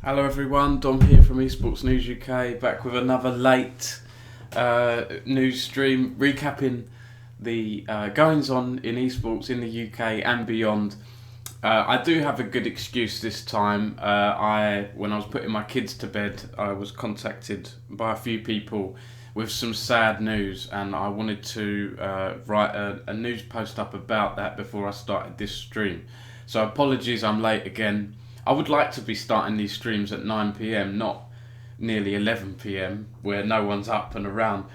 Hello everyone, Dom here from Esports News UK, back with another late news stream recapping the goings on in esports in the UK and beyond. I do have a good excuse this time. When I was putting my kids to bed, I was contacted by a few people with some sad news, and I wanted to write a news post up about that before I started this stream. So apologies, I'm late again. I would like to be starting these streams at 9 PM, not nearly 11 PM, where no one's up and around.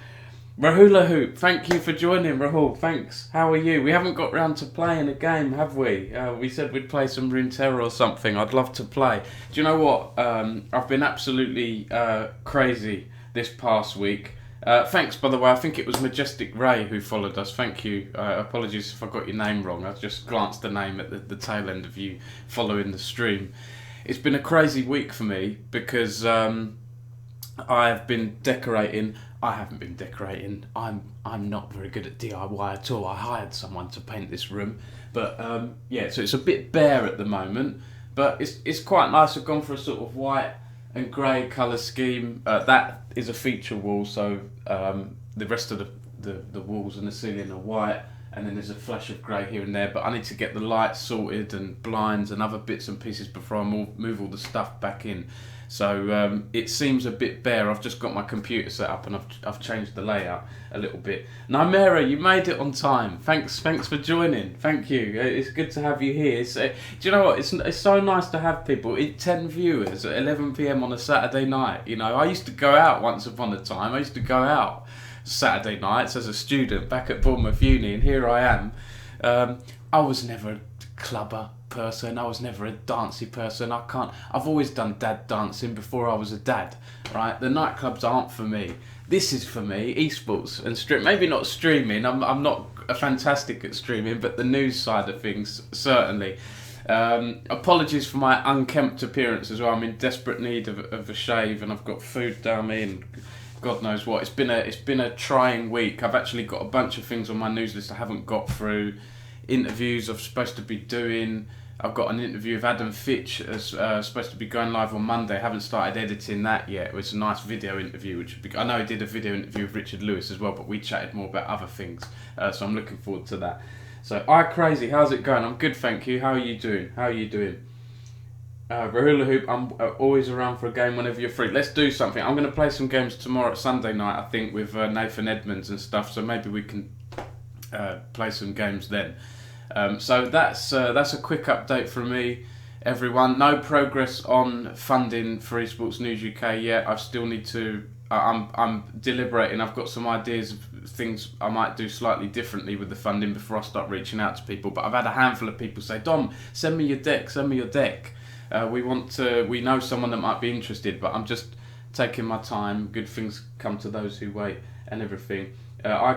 Rahula Hoop, thank you for joining, Rahul. Thanks. How are you? We haven't got round to playing a game, have we? We said we'd play some Runeterra or something. I'd love to play. Do you know what? I've been absolutely crazy this past week. Thanks, by the way. I think it was Majestic Ray who followed us. Thank you. Apologies if I got your name wrong. I just glanced the name at the tail end of you following the stream. It's been a crazy week for me because I've been decorating. I haven't been decorating. I'm not very good at DIY at all. I hired someone to paint this room, but yeah. So it's a bit bare at the moment, but it's quite nice. I've gone for a sort of white and grey colour scheme. That is a feature wall, so the rest of the walls and the ceiling are white, and then there's a flash of grey here and there, but I need to get the lights sorted and blinds and other bits and pieces before I move all the stuff back in. So it seems a bit bare. I've just got my computer set up and I've changed the layout a little bit. Naimera, you made it on time. Thanks for joining. Thank you. It's good to have you here. Do you know what? It's so nice to have people. 10 viewers at 11 PM on a Saturday night. You know, I used to go out once upon a time. I used to go out Saturday nights as a student back at Bournemouth Uni, and here I am. I was never a clubber person. I was never a dancey person. I've always done dad dancing before I was a dad, right? The nightclubs aren't for me. This is for me. Esports and maybe not streaming. I'm not fantastic at streaming, but the news side of things certainly. Apologies for my unkempt appearance as well. I'm in desperate need of a shave, and I've got food down me and God knows what. It's been a trying week. I've actually got a bunch of things on my news list I haven't got through. Interviews I'm supposed to be doing. I've got an interview with Adam Fitch as supposed to be going live on Monday. I haven't started editing that yet. It's a nice video interview, which would be. I know he did a video interview with Richard Lewis as well, but we chatted more about other things. So I'm looking forward to that. So, Crazy, how's it going? I'm good, thank you. How are you doing? Rahula Hoop, I'm always around for a game whenever you're free. Let's do something. I'm going to play some games tomorrow, Sunday night, I think, with Nathan Edmonds and stuff. So maybe we can play some games then. So that's a quick update from me, everyone. No progress on funding for Esports News UK yet. I still need to. I'm deliberating. I've got some ideas of things I might do slightly differently with the funding before I start reaching out to people. But I've had a handful of people say, "Dom, send me your deck. We know someone that might be interested." But I'm just taking my time. Good things come to those who wait, and everything.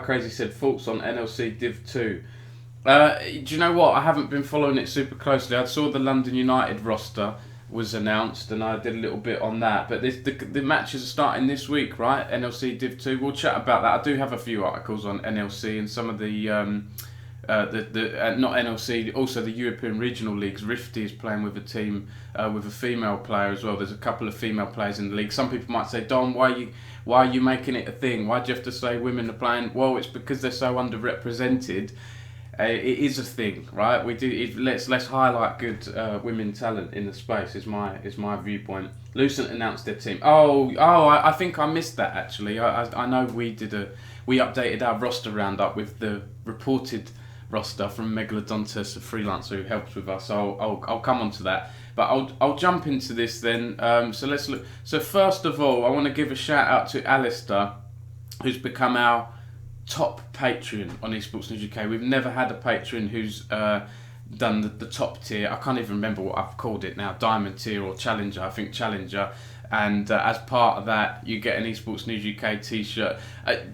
Crazy said thoughts on NLC Div 2. Do you know what? I haven't been following it super closely. I saw the London United roster was announced, and I did a little bit on that. But the matches are starting this week, right? NLC Div 2. We'll chat about that. I do have a few articles on NLC and some of the not NLC, also the European regional leagues. Rifty is playing with a team with a female player as well. There's a couple of female players in the league. Some people might say, Dom, why are you making it a thing? Why do you have to say women are playing? Well, it's because they're so underrepresented. It is a thing, right? Let's highlight good women talent in the space. Is my viewpoint. Lucent announced their team. I think I missed that actually. I know we updated our roster roundup with the reported roster from Megalodontus, a freelancer who helps with us. So I'll come on to that. But I'll jump into this then. So let's look. So first of all, I want to give a shout out to Alistair, who's become our top patron on Esports News UK. We've never had a patron who's done the top tier. I can't even remember what I've called it now. Diamond tier or Challenger. I think Challenger. And as part of that, you get an Esports News UK t-shirt.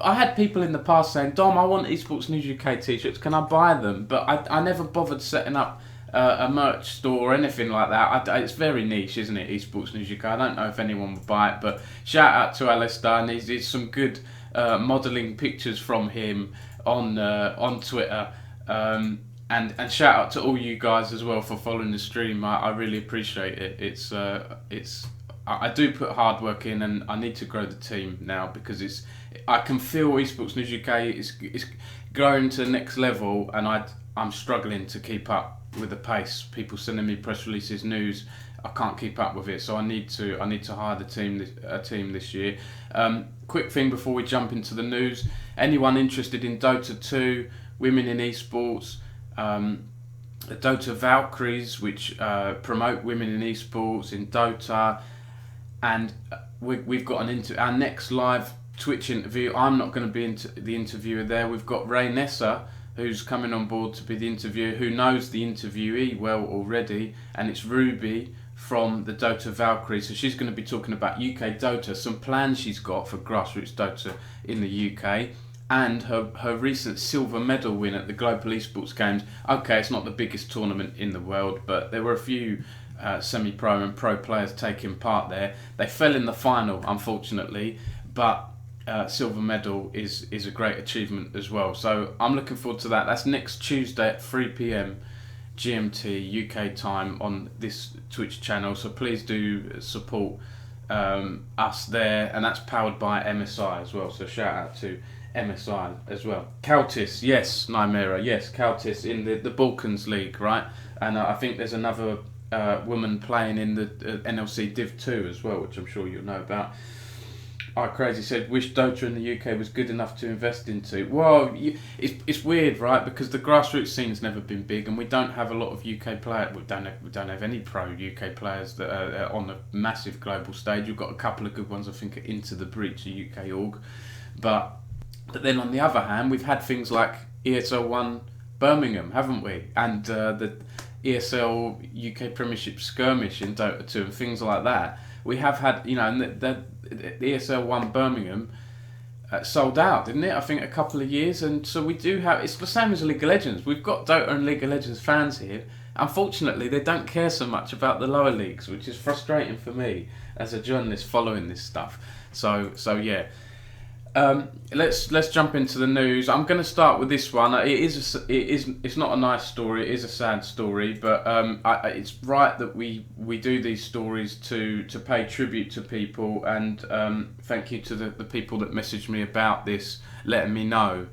I had people in the past saying, Dom, I want Esports News UK t-shirts. Can I buy them? But I never bothered setting up a merch store or anything like that. It's very niche, isn't it, Esports News UK? I don't know if anyone would buy it. But shout out to Alistair. And there's some good modelling pictures from him on Twitter. And shout out to all you guys as well for following the stream. I really appreciate it. It's I do put hard work in, and I need to grow the team now because I can feel Esports News UK is growing to the next level, and I'm struggling to keep up with the pace. People sending me press releases, news. I can't keep up with it, so I need to hire a team this year. Quick thing before we jump into the news: anyone interested in Dota 2, women in esports, the Dota Valkyries, which promote women in esports in Dota, and we've got our next live Twitch interview. I'm not going to be the interviewer there. We've got Ray Nessa, who's coming on board to be the interviewer, who knows the interviewee well already, and it's Ruby from the Dota Valkyrie. So she's going to be talking about UK Dota, some plans she's got for grassroots Dota in the UK, and her recent silver medal win at the Global Esports Games. Okay, it's not the biggest tournament in the world, but there were a few semi-pro and pro players taking part there. They fell in the final, unfortunately, but silver medal is a great achievement as well. So I'm looking forward to that. That's next Tuesday at 3 p.m. GMT UK time on this Twitch channel. So please do support us there, and that's powered by MSI as well. So shout out to MSI as well. Kaltis, yes, Nymera, yes, Kaltis in the Balkans League, right? And I think there's another woman playing in the NLC Div 2 as well, which I'm sure you'll know about. Crazy said, wish Dota in the UK was good enough to invest into. Well, it's weird, right? Because the grassroots scene's never been big, and we don't have a lot of UK players. We don't have any pro UK players that are on a massive global stage. We've got a couple of good ones, I think, Into the Breach, a UK org. But then on the other hand, we've had things like ESL 1 Birmingham, haven't we? And the ESL UK Premiership Skirmish in Dota 2 and things like that. We have had, and the ESL 1 Birmingham sold out, didn't it? I think a couple of years. And so we do have, it's the same as League of Legends. We've got Dota and League of Legends fans here. Unfortunately, they don't care so much about the lower leagues, which is frustrating for me as a journalist following this stuff. So yeah. Let's jump into the news. I'm going to start with this one. It's not a nice story. It is a sad story, but it's right that we do these stories to pay tribute to people, and thank you to the people that messaged me about this, letting me know.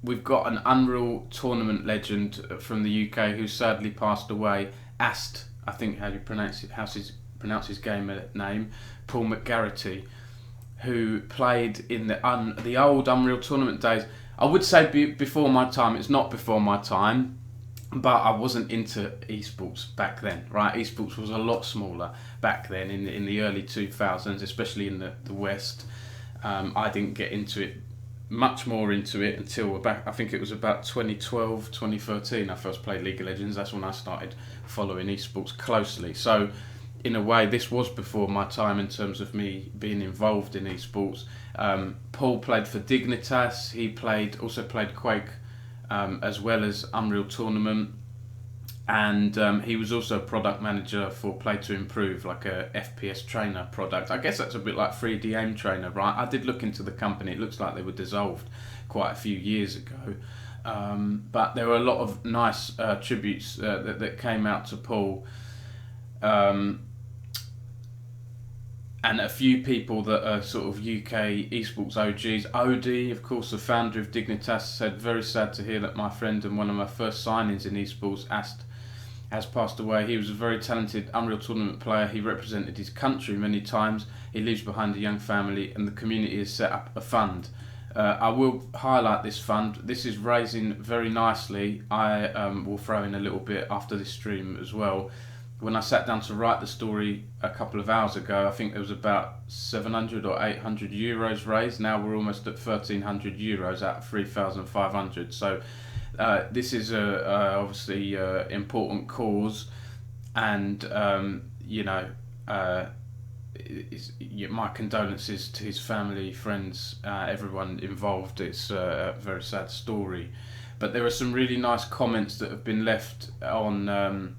We've got an Unreal Tournament legend from the UK who sadly passed away. Ast, I think how you pronounce his gamer name, Paul McGarity, who played in the old Unreal Tournament days. I would say before my time. It's not before my time, but I wasn't into esports back then, right? Esports was a lot smaller back then in the early 2000s, especially in the West. I didn't get much more into it until I think it was about 2012, 2013 I first played League of Legends. That's when I started following esports closely. So in a way, this was before my time in terms of me being involved in esports. Paul played for Dignitas. He also played Quake, as well as Unreal Tournament, and he was also a product manager for Play to Improve, like a FPS trainer product. I guess that's a bit like 3D Aim Trainer, right? I did look into the company. It looks like they were dissolved quite a few years ago. But there were a lot of nice tributes that came out to Paul. And a few people that are sort of UK esports OGs. Odie, of course, the founder of Dignitas, said, very sad to hear that my friend and one of my first signings in esports, Ast, has passed away. He was a very talented Unreal Tournament player. He represented his country many times. He leaves behind a young family, and the community has set up a fund. I will highlight this fund. This is raising very nicely. I will throw in a little bit after this stream as well. When I sat down to write the story a couple of hours ago, I think there was about 700 or 800 euros raised. Now we're almost at 1,300 euros out of 3,500. So this is obviously important cause, and my condolences to his family, friends, everyone involved. It's a very sad story, but there are some really nice comments that have been left on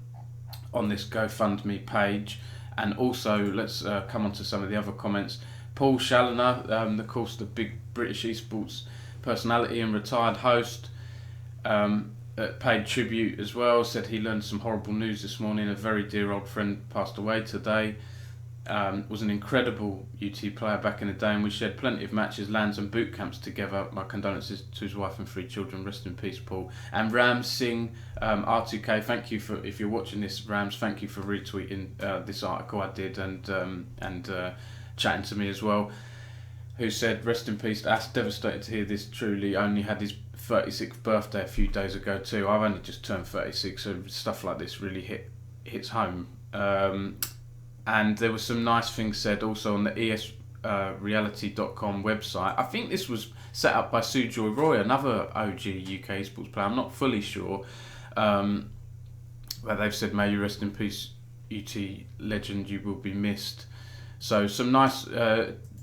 this GoFundMe page, and also let's come on to some of the other comments. Paul Challoner, of course the big British esports personality and retired host, paid tribute as well. Said he learned some horrible news this morning. A very dear old friend passed away today. Was an incredible UT player back in the day, and we shared plenty of matches, lands and boot camps together. My condolences to his wife and 3 children. Rest in peace, Paul. And Rams Singh, R2K, thank you for, if you're watching this, Rams, thank you for retweeting this article I did and chatting to me as well. Who said, rest in peace, Ash, devastated to hear this, truly only had his 36th birthday a few days ago too. I've only just turned 36, so stuff like this really hits home. And there were some nice things said also on the esreality.com website. I think this was set up by Sujoy Roy, another OG UK esports player. I'm not fully sure. But they've said, may you rest in peace, UT legend, you will be missed. So some nice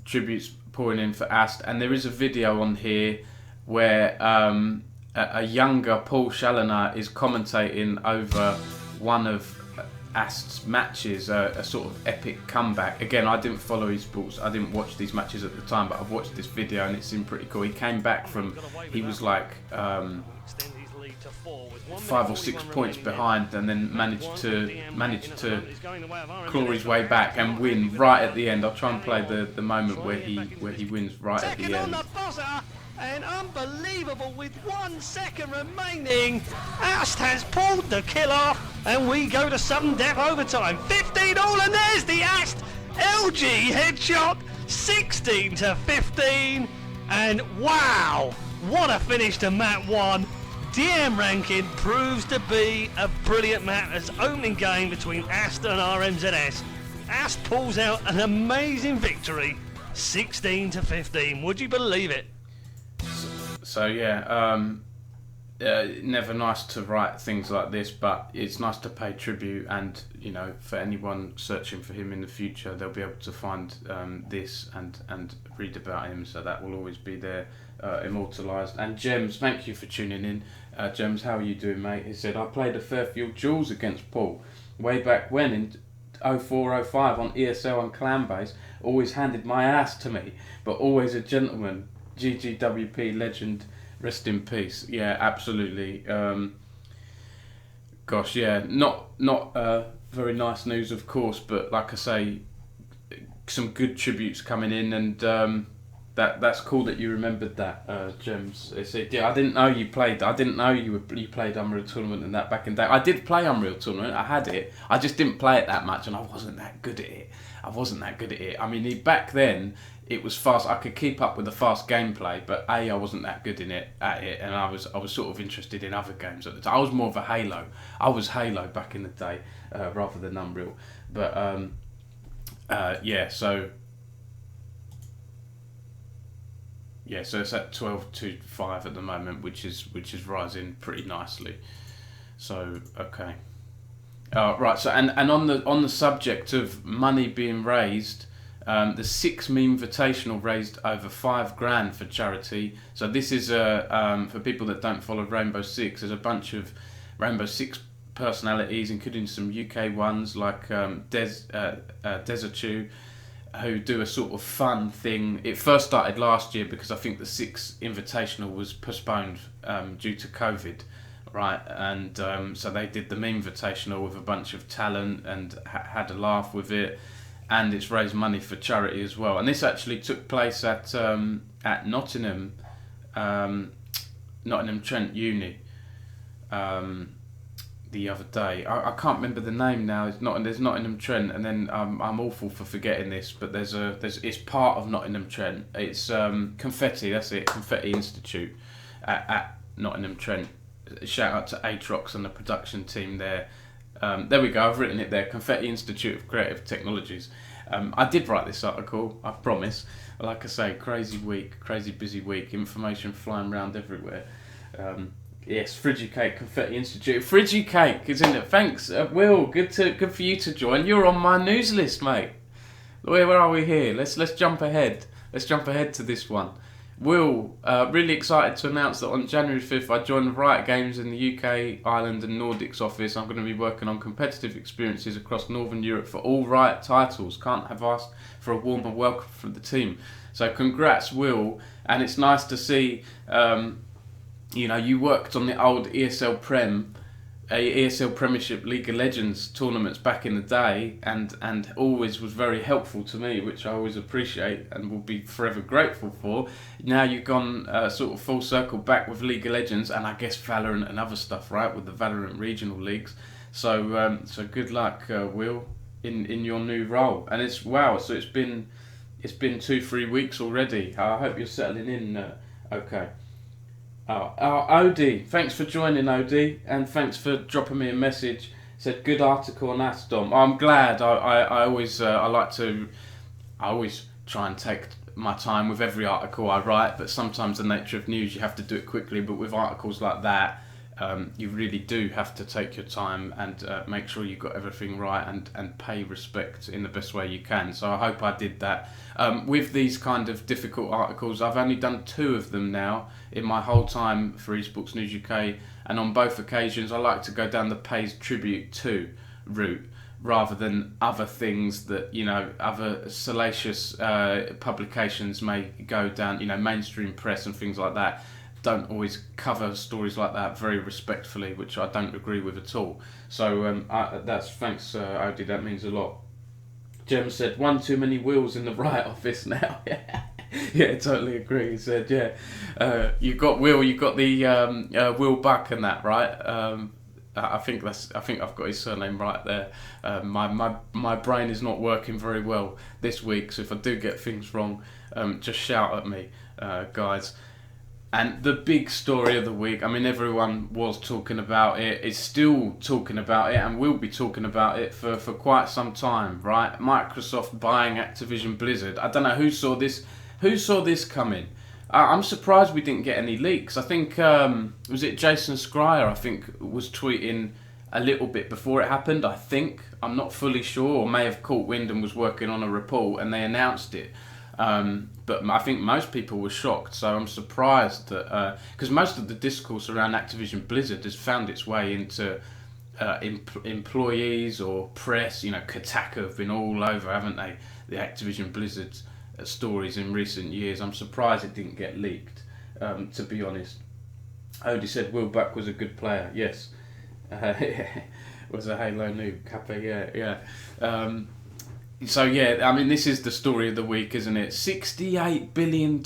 tributes pouring in for Ast. And there is a video on here where a younger Paul Challoner is commentating over one of Ast's matches, a sort of epic comeback. Again, I didn't follow esports, I didn't watch these matches at the time, but I've watched this video and it seemed pretty cool. He came back from, he was like 5 or 6 points behind, and then managed to claw his way back and win right at the end. I'll try and play the moment where he wins right at the end. And unbelievable, with 1 second remaining, Ast has pulled the kill off, and we go to sudden death overtime. 15 all, and there's the Ast LG headshot, 16 to 15, and wow, what a finish to map 1. DM ranking proves to be a brilliant map as opening game between Ast and RMZS. Ast pulls out an amazing victory, 16 to 15. Would you believe it? So yeah, never nice to write things like this, but it's nice to pay tribute, and you know, for anyone searching for him in the future, they'll be able to find this and read about him. So that will always be there, immortalised. And Gems, thank you for tuning in. Gems, how are you doing, mate? He said, I played a fair few duels against Paul way back when in 04-05 on ESL and Clanbase. Always handed my ass to me, but always a gentleman. GGWP legend, rest in peace. Yeah, absolutely. Gosh, yeah, not very nice news, of course, but like I say, some good tributes coming in, and that's cool that you remembered that, Gems. Yeah, I didn't know you played. I didn't know you played Unreal Tournament and that back in the day. I did play Unreal Tournament. I had it. I just didn't play it that much, and I wasn't that good at it. I mean, back then it was fast. I could keep up with the fast gameplay, but I wasn't that good at it, and I was sort of interested in other games at the time. I was more of a Halo. I was Halo back in the day, rather than Unreal. But yeah, so it's at 12-5 at the moment, which is rising pretty nicely. So okay. Right, so and on the subject of money being raised, the 6 meme invitational raised over $5,000 for charity. So this is for people that don't follow Rainbow Six. There's a bunch of Rainbow Six personalities, including some UK ones like Desertu, who do a sort of fun thing. It first started last year because I think the 6 invitational was postponed due to COVID. Right, and so they did the meme invitational with a bunch of talent and had a laugh with it, and it's raised money for charity as well. And this actually took place at Nottingham Trent Uni the other day. I can't remember the name now. There's Nottingham Trent, and then I'm awful for forgetting this, but it's part of Nottingham Trent. It's Confetti. That's it, Confetti Institute at Nottingham Trent. Shout out to Atrox and the production team there. There we go, I've written it there, Confetti Institute of Creative Technologies. I did write this article, I promise. Like I say, crazy busy week, information flying around everywhere. Yes, Frigicake, Confetti Institute. Frigicake is in it. Thanks, Will. Good for you to join. You're on my news list, mate. Where are we here? Let's jump ahead. Let's jump ahead to this one. Will, really excited to announce that on January 5th I joined the Riot Games in the UK, Ireland and Nordics office. I'm going to be working on competitive experiences across Northern Europe for all Riot titles. Can't have asked for a warmer welcome from the team. So congrats, Will, and it's nice to see you know, you worked on the old ESL Premiership League of Legends tournaments back in the day, and always was very helpful to me, which I always appreciate and will be forever grateful for. Now you've gone sort of full circle back with League of Legends, and I guess Valorant and other stuff, right, with the Valorant regional leagues. So good luck, Will, in your new role. And it's so it's been 2-3 weeks already. I hope you're settling in okay. Odie, thanks for joining, Odie, and thanks for dropping me a message. Said good article on Astom. I'm glad. I always try and take my time with every article I write, but sometimes the nature of news, you have to do it quickly. But with articles like that, you really do have to take your time and make sure you've got everything right and pay respect in the best way you can. So I hope I did that. With these kind of difficult articles, I've only done 2 of them now in my whole time for Esports News UK, and on both occasions I like to go down the pays tribute to route rather than other things that, you know, other salacious publications may go down, you know, mainstream press and things like that don't always cover stories like that very respectfully, which I don't agree with at all. So that's thanks, Odie, that means a lot. Jem said, one too many wheels in the right office now. Yeah, totally agree. He said, you got Will, you got the Will Buck and that, right? I think I've got his surname right there. My brain is not working very well this week, so if I do get things wrong, just shout at me, guys. And the big story of the week, I mean, everyone was talking about it, is still talking about it, and will be talking about it for quite some time, right? Microsoft buying Activision Blizzard. I don't know who saw this coming. I'm surprised we didn't get any leaks. I think, was it Jason Schreier, I think, was tweeting a little bit before it happened, I think. I'm not fully sure, or may have caught wind and was working on a report and they announced it. But I think most people were shocked, so I'm surprised that because most of the discourse around Activision Blizzard has found its way into employees or press. You know, Kotaku have been all over, haven't they? The Activision Blizzard stories in recent years. I'm surprised it didn't get leaked, to be honest. Odie said Will Buck was a good player. Yes, was a Halo noob. Kappa, yeah. So yeah, I mean, this is the story of the week, isn't it? $68 billion.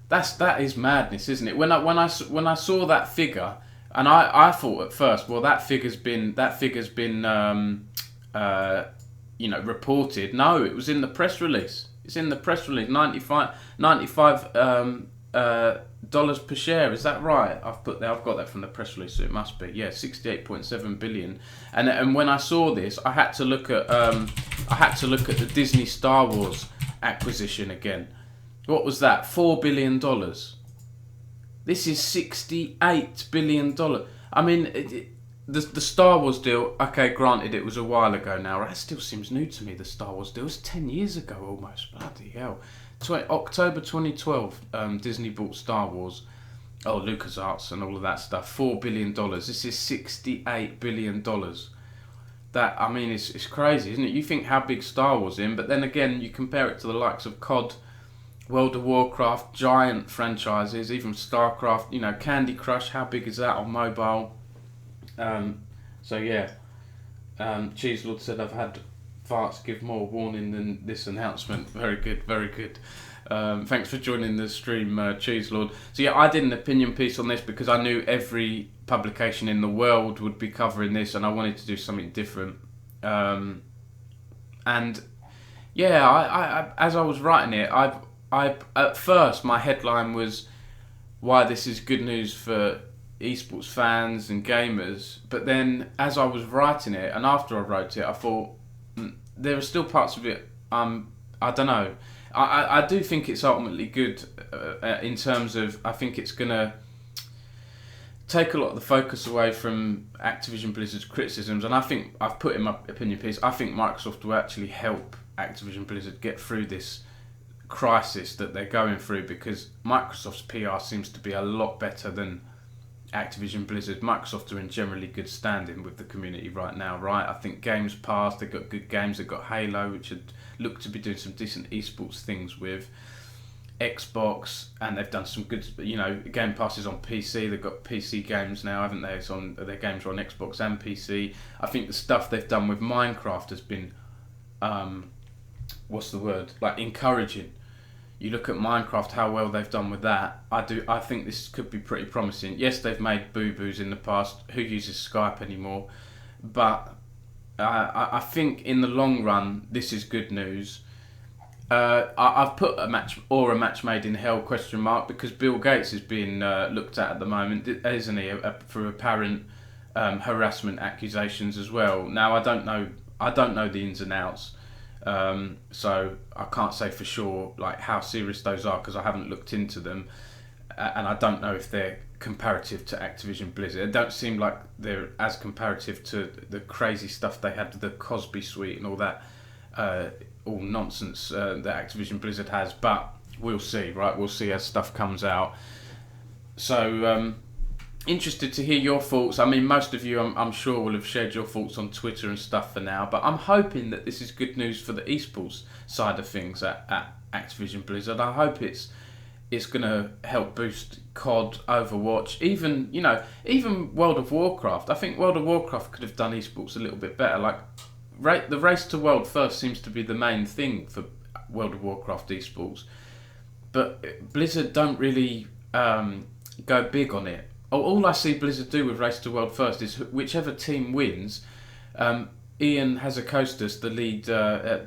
That is madness, isn't it? When I saw that figure, and I thought at first, well, that figure's been reported. No, it was in the press release. It's in the press release. $95 dollars per share. Is that right? I've got that from the press release, so it must be. Yeah, 68.7 billion. And when I saw this, I had to look at the Disney Star Wars acquisition again. What was that? $4 billion. This is $68 billion. I mean, the Star Wars deal, okay, granted it was a while ago now. That still seems new to me, the Star Wars deal. It was 10 years ago almost. Bloody hell. October 2012, Disney bought Star Wars. Oh, LucasArts and all of that stuff. $4 billion. This is $68 billion. That, I mean, it's crazy, isn't it? You think how big Star Wars is, but then again, you compare it to the likes of COD, World of Warcraft, giant franchises, even StarCraft, you know, Candy Crush, how big is that on mobile? So yeah, Cheese Lord said, I've had farts give more warning than this announcement. Very good, very good. Thanks for joining the stream, Cheese Lord. So yeah, I did an opinion piece on this because I knew every publication in the world would be covering this, and I wanted to do something different. And yeah, I as I was writing it, I at first my headline was why this is good news for esports fans and gamers. But then as I was writing it, and after I wrote it, I thought there are still parts of it. I don't know. I do think it's ultimately good in terms of, I think it's going to take a lot of the focus away from Activision Blizzard's criticisms, and I think I've put in my opinion piece, I think Microsoft will actually help Activision Blizzard get through this crisis that they're going through, because Microsoft's PR seems to be a lot better than Activision Blizzard. Microsoft are in generally good standing with the community right now, right? I think Games Pass, they've got good games, they've got Halo, which had looked to be doing some decent esports things with. Xbox, and they've done some good, Game Pass is on PC. They've got PC games now, haven't they? It's on, their games are on Xbox and PC. I think the stuff they've done with Minecraft has been, encouraging. You look at Minecraft, how well they've done with that. I think this could be pretty promising. Yes, they've made boo-boos in the past. Who uses Skype anymore? But I think in the long run, this is good news. I've put a match made in hell ? Because Bill Gates is being looked at the moment, isn't he, for apparent harassment accusations as well. Now I don't know the ins and outs, so I can't say for sure like how serious those are because I haven't looked into them, and I don't know if they're comparative to Activision Blizzard. It don't seem like they're as comparative to the crazy stuff they had with the Cosby suite and all that. All nonsense that Activision Blizzard has, but we'll see, right? We'll see as stuff comes out. So, interested to hear your thoughts. I mean, most of you, I'm sure, will have shared your thoughts on Twitter and stuff for now, but I'm hoping that this is good news for the esports side of things at Activision Blizzard. I hope it's going to help boost COD, Overwatch, even World of Warcraft. I think World of Warcraft could have done esports a little bit better. Like, the race to world first seems to be the main thing for World of Warcraft esports, but Blizzard don't really go big on it. All I see Blizzard do with race to world first is whichever team wins. Ian Hazakostas, the lead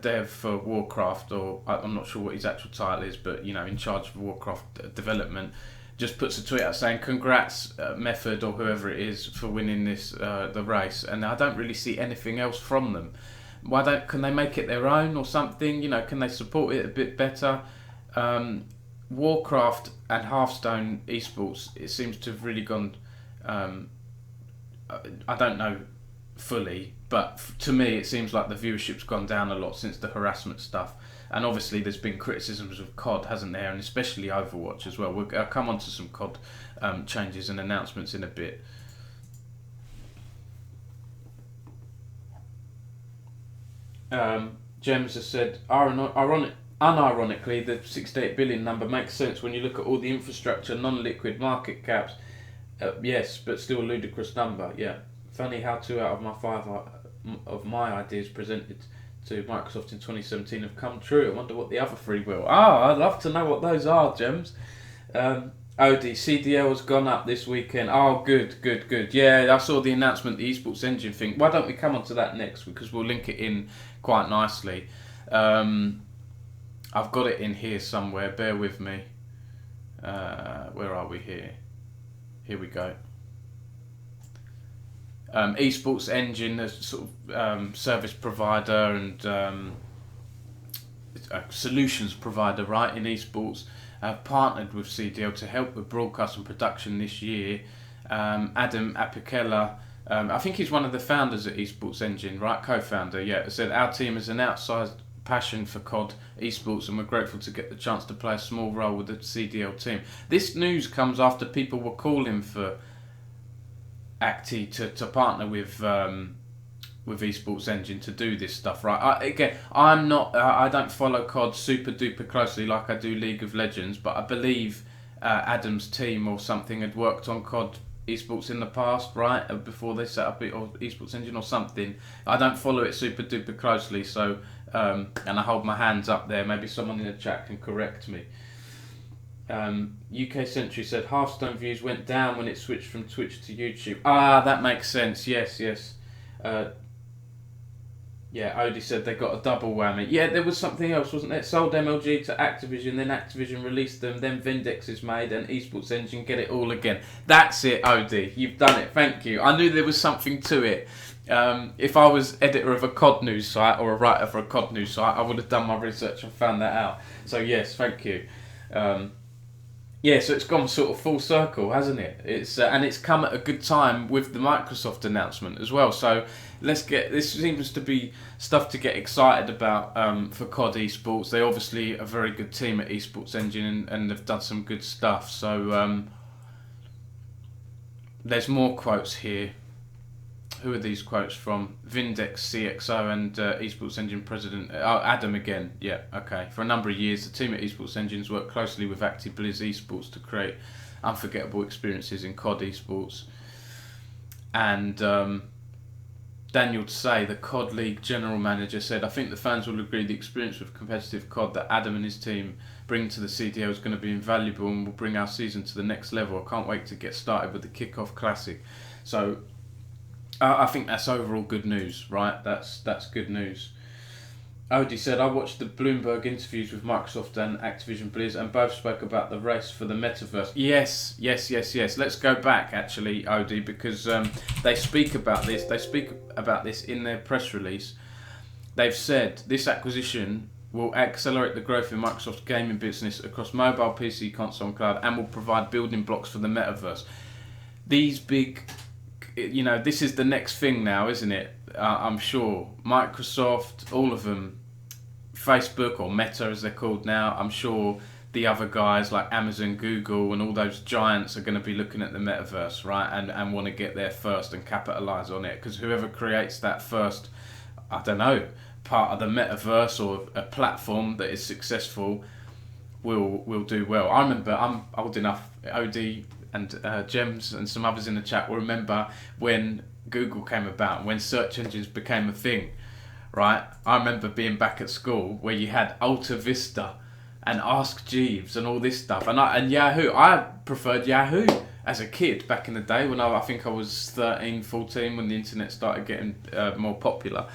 dev for Warcraft, or I'm not sure what his actual title is, but in charge of Warcraft development, just puts a tweet out saying congrats Method or whoever it is for winning this the race, and I don't really see anything else from them. Can they make it their own or something? Can they support it a bit better? Warcraft and Hearthstone esports, it seems to have really gone, I don't know fully, but to me it seems like the viewership's gone down a lot since the harassment stuff. And obviously there's been criticisms of COD, hasn't there? And especially Overwatch as well. I'll come on to some COD changes and announcements in a bit. Gems has said, unironically, the 68 billion number makes sense when you look at all the infrastructure, non-liquid market caps. Yes, but still a ludicrous number. Yeah, funny how 2 out of my 5 of my ideas presented to Microsoft in 2017 have come true. I wonder what the other 3 will. I'd love to know what those are, Gems. Odie, CDL has gone up this weekend. Oh, good. Yeah, I saw the announcement, the Esports Engine thing. Why don't we come on to that next? Because we'll link it in quite nicely. I've got it in here somewhere. Bear with me. Where are we here? Here we go. Esports Engine, a sort of service provider and a solutions provider, right, in esports, partnered with CDL to help with broadcast and production this year. Adam Apicella, I think he's one of the founders at Esports Engine, right, co-founder, yeah, said our team has an outsized passion for COD esports and we're grateful to get the chance to play a small role with the CDL team. This news comes after people were calling for Acti to partner with Esports Engine to do this stuff, right? I don't follow COD super duper closely like I do League of Legends, but I believe Adam's team or something had worked on COD esports in the past, right? Before they set up it, or Esports Engine or something. I don't follow it super duper closely, so and I hold my hands up there. Maybe someone in the chat can correct me. UK Century said Hearthstone views went down when it switched from Twitch to YouTube. That makes sense. Yes. Yeah, Odie said they got a double whammy. Yeah, there was something else, wasn't there? Sold MLG to Activision, then Activision released them, then Vindex is made, and Esports Engine get it all again. That's it, Odie. You've done it. Thank you. I knew there was something to it. If I was editor of a COD news site or a writer for a COD news site, I would have done my research and found that out. So yes, thank you. Yeah, so it's gone sort of full circle, hasn't it? And it's come at a good time with the Microsoft announcement as well. So this seems to be stuff to get excited about for COD Esports. They obviously are a very good team at Esports Engine and they've done some good stuff. So there's more quotes here who are these quotes from? Vindex CXO and Esports Engine President Adam again. Yeah, okay. For a number of years, the team at Esports Engines worked closely with Acti, Blizz Esports to create unforgettable experiences in COD Esports. And Daniel Tsay, the COD League General Manager, said, I think the fans will agree the experience with competitive COD that Adam and his team bring to the CDO is going to be invaluable and will bring our season to the next level. I can't wait to get started with the Kickoff Classic. So I think that's overall good news, right? That's good news. Odie said, I watched the Bloomberg interviews with Microsoft and Activision Blizz and both spoke about the race for the metaverse. Yes. Let's go back, actually, Odie, because they speak about this. They speak about this in their press release. They've said this acquisition will accelerate the growth in Microsoft's gaming business across mobile, PC, console and cloud, and will provide building blocks for the metaverse. These big... this is the next thing now, isn't it? I'm sure. Microsoft, all of them, Facebook or Meta as they're called now, I'm sure the other guys like Amazon, Google and all those giants are going to be looking at the metaverse, right? And want to get there first and capitalise on it. Because whoever creates that first, I don't know, part of the metaverse or a platform that is successful will do well. I remember, I'm old enough, OD and Gems and some others in the chat will remember when Google came about, when search engines became a thing, right? I remember being back at school where you had Alta Vista and Ask Jeeves and all this stuff, and Yahoo. I preferred Yahoo as a kid back in the day when I think I was 13, 14 when the internet started getting more popular.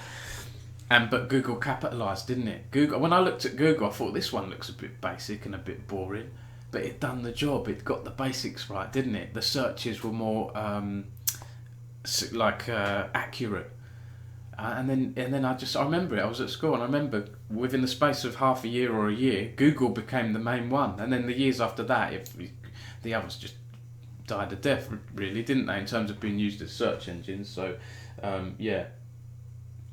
But Google capitalised, didn't it? Google. When I looked at Google, I thought this one looks a bit basic and a bit boring. But it done the job. It got the basics right, didn't it? The searches were more accurate. And then I remember it. I was at school and I remember within the space of half a year or a year, Google became the main one. And then the years after that, the others just died a death, really, didn't they? In terms of being used as search engines. So, yeah.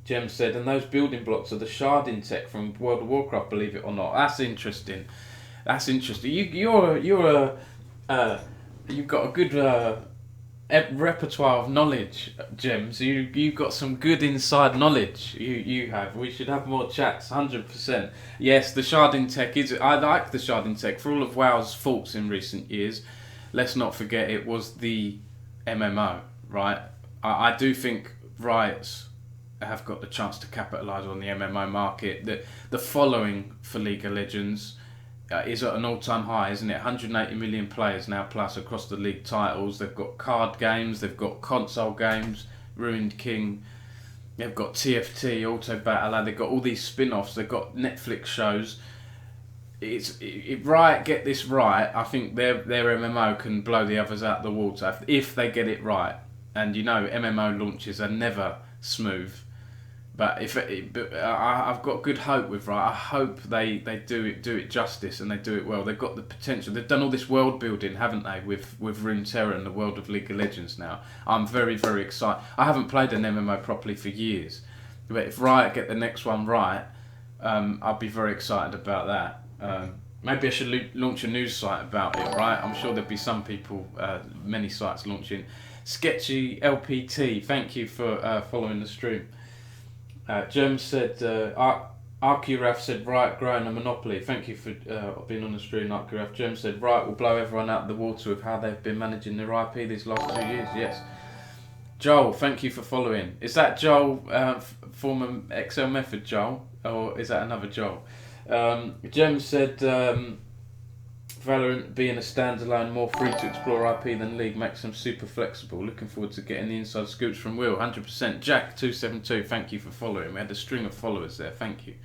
Jem said, and those building blocks are the sharding tech from World of Warcraft, believe it or not. That's interesting. You've got a good repertoire of knowledge, Gems. You've got some good inside knowledge. You have. We should have more chats. 100%. Yes, the sharding tech is. I like the sharding tech for all of WoW's faults in recent years. Let's not forget it was the MMO, right? I do think Riot's have got the chance to capitalise on the MMO market. The following for League of Legends is at an all-time high, isn't it? 180 million players now plus across the league titles. They've got card games, they've got console games, Ruined King, they've got TFT, Auto Battle, they've got all these spin-offs, they've got Netflix shows. Riot get this right, I think their MMO can blow the others out the water if they get it right. And MMO launches are never smooth. But I've got good hope with Riot. I hope they do it justice and they do it well. They've got the potential. They've done all this world building, haven't they, with Runeterra and the world of League of Legends now. I'm very, very excited. I haven't played an MMO properly for years. But if Riot get the next one right, I'll be very excited about that. Maybe I should launch a news site about it, right? I'm sure there'll be some people, many sites launching. Sketchy LPT, thank you for following the stream. Jem said, Arkuraf said, Riot growing a monopoly. Thank you for being on the stream, Arkuraf. Jem said, Riot will blow everyone out of the water with how they've been managing their IP these last 2 years. Yes. Joel, thank you for following. Is that Joel, former Excel Method Joel? Or is that another Joel? Jem said, Valorant being a standalone, more free to explore IP than League makes them super flexible. Looking forward to getting the inside scoops from Will. 100%. Jack272, thank you for following. We had a string of followers there. Thank you.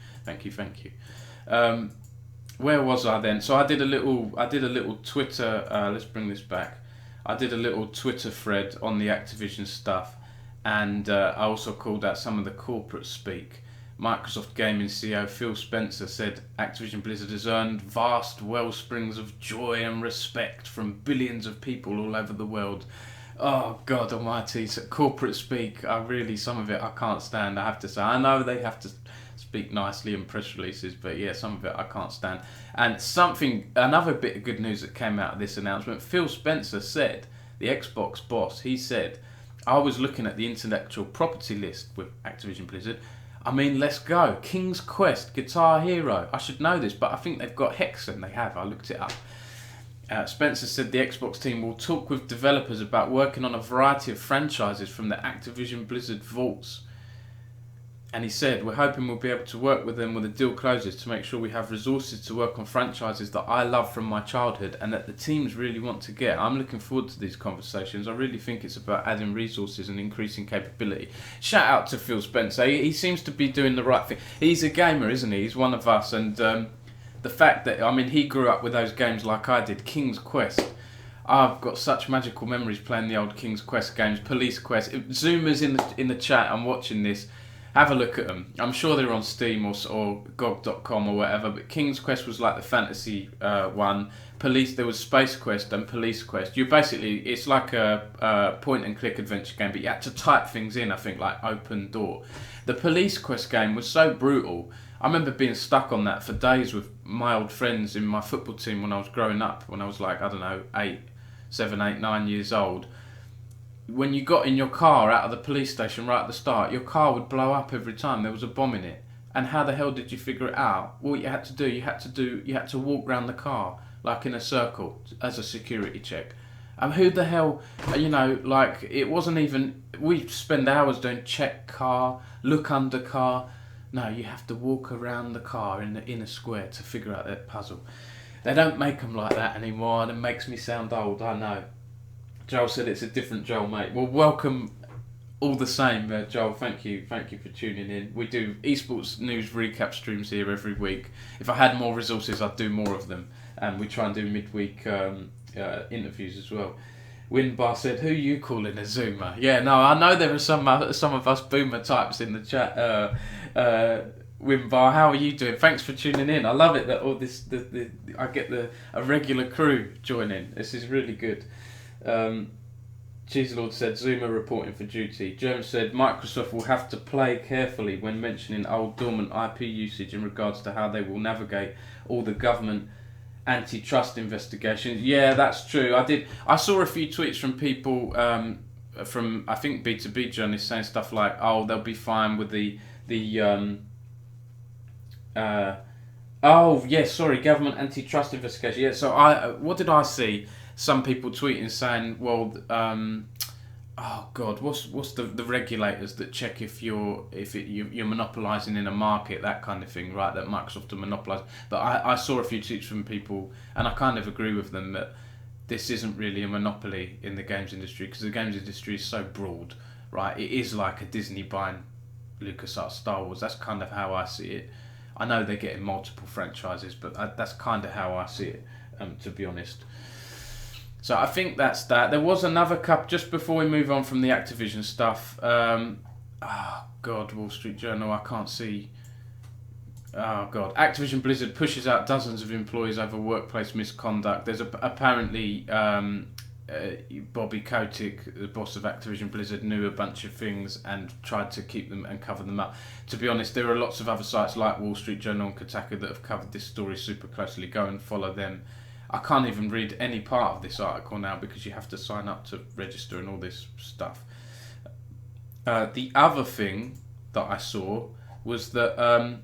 Where was I then? So I did a little Twitter. Let's bring this back. I did a little Twitter thread on the Activision stuff, and I also called out some of the corporate speak. Microsoft Gaming CEO Phil Spencer said Activision Blizzard has earned vast wellsprings of joy and respect from billions of people all over the world. Oh God almighty, so corporate speak, some of it I can't stand, I have to say. I know they have to speak nicely in press releases, but yeah, some of it I can't stand. And another bit of good news that came out of this announcement, Phil Spencer said, the Xbox boss, he said I was looking at the intellectual property list with Activision Blizzard. I mean, let's go. King's Quest, Guitar Hero. I should know this, but I think they've got Hexen. They have. I looked it up. Spencer said the Xbox team will talk with developers about working on a variety of franchises from the Activision Blizzard vaults. And he said, we're hoping we'll be able to work with them when the deal closes to make sure we have resources to work on franchises that I love from my childhood and that the teams really want to get. I'm looking forward to these conversations. I really think it's about adding resources and increasing capability. Shout out to Phil Spencer. He seems to be doing the right thing. He's a gamer, isn't he? He's one of us. And the fact that, I mean, he grew up with those games like I did. King's Quest. I've got such magical memories playing the old King's Quest games. Police Quest. Zoomers in the chat, I'm watching this. Have a look at them. I'm sure they're on Steam or GOG.com or whatever, but King's Quest was like the fantasy one. There was Space Quest and Police Quest. It's like a point and click adventure game, but you had to type things in, I think, like open door. The Police Quest game was so brutal. I remember being stuck on that for days with my old friends in my football team when I was growing up, when I was like, I don't know, 7, 8, 9 years old. When you got in your car out of the police station right at the start, your car would blow up every time there was a bomb in it. And how the hell did you figure it out? Well, you had to walk around the car like in a circle as a security check. And who the hell, like it wasn't even. We spend hours doing check car, look under car. No, you have to walk around the car in the inner square to figure out that puzzle. They don't make them like that anymore, and it makes me sound old. I know. Joel said it's a different Joel, mate. Well, welcome all the same, Joel. Thank you for tuning in. We do esports news recap streams here every week. If I had more resources, I'd do more of them, and we try and do midweek interviews as well. Winbar said, "Who are you calling a Zoomer?" Yeah, no, I know there are some of us boomer types in the chat. Winbar, how are you doing? Thanks for tuning in. I love it that all this I get a regular crew joining. This is really good. Cheeselord said Zoomer reporting for duty. Jones said Microsoft will have to play carefully when mentioning old dormant IP usage in regards to how they will navigate all the government antitrust investigations. Yeah, that's true. I saw a few tweets from people from I think B2B journalists saying stuff like, oh, they'll be fine with the government antitrust investigation. Yeah, so what did I see? Some people tweeting saying, well, what's the regulators that check if you're monopolising in a market, that kind of thing, right? That Microsoft are monopolising. But I saw a few tweets from people, and I kind of agree with them that this isn't really a monopoly in the games industry, because the games industry is so broad, right? It is like a Disney buying LucasArts Star Wars. That's kind of how I see it. I know they're getting multiple franchises, but that's kind of how I see it, to be honest. So I think that's that. There was another cup just before we move on from the Activision stuff. Wall Street Journal, I can't see. Oh God, Activision Blizzard pushes out dozens of employees over workplace misconduct. There's apparently Bobby Kotick, the boss of Activision Blizzard, knew a bunch of things and tried to keep them and cover them up. To be honest, there are lots of other sites like Wall Street Journal and Kotaku that have covered this story super closely. Go and follow them. I can't even read any part of this article now because you have to sign up to register and all this stuff. The other thing that I saw was that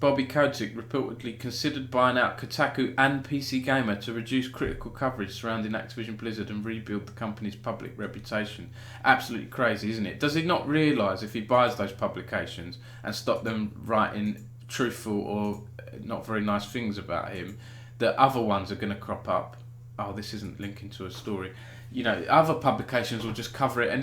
Bobby Kotick reportedly considered buying out Kotaku and PC Gamer to reduce critical coverage surrounding Activision Blizzard and rebuild the company's public reputation. Absolutely crazy, isn't it? Does he not realise if he buys those publications and stop them writing truthful or not very nice things about him, that other ones are going to crop up? Oh, this isn't linking to a story. Other publications will just cover it. And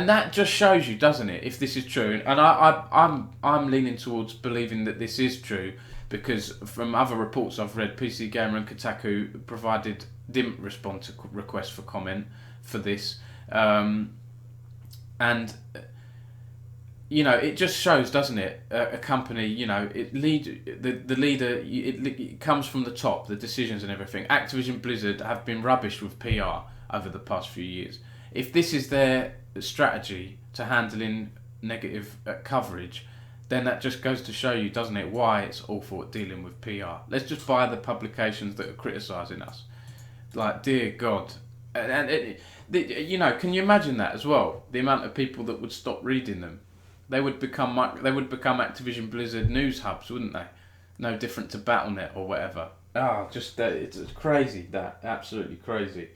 that just shows you, doesn't it, if this is true? And I'm leaning towards believing that this is true, because from other reports I've read, PC Gamer and Kotaku didn't respond to requests for comment for this, and it just shows, doesn't it? A company, the leader, it comes from the top, the decisions and everything. Activision Blizzard have been rubbish with PR over the past few years. If this is their strategy to handling negative coverage, then that just goes to show you, doesn't it, why it's awful at dealing with PR. Let's just buy the publications that are criticising us. Like, dear God. Can you imagine that as well? The amount of people that would stop reading them. They would become Activision Blizzard news hubs, wouldn't they? No different to Battle.net or whatever. It's crazy, that. Absolutely crazy.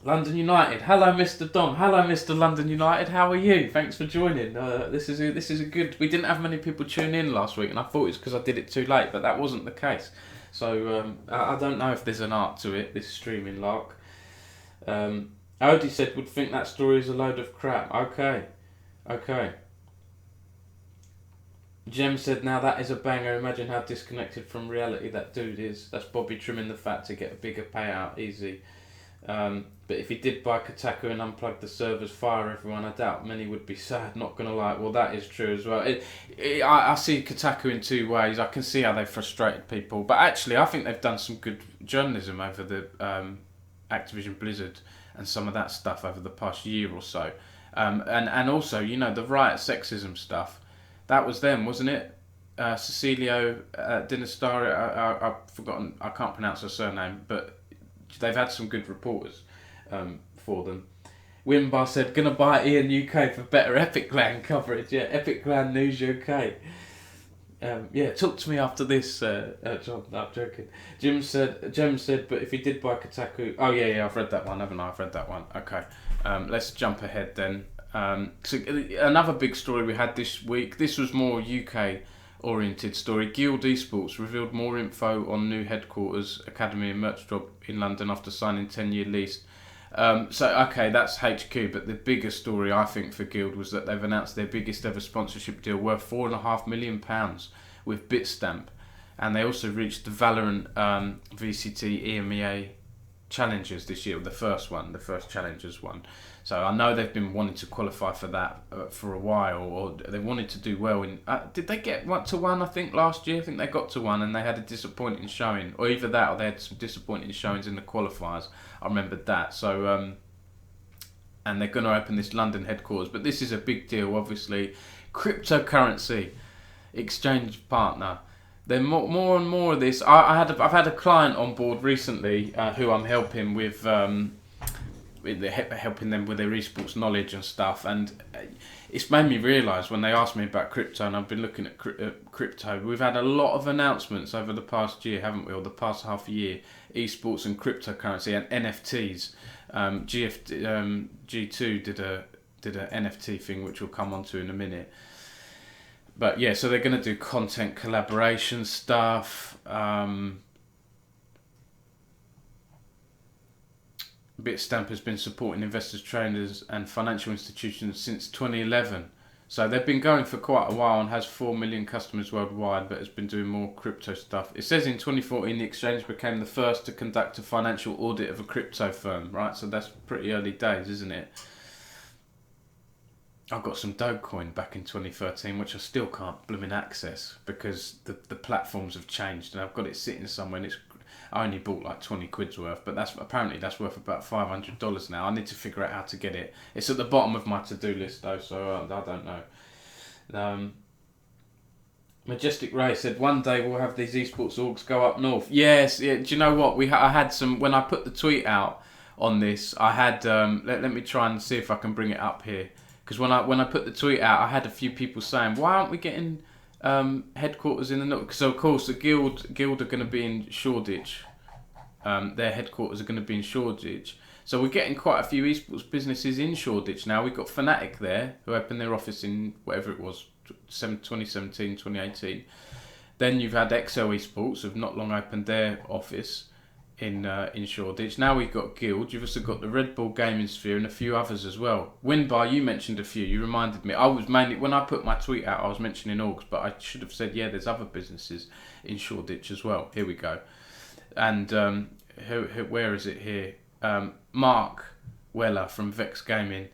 London United. Hello, Mr. Dom. Hello, Mr. London United. How are you? Thanks for joining. This is a good... We didn't have many people tune in last week, and I thought it's because I did it too late, but that wasn't the case. So I don't know if there's an art to it, this streaming lark. Odie said, would think that story is a load of crap. Okay. Jem said, now that is a banger. Imagine how disconnected from reality that dude is. That's Bobby trimming the fat to get a bigger payout. Easy. But if he did buy Kotaku and unplug the servers, fire everyone, I doubt many would be sad, not going to lie. Well, that is true as well. I see Kotaku in two ways. I can see how they've frustrated people. But actually, I think they've done some good journalism over the Activision Blizzard and some of that stuff over the past year or so. And also, the riot sexism stuff, that was them, wasn't it? Cecilio Dinastari, I've forgotten, I can't pronounce her surname, but they've had some good reporters for them. Wimbar said, gonna buy Ian UK for better Epic Land coverage. Yeah, Epic Land News UK. Talk to me after this, John. No, I'm joking. Jem said, but if he did buy Kotaku... Oh, yeah, I've read that one, haven't I? I've read that one. Okay. Let's jump ahead then. So another big story we had this week. This was more UK oriented story. Guild Esports revealed more info on new headquarters, academy and merch drop in London after signing 10-year lease. That's HQ, but the bigger story I think for Guild was that they've announced their biggest ever sponsorship deal worth £4.5 million with Bitstamp, and they also reached the Valorant VCT EMEA Challengers this year, the first Challengers one. So I know they've been wanting to qualify for that for a while, or they wanted to do well in... did they get to one, I think, last year? I think they got to one and they had a disappointing showing. Or either that or they had some disappointing showings in the qualifiers. I remembered that. So, and they're going to open this London headquarters. But this is a big deal, obviously. Cryptocurrency exchange partner. Then more and more of this. I've had a client on board recently who I'm helping with... helping them with their esports knowledge and stuff, and it's made me realise when they asked me about crypto, and I've been looking at crypto, we've had a lot of announcements over the past year, haven't we, or the past half a year, esports and cryptocurrency and NFTs. G2 did a NFT thing which we'll come on to in a minute, but yeah, so they're going to do content collaboration stuff. Bitstamp has been supporting investors, traders and financial institutions since 2011. So they've been going for quite a while and has 4 million customers worldwide, but has been doing more crypto stuff. It says in 2014 the exchange became the first to conduct a financial audit of a crypto firm, right? So that's pretty early days, isn't it? I got some Dogecoin back in 2013, which I still can't blooming access because the platforms have changed, and I've got it sitting somewhere, and I only bought like 20 quid's worth, but that's worth about $500 now. I need to figure out how to get it. It's at the bottom of my to-do list though, so I don't know. Majestic Ray said, one day we'll have these esports orgs go up north. Yes, yeah. Do you know what? I had some, when I put the tweet out on this, I had, let me try and see if I can bring it up here. Because when I put the tweet out, I had a few people saying, why aren't we getting headquarters in the north? So of course the guild are going to be in Shoreditch. Their headquarters are going to be in Shoreditch. So we're getting quite a few esports businesses in Shoreditch now. We've got Fnatic there, who opened their office in whatever it was, 2017, 2018. Then you've had XL Esports, who've not long opened their office in Shoreditch. Now we've got Guild. You've also got the Red Bull Gaming Sphere and a few others as well. Winbar, you mentioned a few. You reminded me. I was mainly, when I put my tweet out, I was mentioning orgs, but I should have said, yeah, there's other businesses in Shoreditch as well. Here we go. And where is it here? Mark Weller from Vex Gaming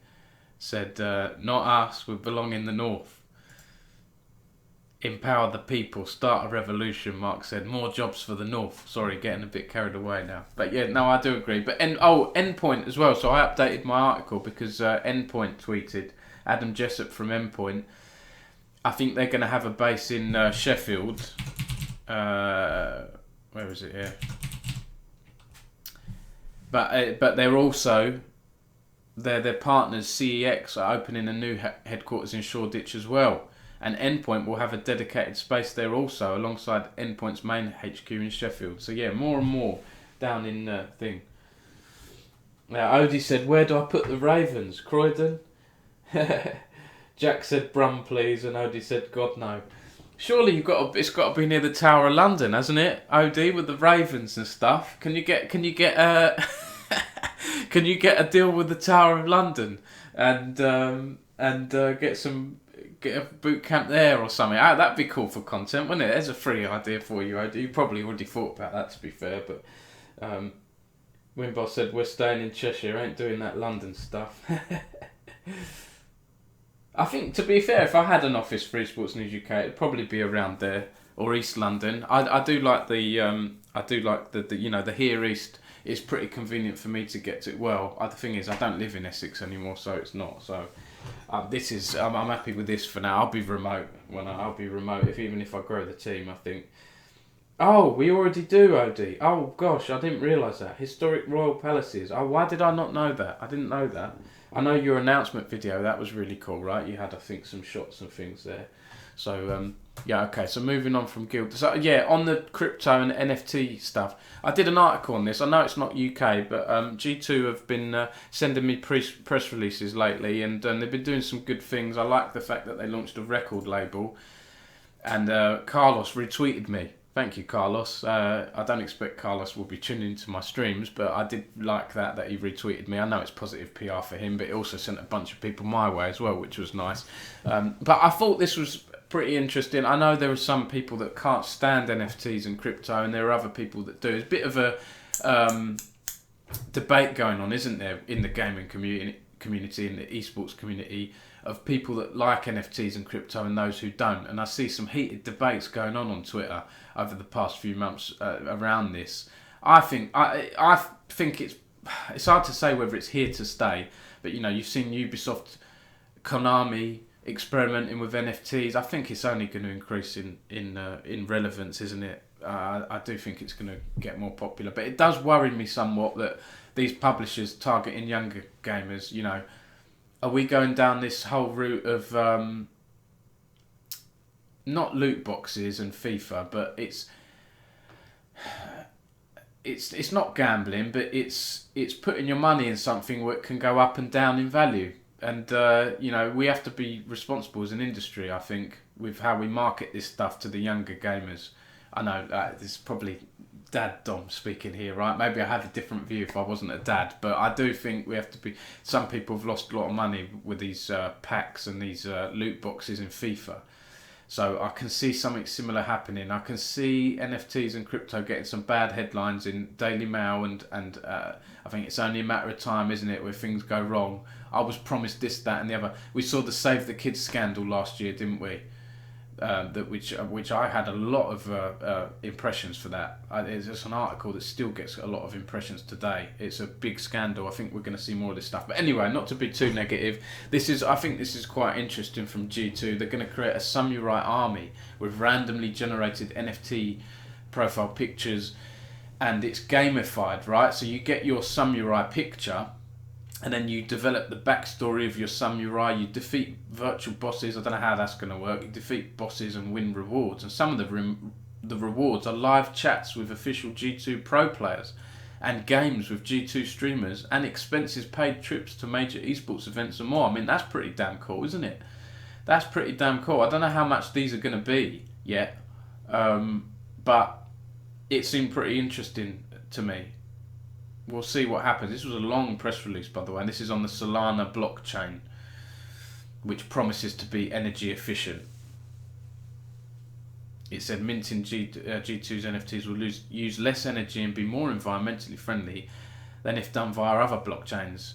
said, not us, we belong in the north. Empower the people, start a revolution, Mark said. More jobs for the north. Sorry, getting a bit carried away now. But yeah, no, I do agree. But Endpoint as well. So I updated my article because Endpoint tweeted, Adam Jessup from Endpoint, I think they're going to have a base in Sheffield. Where is it here? but they're also their partners CEX are opening a new headquarters in Shoreditch as well, and Endpoint will have a dedicated space there also, alongside Endpoint's main HQ in Sheffield. So yeah, more and more down in thing. Now Odie said, "Where do I put the Ravens? Croydon?" Jack said, "Brum, please," and Odie said, "God no." Surely it's got to be near the Tower of London, hasn't it, Odie, with the Ravens and stuff? Can you get can you get a deal with the Tower of London and get a boot camp there or something? That'd be cool for content, wouldn't it? There's a free idea for you, Odie. You probably already thought about that, to be fair, but Winboss said, "We're staying in Cheshire, ain't doing that London stuff." I think, to be fair, if I had an office for Esports News UK, it'd probably be around there or East London. I do like the the here East is pretty convenient for me to get to. Well, the thing is, I don't live in Essex anymore, so it's not. So I'm happy with this for now. I'll be remote even if I grow the team. I think. Oh, we already do, Odie. Oh gosh, I didn't realise that. Historic Royal Palaces. Oh, why did I not know that? I didn't know that. I know your announcement video, that was really cool, right? You had, I think, some shots and things there. So, yeah, okay, so moving on from Guild. So, yeah, on the crypto and NFT stuff, I did an article on this. I know it's not UK, but G2 have been sending me press releases lately, and they've been doing some good things. I like the fact that they launched a record label, and Carlos retweeted me. Thank you, Carlos. I don't expect Carlos will be tuning into my streams, but I did like that he retweeted me. I know it's positive PR for him, but it also sent a bunch of people my way as well, which was nice. But I thought this was pretty interesting. I know there are some people that can't stand NFTs and crypto, and there are other people that do. There's a bit of a debate going on, isn't there, in the gaming community, in the esports community, of people that like NFTs and crypto and those who don't. And I see some heated debates going on Twitter over the past few months around this. I think it's hard to say whether it's here to stay, but you've seen Ubisoft, Konami experimenting with NFTs. I think it's only going to increase in relevance, isn't it? I do think it's going to get more popular, but it does worry me somewhat that these publishers targeting younger gamers. Are we going down this whole route of not loot boxes and FIFA, but it's not gambling, but it's putting your money in something where it can go up and down in value. And we have to be responsible as an industry, I think, with how we market this stuff to the younger gamers. I know this is probably Dad Dom speaking here, right? Maybe I have a different view if I wasn't a dad, but I do think we have to be. Some people have lost a lot of money with these packs and these loot boxes in FIFA. So I can see something similar happening. I can see NFTs and crypto getting some bad headlines in Daily Mail, and I think it's only a matter of time, isn't it, where things go wrong. I was promised this, that, and the other. We saw the Save the Kids scandal last year, didn't we? Which I had a lot of impressions for that. It's just an article that still gets a lot of impressions today. It's a big scandal. I think we're going to see more of this stuff. But anyway, not to be too negative. I think this is quite interesting from G2. They're going to create a samurai army with randomly generated NFT profile pictures, and it's gamified, right? So you get your samurai picture, and then you develop the backstory of your samurai. You defeat virtual bosses. I don't know how that's going to work. You defeat bosses and win rewards. And some of the rewards are live chats with official G2 pro players, and games with G2 streamers, and expenses paid trips to major esports events and more. I mean, that's pretty damn cool, isn't it? That's pretty damn cool. I don't know how much these are going to be yet, but it seemed pretty interesting to me. We'll see what happens. This was a long press release, by the way, and this is on the Solana blockchain, which promises to be energy efficient. It said minting G2's NFTs will use less energy and be more environmentally friendly than if done via other blockchains.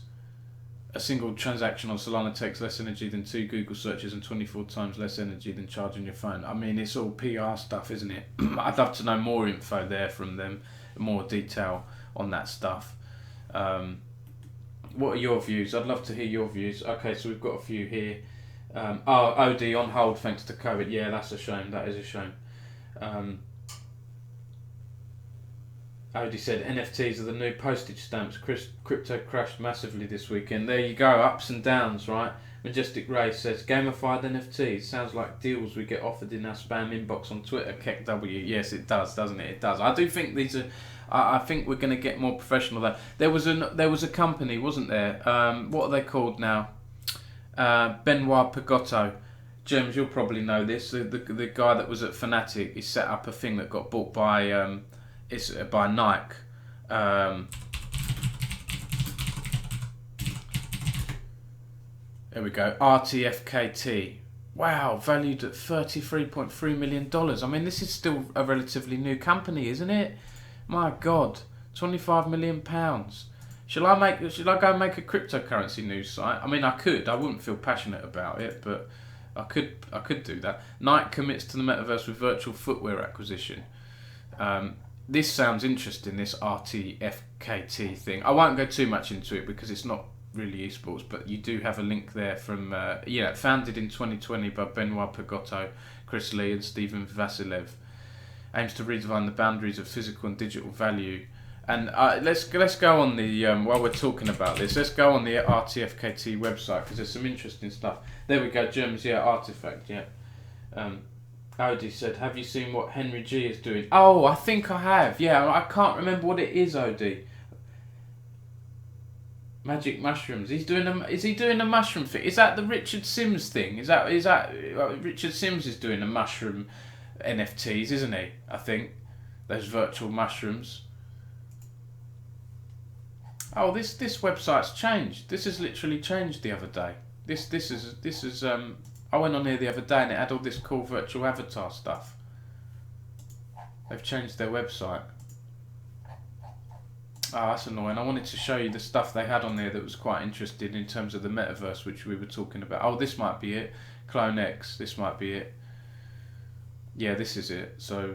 A single transaction on Solana takes less energy than 2 Google searches and 24 times less energy than charging your phone. I mean, it's all PR stuff, isn't it? I'd love to know more info there from them, more detail on that stuff. What are your views? I'd love to hear your views. Okay, so we've got a few here. OD on hold thanks to COVID. Yeah, that's a shame. That is a shame. Odie said NFTs are the new postage stamps. Crypto crashed massively this weekend. There you go, ups and downs, right? Majestic Ray says gamified NFTs sounds like deals we get offered in our spam inbox on Twitter. Keck W. Yes, it does, doesn't it? It does. I do think these are. I think we're going to get more professional. There was a company, wasn't there? What are they called now? Benoit Pagotto. James, you'll probably know this. The guy that was at Fnatic, he set up a thing that got bought by by Nike. There we go. RTFKT. Wow, valued at $33.3 million. I mean, this is still a relatively new company, isn't it? My God, £25 million. Should I go and make a cryptocurrency news site? I mean, I could. I wouldn't feel passionate about it, but I could do that. Nike commits to the metaverse with virtual footwear acquisition. This sounds interesting, this RTFKT thing. I won't go too much into it because it's not really esports, but you do have a link there from, founded in 2020 by Benoit Pagotto, Chris Lee and Stephen Vasilev. Aims to redefine the boundaries of physical and digital value. And let's go on the, while we're talking about this, let's go on the RTFKT website because there's some interesting stuff. There we go, Germans, Artifact, Odie said, have you seen what Henry G is doing? Oh, I think I have. Yeah, I can't remember what it is, Odie. Magic mushrooms. Is he doing a mushroom thing? Is that the Richard Sims thing? Is that Richard Sims is doing a mushroom NFTs, isn't he? I think those virtual mushrooms. Oh, this website's changed. This has literally changed the other day. This is I went on here the other day and it had all this cool virtual avatar stuff. They've changed their website. Oh, that's annoying. I wanted to show you the stuff they had on there that was quite interesting in terms of the metaverse, which we were talking about. Oh, this might be it. Clone X, this might be it. Yeah, this is it. So,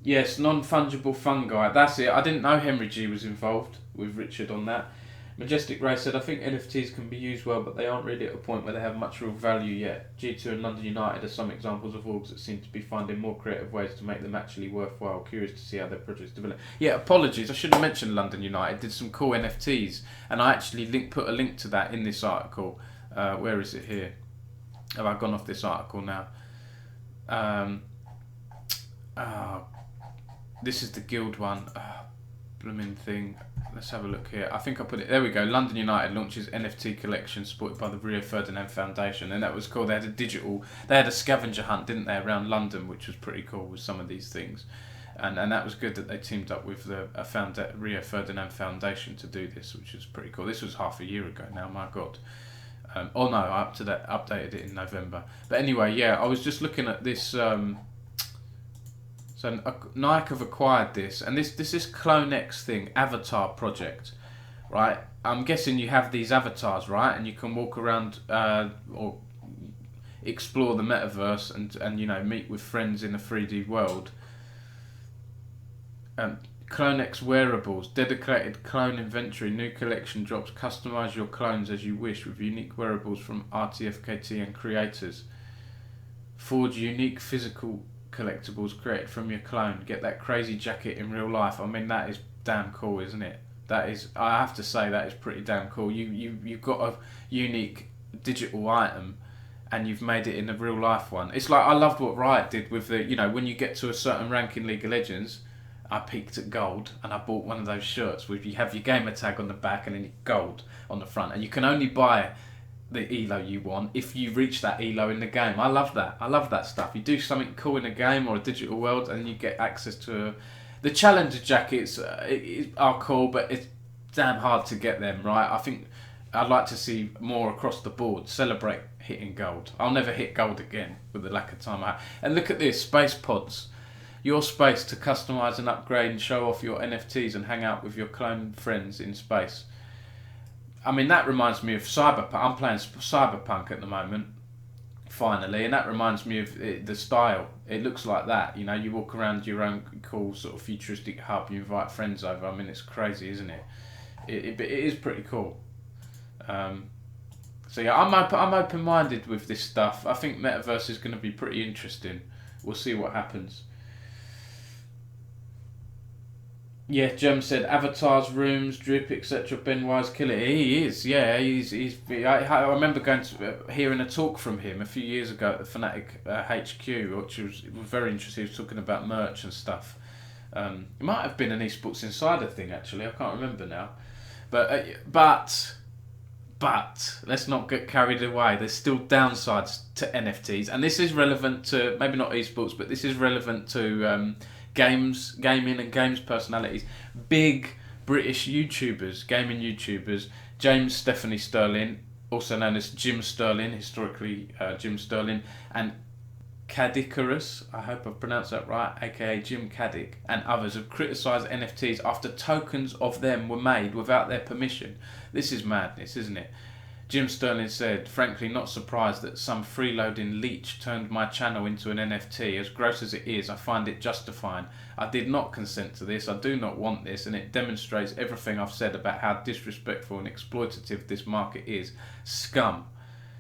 yes, non-fungible fungi. That's it. I didn't know Henry G was involved with Richard on that. Majestic Ray said, I think NFTs can be used well, but they aren't really at a point where they have much real value yet. G2 and London United are some examples of orgs that seem to be finding more creative ways to make them actually worthwhile. Curious to see how their projects develop. Yeah, apologies, I should have mentioned London United did some cool NFTs, and I actually put a link to that in this article. Where is it here? Have I gone off this article now? This is the guild one. Blooming thing. Let's have a look here. I think I put it. There we go. London United launches NFT collection supported by the Rio Ferdinand Foundation, and that was cool. They had a scavenger hunt, didn't they, around London, which was pretty cool with some of these things, and that was good that they teamed up with the Rio Ferdinand Foundation to do this, which was pretty cool. This was half a year ago now. My God. I updated it in November. But anyway, yeah, I was just looking at this. So Nike have acquired this, and this Clone X thing, avatar project, right? I'm guessing you have these avatars, right? And you can walk around or explore the metaverse and meet with friends in a 3D world. Clone X wearables, dedicated clone inventory, new collection drops, customize your clones as you wish with unique wearables from RTFKT and creators. Forge unique physical collectibles created from your clone. Get that crazy jacket in real life. I mean, that is damn cool, isn't it? That is, I have to say, that is pretty damn cool. You've got a unique digital item and you've made it in a real life one. It's like, I loved what Riot did with the, when you get to a certain rank in League of Legends, I peaked at gold and I bought one of those shirts where you have your gamer tag on the back and then gold on the front, and you can only buy the elo you want if you reach that elo in the game. I love that stuff. You do something cool in a game or a digital world and you get access to the challenger jackets are cool, but it's damn hard to get them, right? I think I'd like to see more across the board. Celebrate hitting gold. I'll never hit gold again with the lack of time I have. And look at this, space pods. Your space to customise and upgrade and show off your NFTs and hang out with your clone friends in space. I mean, that reminds me of Cyberpunk. I'm playing Cyberpunk at the moment, finally, and that reminds me of the style. It looks like that. You walk around your own cool sort of futuristic hub, you invite friends over. I mean, it's crazy, isn't it? It is pretty cool. So yeah, I'm open-minded with this stuff. I think Metaverse is going to be pretty interesting. We'll see what happens. Yeah, Jem said avatars, rooms, drip, etc. Ben Wise killer. He is, yeah. I remember going to hearing a talk from him a few years ago at the Fnatic HQ, which was very interesting. He was talking about merch and stuff. It might have been an Esports Insider thing actually. I can't remember now, but let's not get carried away. There's still downsides to NFTs, and this is relevant to maybe not esports, but this is relevant to gaming and games personalities. Big British YouTubers, gaming YouTubers, James Stephanie Sterling, also known as Jim Sterling, historically Jim Sterling, and Cadicarus, I hope I've pronounced that right, aka Jim Caddick, and others have criticised NFTs after tokens of them were made without their permission. This is madness, isn't it? Jim Sterling said, frankly not surprised that some freeloading leech turned my channel into an NFT. As gross as it is, I find it justifying. I did not consent to this, I do not want this, and it demonstrates everything I've said about how disrespectful and exploitative this market is. Scum.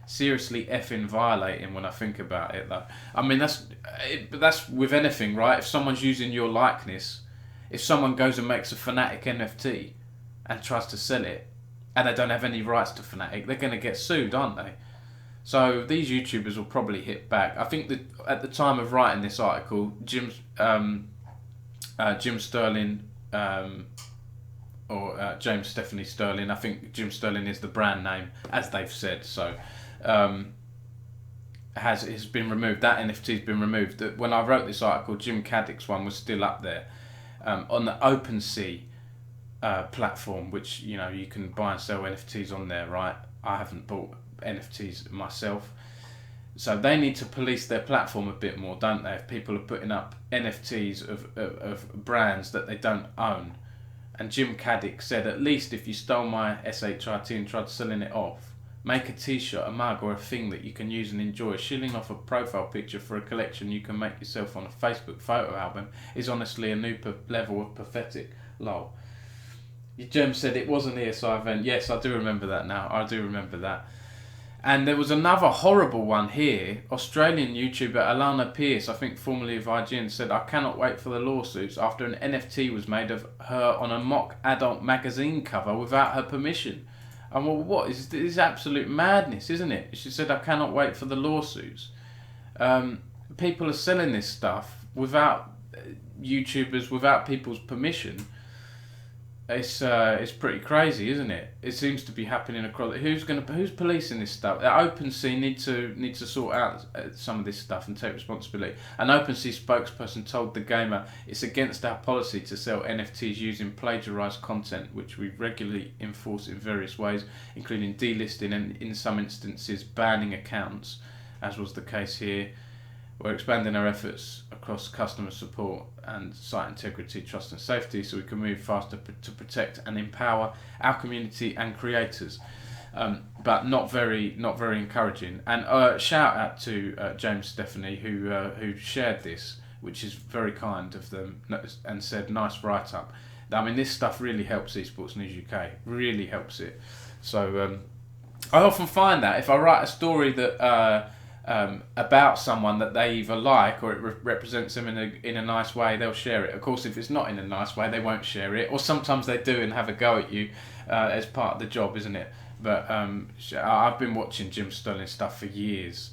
Seriously effing violating when I think about it though. I mean that's with anything, right? If someone's using your likeness, if someone goes and makes a Fnatic NFT and tries to sell it and they don't have any rights to Fnatic, they're going to get sued, aren't they? So these YouTubers will probably hit back. I think that at the time of writing this article, Jim Sterling or James Stephanie Sterling, I think Jim Sterling is the brand name as they've said, so has been removed. That NFT's been removed. When I wrote this article, Jim Caddick's one was still up there on the OpenSea platform, which you can buy and sell NFTs on there, right? I haven't bought NFTs myself, so they need to police their platform a bit more, don't they? If people are putting up NFTs of brands that they don't own. And Jim Caddick said, at least if you stole my SHIT and tried selling it off, make a t-shirt, a mug or a thing that you can use and enjoy. Shilling off a profile picture for a collection you can make yourself on a Facebook photo album is honestly a new level of pathetic. Lol. Jem said it was an ESI event. Yes, I do remember that now. I do remember that. And there was another horrible one here. Australian YouTuber Alana Pierce, I think formerly of IGN, said, I cannot wait for the lawsuits after an NFT was made of her on a mock adult magazine cover without her permission. And well, what is this? Is absolute madness, isn't it? She said, I cannot wait for the lawsuits. People are selling this stuff without YouTubers, without people's permission. It's pretty crazy, isn't it? It seems to be happening across. Who's policing this stuff? OpenSea need to sort out some of this stuff and take responsibility. An OpenSea spokesperson told The Gamer, it's against our policy to sell NFTs using plagiarized content, which we regularly enforce in various ways, including delisting and in some instances banning accounts, as was the case here. We're expanding our efforts across customer support and site integrity, trust and safety so we can move faster to protect and empower our community and creators. But not very encouraging. And shout out to James Stephanie who shared this, which is very kind of them, and said nice write up. I mean, this stuff really helps Esports News UK, really helps it. So I often find that if I write a story that about someone that they either like or it represents them in a nice way, they'll share it. Of course, if it's not in a nice way, they won't share it, or sometimes they do and have a go at you as part of the job, isn't it? But I've been watching Jim Sterling stuff for years.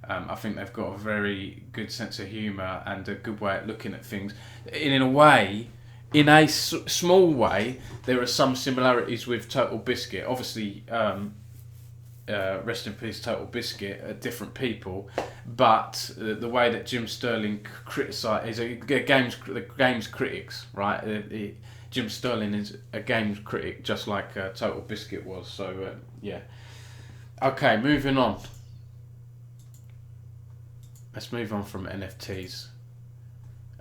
I think they've got a very good sense of humour and a good way at looking at things. In a way, in a small way, there are some similarities with Total Biscuit. Obviously, rest in peace Total Biscuit, different people, but the way that Jim Sterling criticised the games critics, right? Jim Sterling is a games critic just like Total Biscuit was, so yeah. Okay, moving on. Let's move on from NFTs.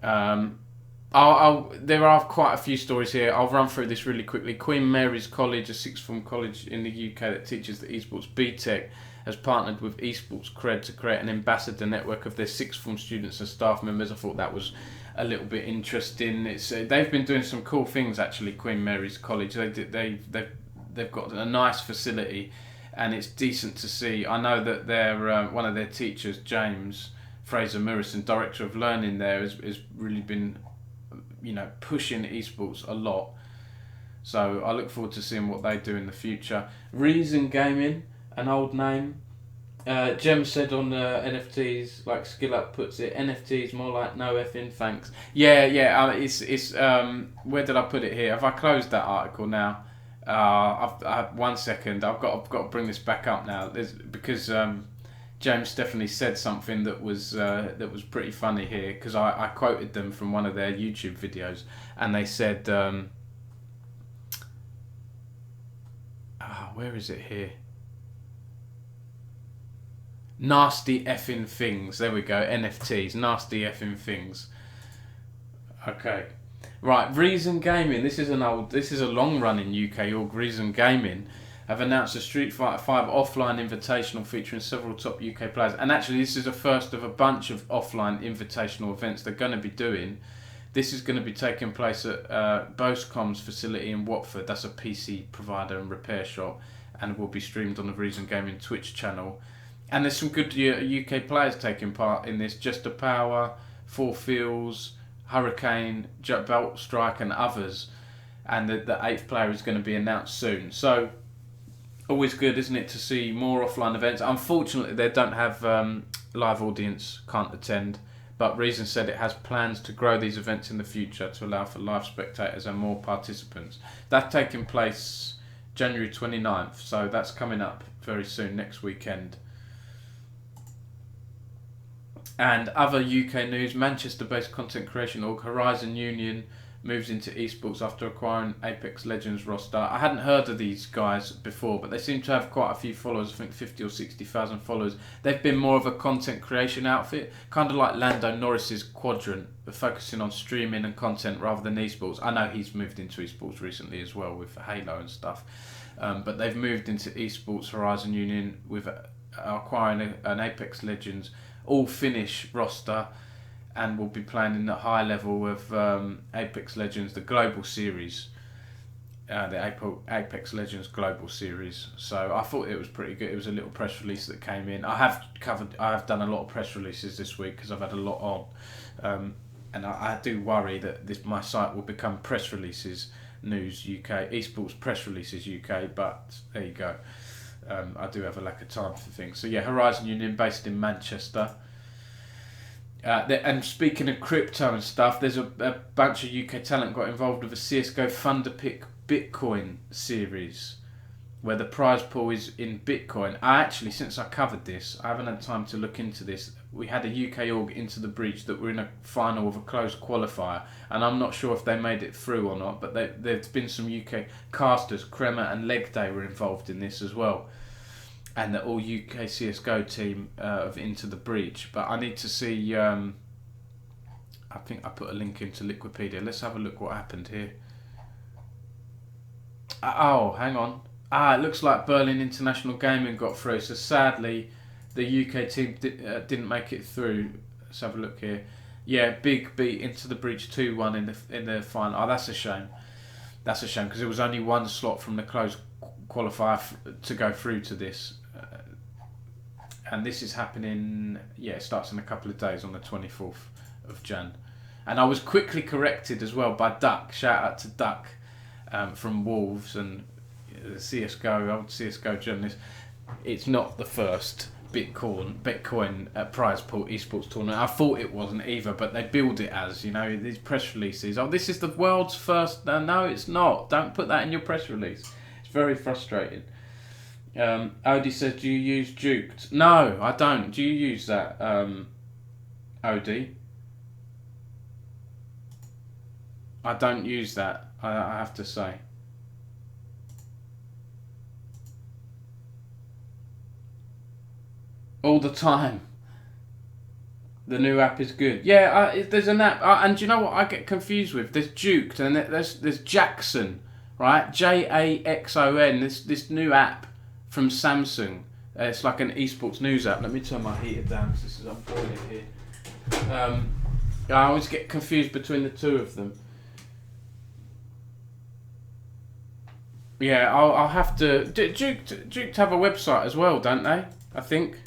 There are quite a few stories here. I'll run through this really quickly. Queen Mary's College, a sixth form college in the UK that teaches the esports BTEC, has partnered with Esports Cred to create an ambassador network of their sixth form students and staff members. I thought that was a little bit interesting. They've been doing some cool things actually. Queen Mary's College, they've got a nice facility, and it's decent to see. I know that their one of their teachers, James Fraser Murison, Director of Learning there, has really been pushing esports a lot. So I look forward to seeing what they do in the future. Reason Gaming, an old name. Jem said on NFTs, like SkillUp puts it, NFTs more like no effing thanks. Yeah. It's where did I put it here? Have I closed that article now? I've 1 second. I've got to bring this back up now. Because James definitely said something that was pretty funny here, because I quoted them from one of their YouTube videos, and they said, where is it here? Nasty effing things. There we go. NFTs. Nasty effing things. Okay. Right. Reason Gaming. This is a long running UK org. Reason Gaming have announced a Street Fighter 5 offline invitational featuring several top UK players. And actually, this is the first of a bunch of offline invitational events they're going to be doing. This is going to be taking place at Boscom's facility in Watford. That's a PC provider and repair shop, and will be streamed on the Reason Gaming Twitch channel. And there's some good UK players taking part in this. Just a Power, Four Fields, Hurricane, Belt Strike, and others. And the 8th player is going to be announced soon. So, always good, isn't it, to see more offline events. Unfortunately, they don't have live audience, can't attend. But Reason said it has plans to grow these events in the future to allow for live spectators and more participants. That's taking place January 29th. So, that's coming up very soon, next weekend. And other UK news, Manchester-based content creation org Horizon Union moves into esports after acquiring Apex Legends roster. I hadn't heard of these guys before, but they seem to have quite a few followers, I think 50 or 60,000 followers. They've been more of a content creation outfit, kind of like Lando Norris's Quadrant, but focusing on streaming and content rather than esports. I know he's moved into esports recently as well with Halo and stuff, but they've moved into esports, Horizon Union, with acquiring an Apex Legends all Finnish roster, and will be playing in the high level of Apex Legends, the global series, the Apex Legends global series. So I thought it was pretty good. It was a little press release that came in. I have done a lot of press releases this week because I've had a lot on, and I do worry that my site will become press releases news UK, esports press releases UK. But there you go. I do have a lack of time for things. So yeah, Horizon Union based in Manchester. And speaking of crypto and stuff, there's a bunch of UK talent got involved with a CSGO Thunder Pick Bitcoin series, where the prize pool is in Bitcoin. Since I covered this, I haven't had time to look into this. We had a UK org, Into the Breach, that were in a final of a closed qualifier, and I'm not sure if they made it through or not, but there's been some UK casters, Crema and Leg Day were involved in this as well. And the all UK CSGO team of Into the Breach. But I need to see, I think I put a link into Liquipedia. Let's have a look what happened here. Oh, hang on. It looks like Berlin International Gaming got through. So sadly, the UK team didn't make it through. Let's have a look here. Yeah, big beat Into the Breach 2-1 in the final. Oh, that's a shame. That's a shame because there was only one slot from the closed qualifier to go through to this. And this is happening, it starts in a couple of days on the 24th of Jan. And I was quickly corrected as well by Duck. Shout out to Duck from Wolves and the CSGO, old CSGO journalist. It's not the first Bitcoin prize pool esports tournament. I thought it wasn't either, but they build it as, these press releases. Oh, this is the world's first. No, it's not. Don't put that in your press release. It's very frustrating. Odie says, do you use Duked? No, I don't. Do you use that, Odie? I don't use that, I have to say. All the time. The new app is good. Yeah, there's an app, and do you know what I get confused with? There's Duked, and there's Jackson, right? Jaxon. This new app from Samsung. It's like an esports news app. Let me turn my heater down because I'm boiling here. I always get confused between the two of them. Yeah, I'll have to. Duke have a website as well, don't they? I think.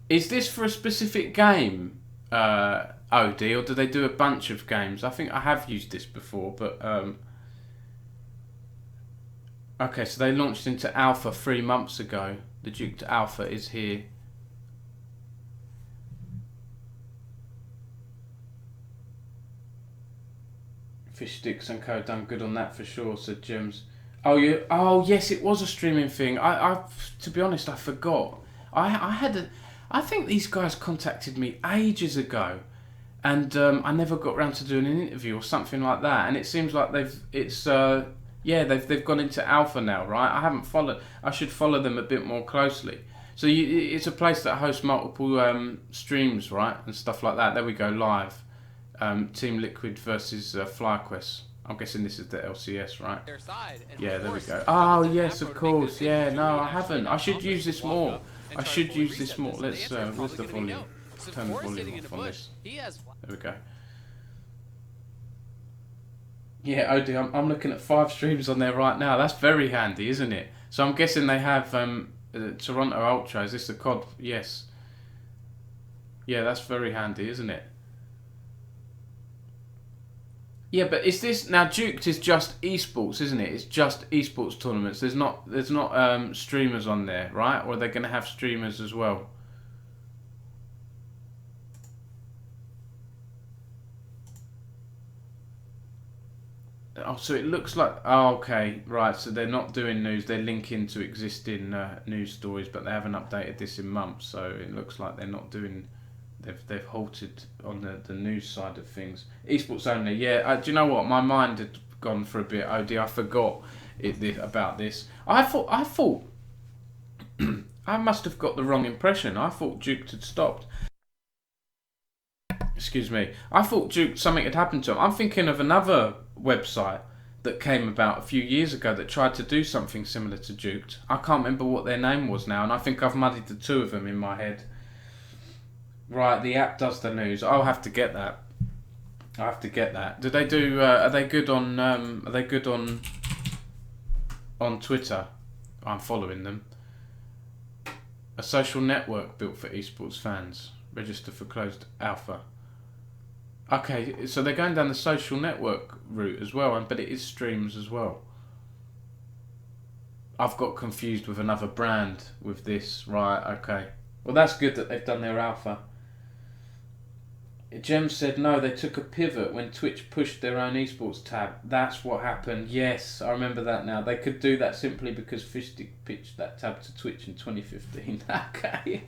Is this for a specific game, OD, or do they do a bunch of games? I think I have used this before, but okay, so they launched into alpha 3 months ago. The Duke to alpha is here. Fish sticks and co done good on that for sure, said Gems. Oh, yeah. Oh, yes, it was a streaming thing. I to be honest, I forgot. I think these guys contacted me ages ago, and I never got around to doing an interview or something like that. And it seems like they've gone into alpha now, right? I haven't followed. I should follow them a bit more closely. So it's a place that hosts multiple streams, right, and stuff like that. There we go, live. Team Liquid versus FlyQuest. I'm guessing this is the LCS, right? Yeah, there we go. Oh, yes, of course. Yeah, no, I haven't. I should use this more. I should use this more. Let's, where's the volume? Turn the volume off on this. There we go. Yeah, OD, I'm looking at 5 streams on there right now. That's very handy, isn't it? So I'm guessing they have Toronto Ultra. Is this the COD? Yes. Yeah, that's very handy, isn't it? Yeah, but is this now? Duked is just esports, isn't it? It's just esports tournaments. There's not streamers on there, right? Or are they going to have streamers as well? Oh, so it looks like... Oh, okay, right. So they're not doing news. They're linking to existing news stories, but they haven't updated this in months. So it looks like they're not doing... They've halted on the news side of things. Esports only, yeah. Do you know what? My mind had gone for a bit. OD, I forgot about this. I thought I must have got the wrong impression. I thought Duke had stopped. Excuse me. I thought Duke something had happened to him. I'm thinking of another website that came about a few years ago that tried to do something similar to Duked. I can't remember what their name was now, and I think I've muddied the two of them in my head. Right, the app does the news. I'll have to get that. I have to get that. Do they do? Are they good on? Are they good on Twitter? I'm following them. A social network built for esports fans. Register for closed alpha. Okay, so they're going down the social network route as well, but it is streams as well. I've got confused with another brand with this. Right, okay. Well, that's good that they've done their alpha. Jem said no, they took a pivot when Twitch pushed their own esports tab. That's what happened. Yes, I remember that now. They could do that simply because Fishstick pitched that tab to Twitch in 2015. Okay.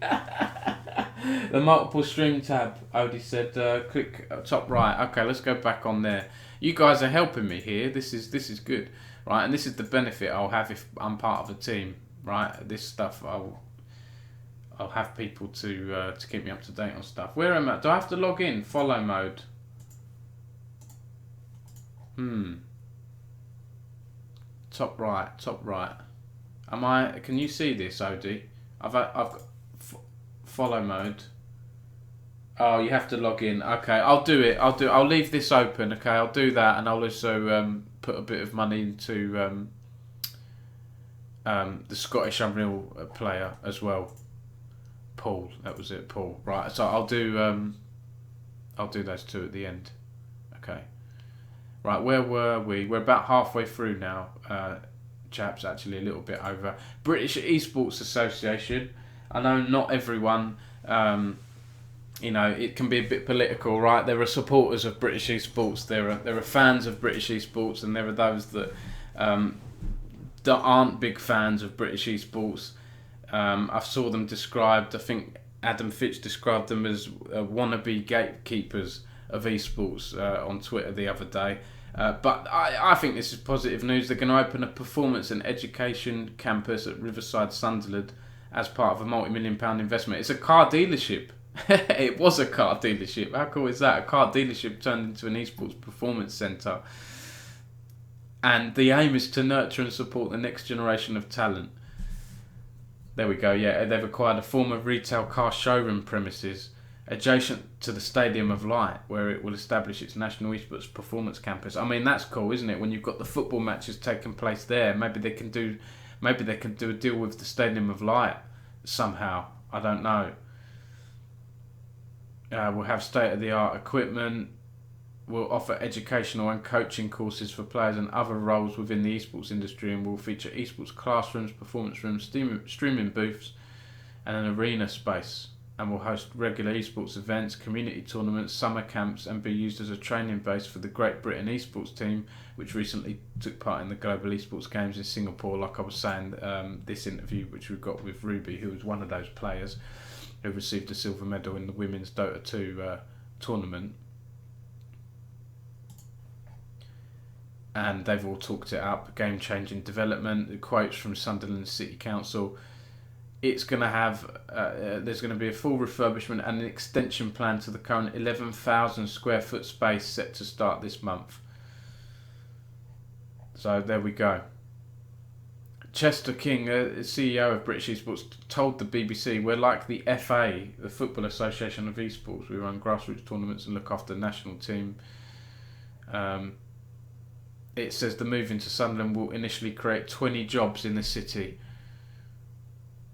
The multiple stream tab, Odie said, click top right. Okay, let's go back on there. You guys are helping me here. This is good, right? And this is the benefit I'll have if I'm part of a team, right? This stuff I'll have people to keep me up to date on stuff. Where am I? Do I have to log in? Follow mode. Top right, top right. Am I? Can you see this, Odie? I've got follow mode. Oh, you have to log in. Okay, I'll do it. I'll leave this open. Okay, I'll do that, and I'll also put a bit of money into the Scottish Unreal player as well. Paul, that was it, Paul. Right, so I'll do those two at the end. Okay. Right, where were we? We're about halfway through now, chaps, actually a little bit over. British Esports Association. I know not everyone, it can be a bit political, right? There are supporters of British Esports, there are fans of British Esports, and there are those that aren't big fans of British Esports. I saw them described, I think Adam Fitch described them as wannabe gatekeepers of esports on Twitter the other day. But I think this is positive news. They're going to open a performance and education campus at Riverside, Sunderland as part of a multi-million-pound investment. It's a car dealership. It was a car dealership. How cool is that? A car dealership turned into an esports performance centre. And the aim is to nurture and support the next generation of talent. There we go, yeah. They've acquired a former retail car showroom premises adjacent to the Stadium of Light, where it will establish its National Esports Performance Campus. I mean, that's cool, isn't it? When you've got the football matches taking place there, maybe they can do a deal with the Stadium of Light somehow. I don't know. We'll have state-of-the-art equipment. We'll offer educational and coaching courses for players and other roles within the esports industry, and we'll feature esports classrooms, performance rooms, streaming booths, and an arena space. And we'll host regular esports events, community tournaments, summer camps, and be used as a training base for the Great Britain esports team, which recently took part in the Global Esports Games in Singapore. Like I was saying, this interview which we got with Ruby, who was one of those players who received a silver medal in the women's Dota 2 tournament. And they've all talked it up. Game-changing development. The quotes from Sunderland City Council. It's going to have, there's going to be a full refurbishment and an extension plan to the current 11,000 square foot space set to start this month. So there we go. Chester King, CEO of British Esports, told the BBC, "We're like the FA, the Football Association of Esports. We run grassroots tournaments and look after the national team." It says the move into Sunderland will initially create 20 jobs in the city.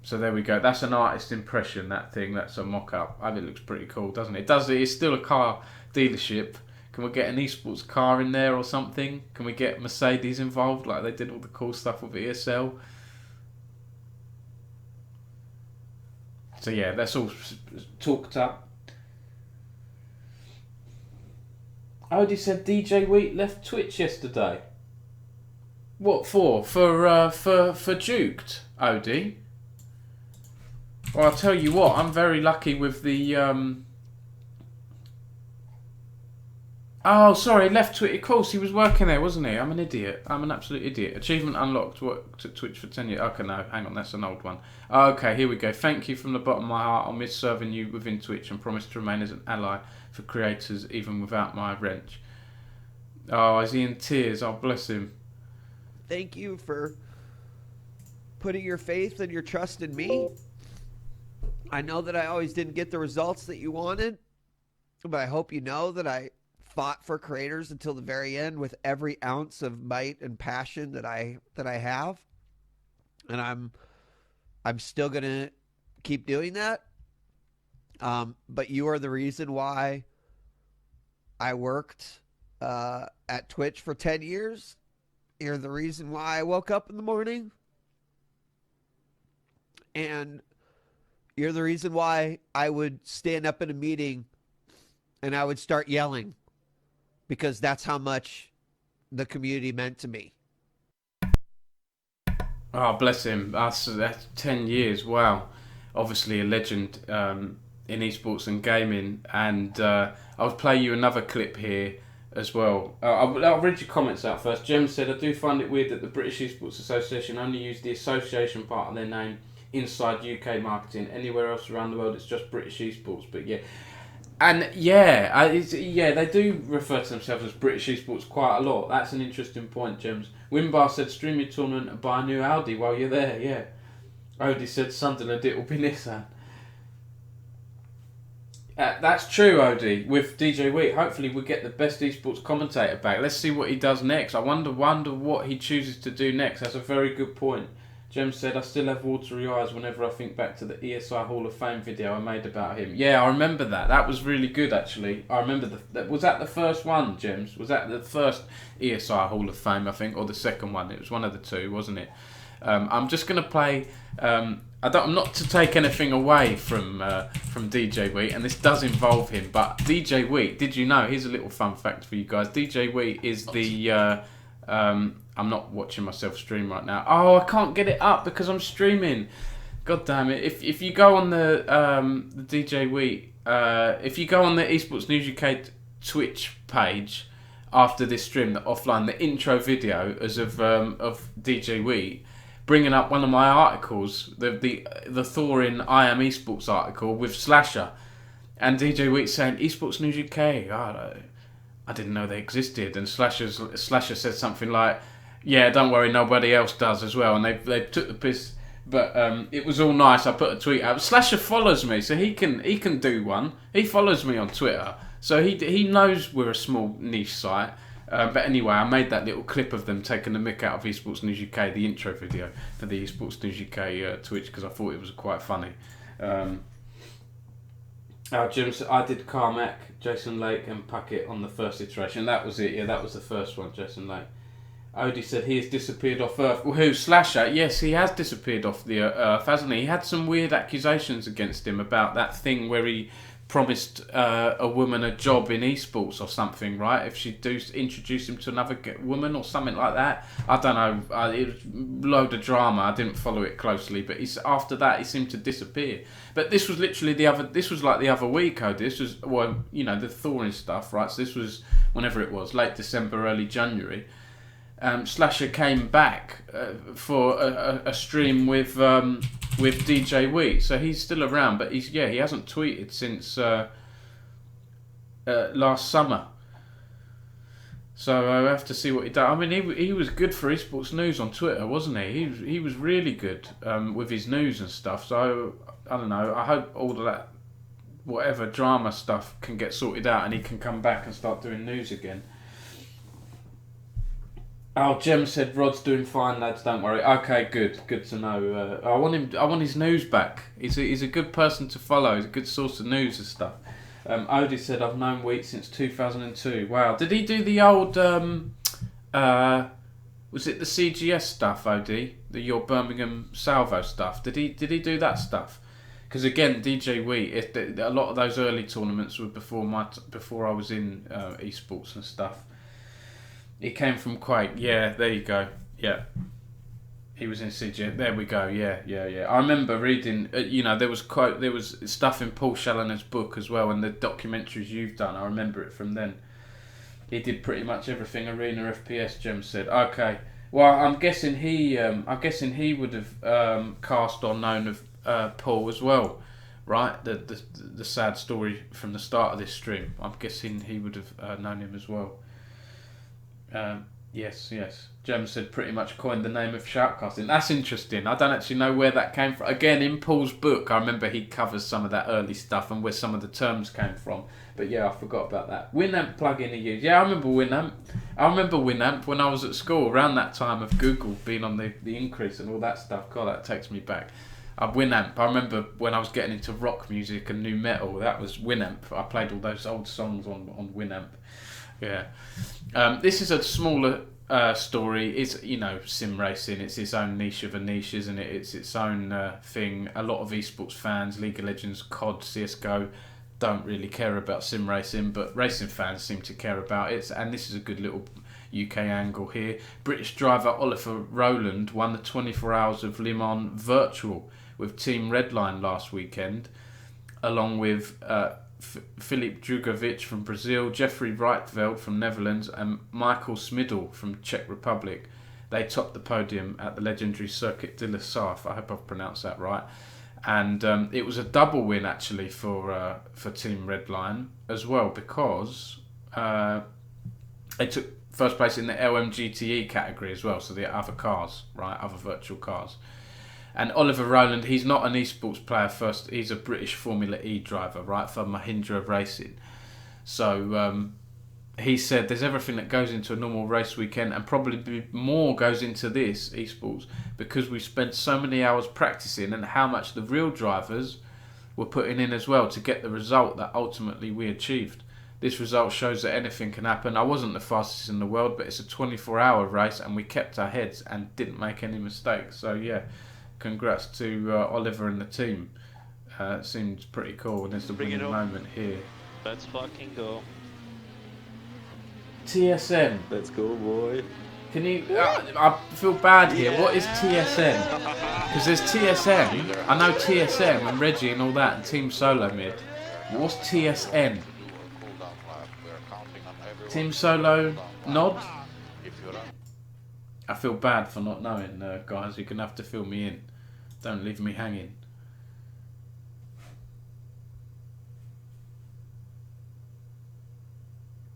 So there we go. That's an artist impression, that thing. That's a mock-up. I think it looks pretty cool, doesn't it? It's still a car dealership. Can we get an esports car in there or something? Can we get Mercedes involved like they did all the cool stuff with ESL? So yeah, that's all talked up. Odie said DJ Wheat left Twitch yesterday. What for? For Duked, Odie? Well, I'll tell you what, I'm very lucky with the... Oh, sorry, left Twitch. Of course, he was working there, wasn't he? I'm an idiot. I'm an absolute idiot. Achievement unlocked. Worked at Twitch for 10 years. Okay, no, hang on, that's an old one. Okay, here we go. Thank you from the bottom of my heart. I'll miss serving you within Twitch and promise to remain as an ally for creators even without my wrench. Oh, is he in tears? Oh, bless him. Thank you for putting your faith and your trust in me. I know that I always didn't get the results that you wanted, but I hope you know that I fought for creators until the very end with every ounce of might and passion that I have, and I'm still gonna keep doing that. But you are the reason why I worked at Twitch for 10 years. You're the reason why I woke up in the morning, and you're the reason why I would stand up in a meeting and I would start yelling, because that's how much the community meant to me. Oh, bless him. That's 10 years. Wow. Obviously a legend in esports and gaming. And I'll play you another clip here as well. I'll read your comments out first. Jem said, "I do find it weird that the British Esports Association only use the association part of their name inside UK marketing. Anywhere else around the world, it's just British Esports." But yeah. And yeah, they do refer to themselves as British Esports quite a lot. That's an interesting point, Gems. Wimbar said, "Stream your tournament and buy a new Audi while you're there." Yeah. Odie said, "Sunderland, it will be Nissan." That's true, Odie. With DJ Wheat, hopefully we'll get the best esports commentator back. Let's see what he does next. I wonder what he chooses to do next. That's a very good point. Jem said, "I still have watery eyes whenever I think back to the ESI Hall of Fame video I made about him." Yeah, I remember that. That was really good, actually. I remember was that the first one, Jems? Was that the first ESI Hall of Fame, I think, or the second one? It was one of the two, wasn't it? I'm just going to play... I'm not to take anything away from DJ Wheat, and this does involve him, but DJ Wheat, did you know, here's a little fun fact for you guys, DJ Wheat is the... I'm not watching myself stream right now. Oh, I can't get it up because I'm streaming. God damn it. If you go on the DJ Wheat, if you go on the Esports News UK Twitch page after this stream, the offline, the intro video as of DJ Wheat, bringing up one of my articles, the Thorin I Am Esports article with Slasher, and DJ Wheat saying, "Esports News UK, I didn't know they existed," and Slasher said something like, "Yeah, don't worry, nobody else does as well," and they took the piss, but it was all nice. I put a tweet out. Slasher follows me, so he can do one. He follows me on Twitter, so he knows we're a small niche site. But anyway, I made that little clip of them taking the mick out of Esports News UK, the intro video for the Esports News UK Twitch, because I thought it was quite funny. Jim said, I did Carmack, Jason Lake and Puckett on the first iteration. That was it, yeah, that was the first one, Jason Lake. Odie said he has disappeared off Earth. Well, who? Slasher? Yes, he has disappeared off the Earth, hasn't he? He had some weird accusations against him about that thing where he promised a woman a job in esports or something, right? If she'd introduce him to another woman or something like that. I don't know. It was a load of drama. I didn't follow it closely, but after that he seemed to disappear. But this was literally this was like the other week, Odie. This was, well, you know, the thawing stuff, right? So this was whenever it was, late December, early January. Slasher came back for a stream with DJ Wheat, so he's still around, but he hasn't tweeted since last summer. So I have to see what he does. I mean, he was good for Esports News on Twitter, wasn't he? He was really good with his news and stuff. So I don't know. I hope all of that, whatever drama stuff, can get sorted out and he can come back and start doing news again. Oh, Jem said Rod's doing fine, lads. Don't worry. Okay, good to know. I want his news back. He's a good person to follow. He's a good source of news and stuff. Odie said I've known Wheat since 2002. Wow. Did he do the old? Was it the CGS stuff, Odie? Your Birmingham Salvo stuff. Did he do that stuff? Because again, DJ Wheat. A lot of those early tournaments were before I was in esports and stuff. He came from Quake. Yeah, there you go. Yeah. He was in CG. There we go. Yeah. I remember reading, there was stuff in Paul Challoner's book as well, and the documentaries you've done. I remember it from then. He did pretty much everything Arena FPS, Jem said. Okay. Well, I'm guessing he would have cast or known of Paul as well, right? The sad story from the start of this stream. I'm guessing he would have known him as well. Yes. Jem said pretty much coined the name of shoutcasting. That's interesting. I don't actually know where that came from. Again, in Paul's book, I remember he covers some of that early stuff and where some of the terms came from. But yeah, I forgot about that. Winamp plugin he used. Yeah, I remember Winamp. I remember Winamp when I was at school, around that time of Google being on the increase and all that stuff. God, that takes me back. Winamp. I remember when I was getting into rock music and new metal, that was Winamp. I played all those old songs on Winamp. Yeah. This is a smaller story. It's, sim racing. It's its own niche of a niche, isn't it? It's its own thing. A lot of esports fans, League of Legends, COD, CSGO, don't really care about sim racing, but racing fans seem to care about it. And this is a good little UK angle here. British driver Oliver Rowland won the 24 Hours of Le Mans Virtual with Team Redline last weekend, along with Filip Drugovic from Brazil, Jeffrey Reitveld from Netherlands and Michael Smidl from Czech Republic. They topped the podium at the legendary Circuit de la Sarthe. I hope I've pronounced that right. And it was a double win actually for Team Redline as well, because they took first place in the LMGTE category as well, so the other cars, right, other virtual cars. And Oliver Rowland, he's not an esports player first, he's a British Formula E driver, right, for Mahindra Racing. So he said there's everything that goes into a normal race weekend, and probably more goes into this, esports, because we spent so many hours practicing, and how much the real drivers were putting in as well to get the result that ultimately we achieved. This result shows that anything can happen. I wasn't the fastest in the world, but it's a 24-hour race, and we kept our heads and didn't make any mistakes. So yeah, congrats to Oliver and the team. It seems pretty cool, and there's the winning moment here. Let's fucking go. TSN. Let's go, boy. Can you... I feel bad here. Yeah. What is TSN? Because there's TSN. I know TSM and Reggie and all that, and Team Solo Mid. What's TSN? Team Solo Nod? I feel bad for not knowing, guys. You're going to have to fill me in. Don't leave me hanging.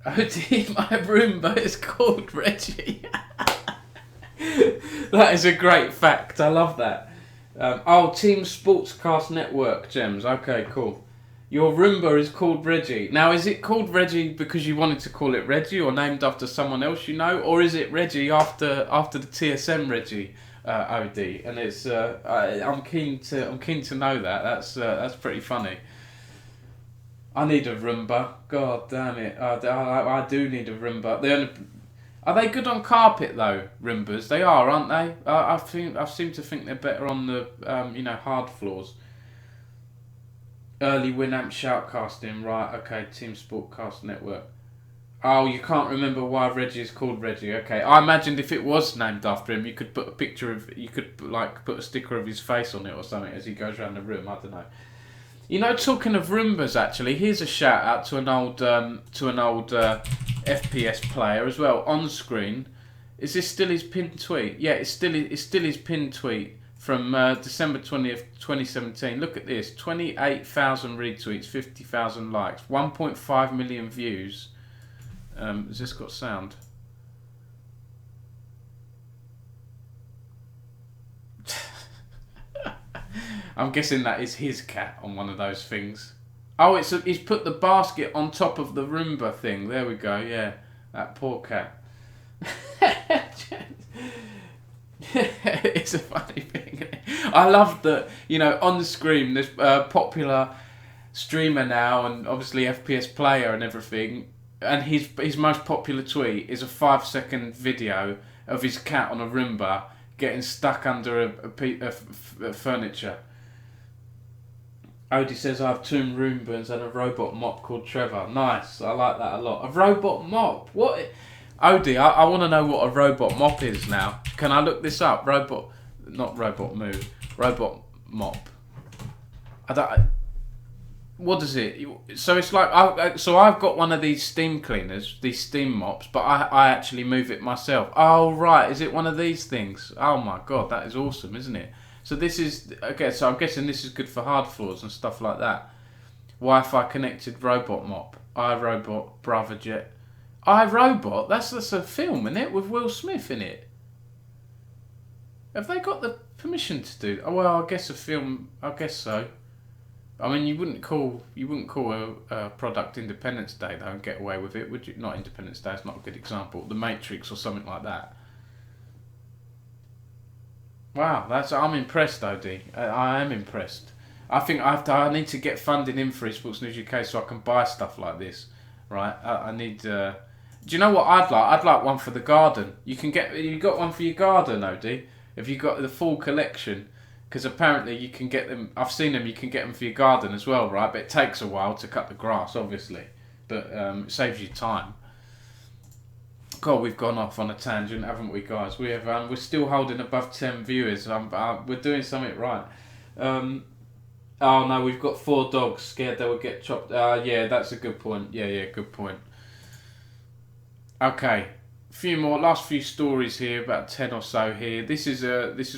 Oh, my Roomba is called Reggie. That is a great fact. I love that. Team Sportscast Network, Gems. Okay, cool. Your Roomba is called Reggie. Now, is it called Reggie because you wanted to call it Reggie, or named after someone else you know, or is it Reggie after the TSM Reggie, OD? And it's I'm keen to know that. That's pretty funny. I need a Roomba. God damn it. I do need a Roomba. Are they good on carpet though, Roombas? They are, aren't they? I seem to think they're better on the hard floors. Early Winamp shoutcasting, right? Okay, Team Sportcast Network. Oh, you can't remember why Reggie is called Reggie. Okay, I imagined if it was named after him, you could put a picture of, put a sticker of his face on it or something as he goes around the room. I don't know. You know, talking of Roombas, actually, here's a shout out to an old FPS player as well. On screen, is this still his pinned tweet? Yeah, it's still his pinned tweet from December 20th, 2017. Look at this: 28,000 retweets, 50,000 likes, 1.5 million views. Has this got sound? I'm guessing that is his cat on one of those things. Oh, he's put the basket on top of the Roomba thing. There we go. Yeah, that poor cat. It's a funny thing. I love that. On the screen, there's a popular streamer now, and obviously FPS player and everything. And his most popular tweet is a 5-second video of his cat on a Roomba getting stuck under a furniture. Odie says, I have 2 Roombas and a robot mop called Trevor. Nice, I like that a lot. A robot mop? What? Odie, I want to know what a robot mop is now. Can I look this up? Robot mop. What is it? So it's like, I've got one of these steam cleaners, these steam mops, but I actually move it myself. Oh, right, is it one of these things? Oh my god, that is awesome, isn't it? So this is, okay, so I'm guessing this is good for hard floors and stuff like that. Wi-Fi connected robot mop. iRobot, Brother Jet. iRobot? That's a film, isn't it? With Will Smith in it. Have they got the permission to do that? Oh, well, I guess a film, I guess so. I mean, you wouldn't call a product Independence Day though and get away with it, would you? Not Independence Day, it's not a good example. The Matrix or something like that. Wow, I'm impressed, Odie. I am impressed. I think I need to get funding in for Esports News UK so I can buy stuff like this, right? I need. Do you know what I'd like? I'd like one for the garden. You got one for your garden, Odie? Have you got the full collection? Because apparently you can get them. I've seen them. You can get them for your garden as well, right? But it takes a while to cut the grass, obviously. But it saves you time. God, we've gone off on a tangent, haven't we, guys? We have. We're still holding above 10 viewers. We're doing something right. Oh no, we've got 4 dogs. Scared they would get chopped. Yeah, that's a good point. Yeah, good point. Okay. Last few stories here, about 10 or so here. This is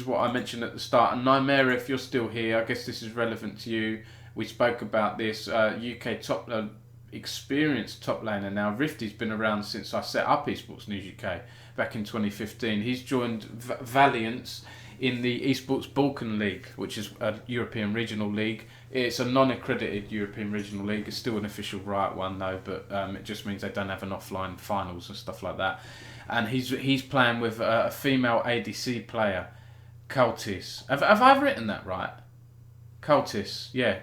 what I mentioned at the start. And Nymera, if you're still here, I guess this is relevant to you. We spoke about this UK experienced top laner now. Rifty's been around since I set up Esports News UK back in 2015. He's joined Valiance in the Esports Balkan League, which is a European regional league. It's a non-accredited European regional league. It's still an official Riot one though, but it just means they don't have an offline finals and stuff like that. And he's playing with a female ADC player, Cultis. Have I written that right? Cultis, yeah.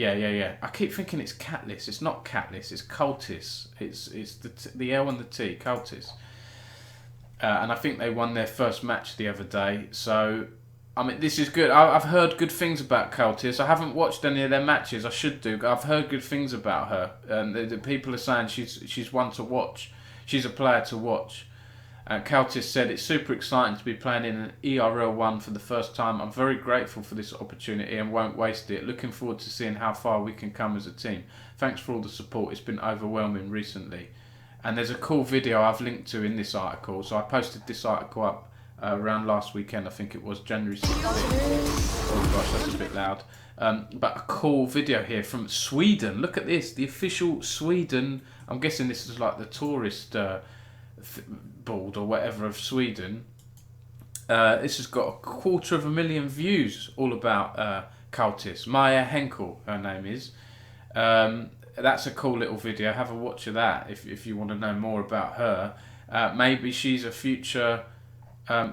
I keep thinking it's Catlis. It's not Catlis. It's Cultis. It's the L and the T. Cultis. And I think they won their first match the other day. So, I mean, this is good. I've heard good things about Cultis. I haven't watched any of their matches. I should do. I've heard good things about her. And the people are saying she's one to watch. She's a player to watch. Cultis said, it's super exciting to be playing in an ERL 1 for the first time. I'm very grateful for this opportunity and won't waste it. Looking forward to seeing how far we can come as a team. Thanks for all the support. It's been overwhelming recently. And there's a cool video I've linked to in this article. So I posted this article up around last weekend. I think it was January 16th. Oh gosh, that's a bit loud. But a cool video here from Sweden. Look at this. The official Sweden. I'm guessing this is like the tourist board or whatever of Sweden. This has got 250,000 views all about Cultis. Maya Henkel, her name is. That's a cool little video. Have a watch of that if you want to know more about her. Maybe she's a future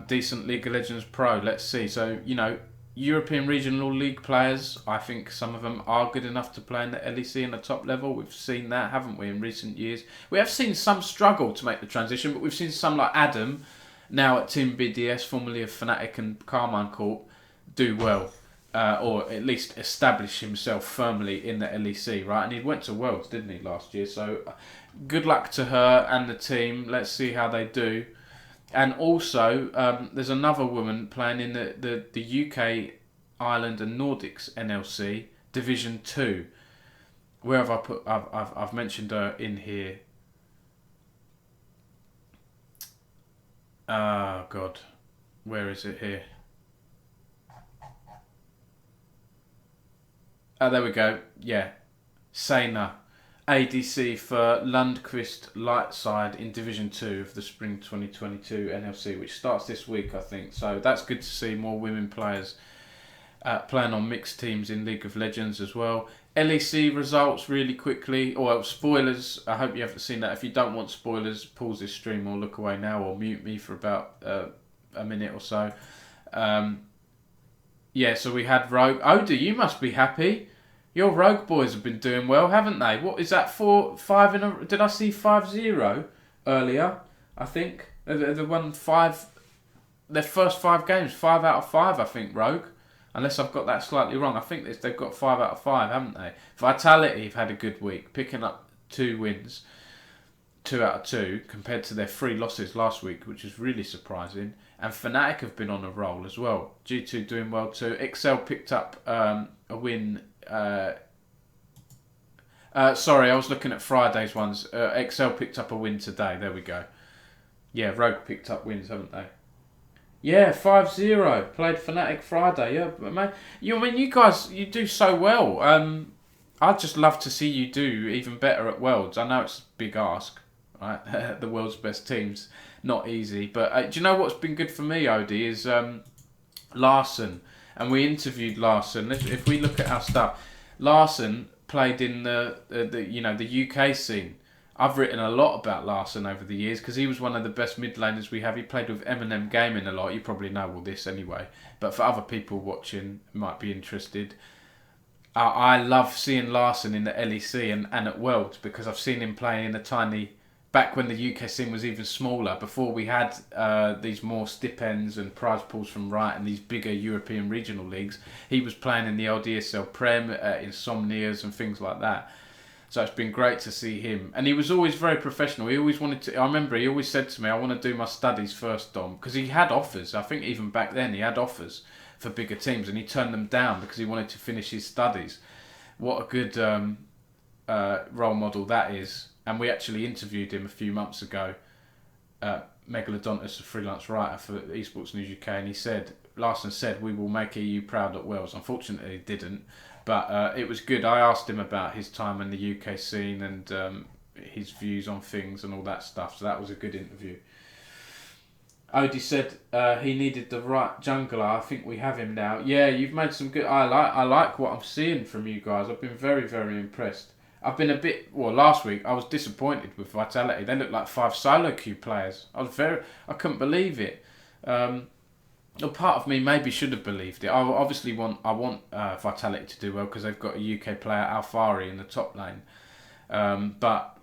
decent League of Legends pro. Let's see. So, European Regional League players, I think some of them are good enough to play in the LEC in the top level. We've seen that, haven't we, in recent years? We have seen some struggle to make the transition, but we've seen some like Adam, now at Team BDS, formerly of Fnatic and Carmine Corp, do well. Or at least establish himself firmly in the LEC, right? And he went to Worlds, didn't he, last year? So good luck to her and the team. Let's see how they do. And also, there's another woman playing in the UK, Ireland and Nordics NLC Division 2. Where have I put? I've mentioned her in here. Oh God, where is it here? Oh, there we go. Yeah, Sena, ADC for Lundqvist Lightside in Division 2 of the Spring 2022 NLC, which starts this week, I think. So that's good to see more women players playing on mixed teams in League of Legends as well. LEC results really quickly. Or spoilers, I hope you haven't seen that. If you don't want spoilers, pause this stream or look away now or mute me for about a minute or so. Yeah, so we had Rogue. Oda, you must be happy. Your Rogue boys have been doing well, haven't they? What is that, 4-5 in a... Did I see 5-0 earlier? I think. They won 5... Their first 5 games, 5 out of 5, I think, Rogue. Unless I've got that slightly wrong. I think they've got 5 out of 5, haven't they? Vitality have had a good week, picking up 2 wins. 2 out of 2, compared to their 3 losses last week, which is really surprising. And Fnatic have been on a roll as well. G2 doing well too. Excel picked up a win. Sorry, I was looking at Friday's ones. Excel picked up a win today. There we go. Yeah, Rogue picked up wins, haven't they? Yeah, 5-0. Played Fnatic Friday. Yeah, but man, you guys, you do so well. I'd just love to see you do even better at Worlds. I know it's a big ask, right? The world's best teams. Not easy, but do you know what's been good for me, Odie, is Larson, and we interviewed Larson. If we look at our stuff, Larson played in the UK scene. I've written a lot about Larson over the years because he was one of the best mid laners we have. He played with Eminem Gaming a lot. You probably know all this anyway, but for other people watching who might be interested, I love seeing Larson in the LEC and at Worlds because I've seen him play in a tiny... Back when the UK scene was even smaller, before we had these more stipends and prize pools from Riot and these bigger European regional leagues, he was playing in the LDSL Prem, Insomnias and things like that. So it's been great to see him. And he was always very professional. He always wanted to... I remember he always said to me, I want to do my studies first, Dom. Because he had offers. I think even back then he had offers for bigger teams and he turned them down because he wanted to finish his studies. What a good role model that is. And we actually interviewed him a few months ago, Megalodontus, a freelance writer for Esports News UK, and he said, Larson said, we will make EU proud at Wales. Unfortunately, he didn't, but it was good. I asked him about his time in the UK scene and his views on things and all that stuff, so that was a good interview. Odie said he needed the right jungler. I think we have him now. Yeah, you've made some good... I like what I'm seeing from you guys. I've been very, very impressed. I've been a bit... Well, last week I was disappointed with Vitality. They looked like 5 solo queue players. I couldn't believe it. A part of me maybe should have believed it. I want Vitality to do well because they've got a UK player, Alfari, in the top lane. But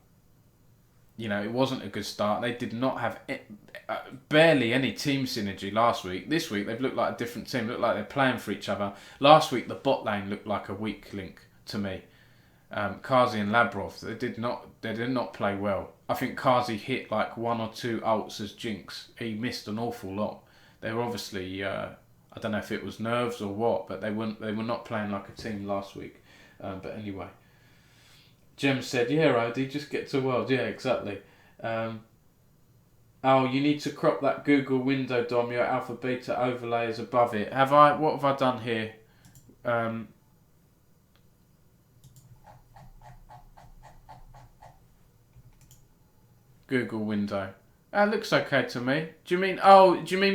it wasn't a good start. They did not have barely any team synergy last week. This week they've looked like a different team. Looked like they're playing for each other. Last week the bot lane looked like a weak link to me. Kazi and Labrov, they did not play well. I think Kazi hit like 1 or 2 ults as Jinx. He missed an awful lot. They were obviously I don't know if it was nerves or what, but they were not playing like a team last week. But anyway, Jem said, "Yeah, Odie, just get to World." Yeah, exactly. Oh, you need to crop that Google window, Dom. Your alpha beta overlay is above it. Have I? What have I done here? Google window. That looks okay to me. Do you mean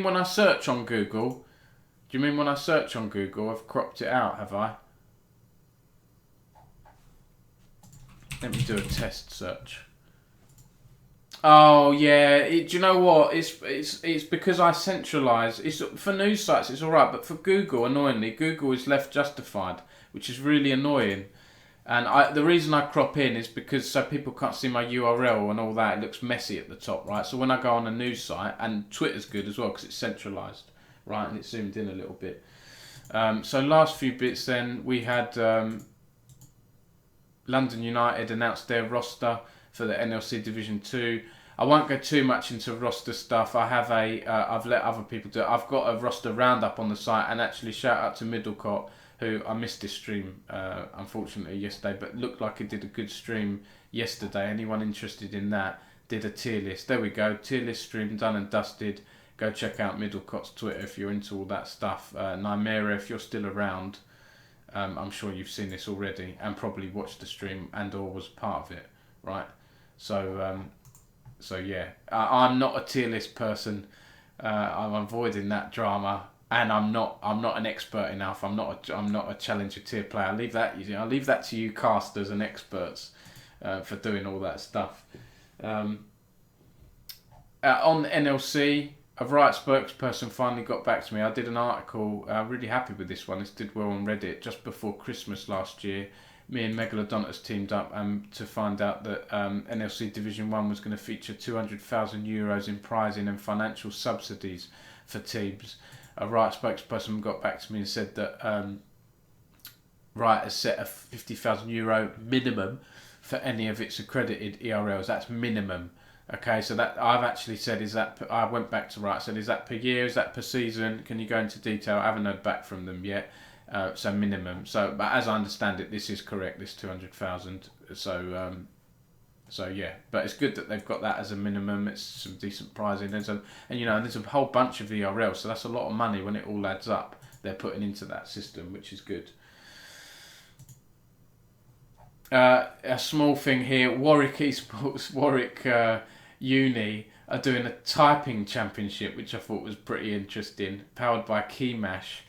when I search on Google? Do you mean when I search on Google I've cropped it out, have I? Let me do a test search. Oh yeah, do you know what? It's because I centralise. It's for news sites, it's all right, but for Google, annoyingly, Google is left justified, which is really annoying. And the reason I crop in is because so people can't see my URL and all that. It looks messy at the top, right? So when I go on a news site, and Twitter's good as well because it's centralised, right, and it's zoomed in a little bit. So last few bits, then we had London United announced their roster for the NLC Division 2. I won't go too much into roster stuff. I have I've let other people do it. I've got a roster roundup on the site, and actually shout out to Middlecott, who I missed his stream, unfortunately, yesterday, but looked like he did a good stream yesterday. Anyone interested in that, did a tier list. There we go, tier list stream done and dusted. Go check out Middlecott's Twitter if you're into all that stuff. Nymera, if you're still around, I'm sure you've seen this already and probably watched the stream and or was part of it, right? So yeah, I'm not a tier list person. I'm avoiding that drama, and I'm not an expert enough. I'm not a challenger tier player. I leave that to you casters and experts for doing all that stuff. On the NLC, a Riot spokesperson finally got back to me. I did an article. I'm really happy with this one. This did well on Reddit just before Christmas last year. Me and Megalodontus teamed up to find out that NLC Division 1 was going to feature €200,000 in prizing and financial subsidies for teams. A Riot spokesperson got back to me and said that Riot has set a €50,000 minimum for any of its accredited ERLs. That's minimum. Okay, so that I've actually said, I went back to Riot, said, is that per year, is that per season? Can you go into detail? I haven't heard back from them yet. So minimum. So, but as I understand it, this is correct. This 200,000. So yeah. But it's good that they've got that as a minimum. It's some decent pricing. There's a whole bunch of ERL. So that's a lot of money when it all adds up. They're putting into that system, which is good. A small thing here. Warwick Esports, Warwick Uni are doing a typing championship, which I thought was pretty interesting. Powered by Keymash.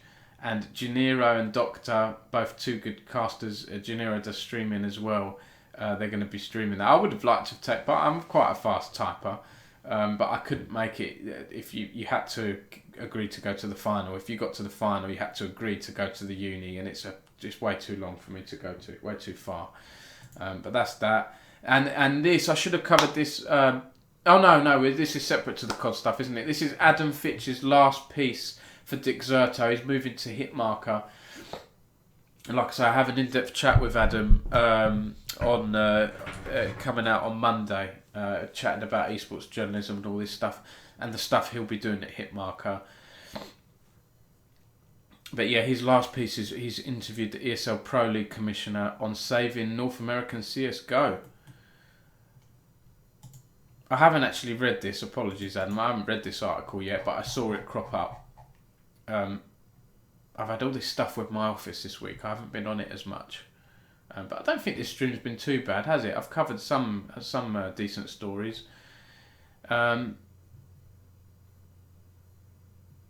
And Gennaro and Doctor, both two good casters. Gennaro does streaming as well. They're going to be streaming that. I would have liked to take, but I'm quite a fast typer. But I couldn't make it. If you had to agree to go to the final. If you got to the final, you had to agree to go to the uni, and it's just way too long for me to go to. Way too far. But that's that. And this, I should have covered this. Oh no, this is separate to the COD stuff, isn't it? This is Adam Fitch's last piece for Dick Zerto. He's moving to Hitmarker. And like I say, I have an in-depth chat with Adam on coming out on Monday, chatting about esports journalism and all this stuff, and the stuff he'll be doing at Hitmarker. But yeah, his last piece is he's interviewed the ESL Pro League Commissioner on saving North American CSGO. I haven't actually read this, apologies Adam, I haven't read this article yet, but I saw it crop up. I've had all this stuff with my office this week. I haven't been on it as much, but I don't think this stream's been too bad, has it? I've covered some decent stories.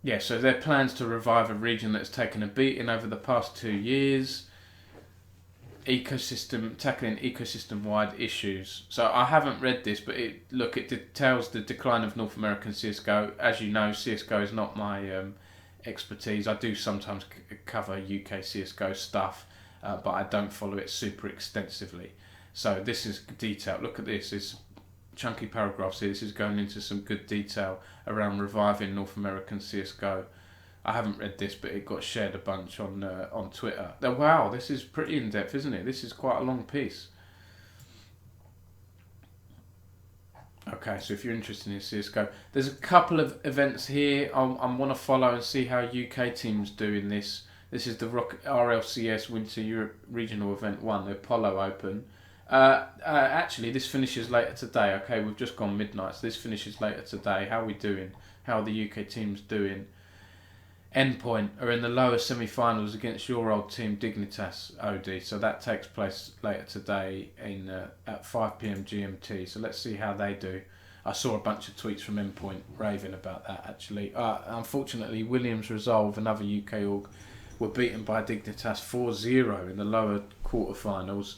Yeah, so their plans to revive a region that's taken a beating over the past 2 years. Tackling ecosystem-wide issues. So I haven't read this, but it details the decline of North American CSGO. As you know, CSGO is not my expertise. I do sometimes cover UK CSGO stuff, but I don't follow it super extensively. So this is detailed. Look at this. It's chunky paragraphs here. This is going into some good detail around reviving North American CSGO. I haven't read this, but it got shared a bunch on Twitter. Oh, wow, this is pretty in-depth, isn't it? This is quite a long piece. Okay, so if you're interested in CSGO, there's a couple of events here I want to follow and see how UK teams do in this. This is the RLCS Winter Europe Regional Event 1, the Apollo Open. Actually, this finishes later today. Okay, we've just gone midnight, so this finishes later today. How are we doing? How are the UK teams doing? Endpoint are in the lower semi-finals against your old team Dignitas OD, so that takes place later today at 5 PM GMT. So let's see how they do. I saw a bunch of tweets from Endpoint raving about that actually. Unfortunately, Williams Resolve, another UK org, were beaten by Dignitas 4-0 in the lower quarterfinals.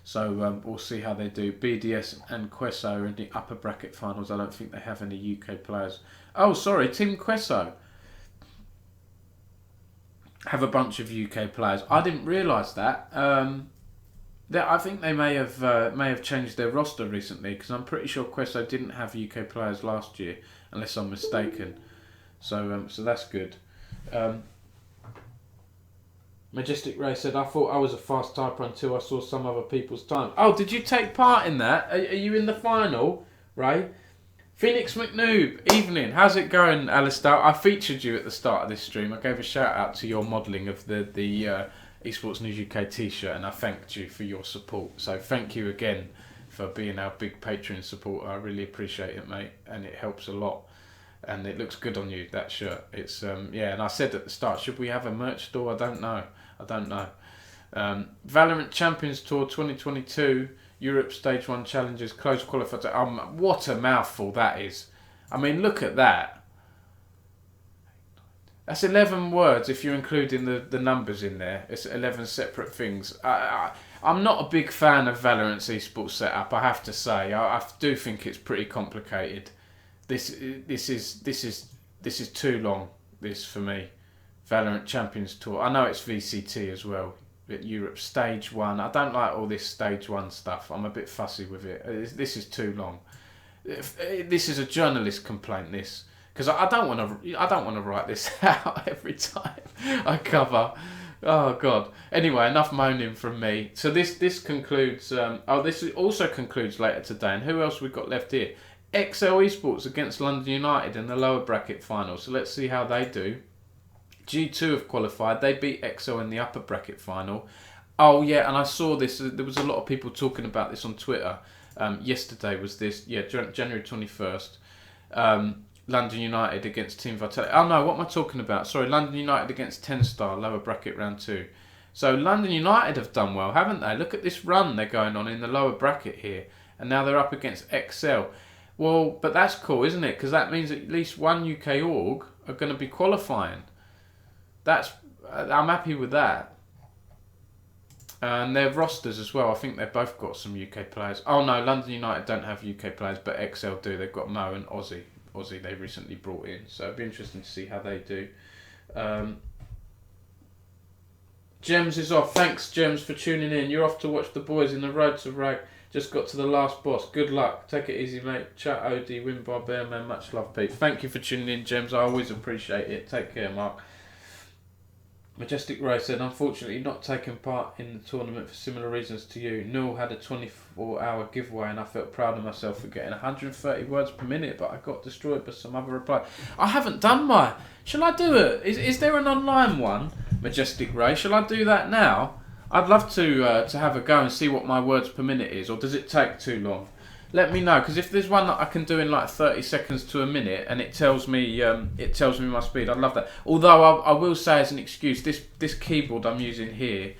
So we'll see how they do. BDS and Queso are in the upper bracket finals. I don't think they have any UK players. Oh, sorry, Team Queso have a bunch of UK players. I didn't realise that. I think they may have changed their roster recently, because I'm pretty sure Queso didn't have UK players last year, unless I'm mistaken. So that's good. Majestic Ray said, I thought I was a fast typer until I saw some other people's time. Oh, did you take part in that? Are you in the final, Ray? Phoenix McNoob, evening. How's it going, Alistair? I featured you at the start of this stream. I gave a shout out to your modelling of the Esports News UK t-shirt, and I thanked you for your support. So thank you again for being our big Patreon supporter. I really appreciate it, mate, and it helps a lot. And it looks good on you, that shirt. It's yeah, and I said at the start, should we have a merch store? I don't know. Valorant Champions Tour 2022, Europe Stage 1 Challenges, close qualifier. What a mouthful that is. I mean, look at that. That's 11 words if you're including the numbers in there. It's 11 separate things. I'm not a big fan of Valorant's esports setup, I have to say. I do think it's pretty complicated. This is too long, this, for me. Valorant Champions Tour. I know it's VCT as well. Europe Stage 1. I don't like all this Stage 1 stuff. I'm a bit fussy with it. This is too long. This is a journalist complaint, this. Because I don't want to write this out every time I cover. Oh, God. Anyway, enough moaning from me. So this concludes... this also concludes later today. And who else we've got left here? XL Esports against London United in the lower bracket final. So let's see how they do. G2 have qualified. They beat XL in the upper bracket final. Oh yeah, and I saw this. There was a lot of people talking about this on Twitter. Yesterday was this. Yeah, January 21st. London United against Team Vitality. Oh no, what am I talking about? Sorry, London United against 10 Star, lower bracket round 2. So London United have done well, haven't they? Look at this run they're going on in the lower bracket here. And now they're up against XL. Well, but that's cool, isn't it? Because that means at least one UK org are going to be qualifying. I'm happy with that. And their rosters as well. I think they've both got some UK players. Oh no, London United don't have UK players, but XL do. They've got Mo and Aussie. Aussie they recently brought in. So it'd be interesting to see how they do. Gems is off. Thanks, Gems, for tuning in. You're off to watch the boys in the Road to Rag. Just got to the last boss. Good luck. Take it easy, mate. Chat OD, win by Bearman. Much love, Pete. Thank you for tuning in, Gems. I always appreciate it. Take care, Mark. Majestic Ray said, unfortunately not taking part in the tournament for similar reasons to you. Newell had a 24-hour giveaway and I felt proud of myself for getting 130 words per minute, but I got destroyed by some other reply. I haven't done my... Shall I do it? Is there an online one, Majestic Ray? Shall I do that now? I'd love to have a go and see what my words per minute is, or does it take too long? Let me know, because if there's one that I can do in like 30 seconds to a minute and it tells me my speed, I'd love that. Although I will say as an excuse, this keyboard I'm using here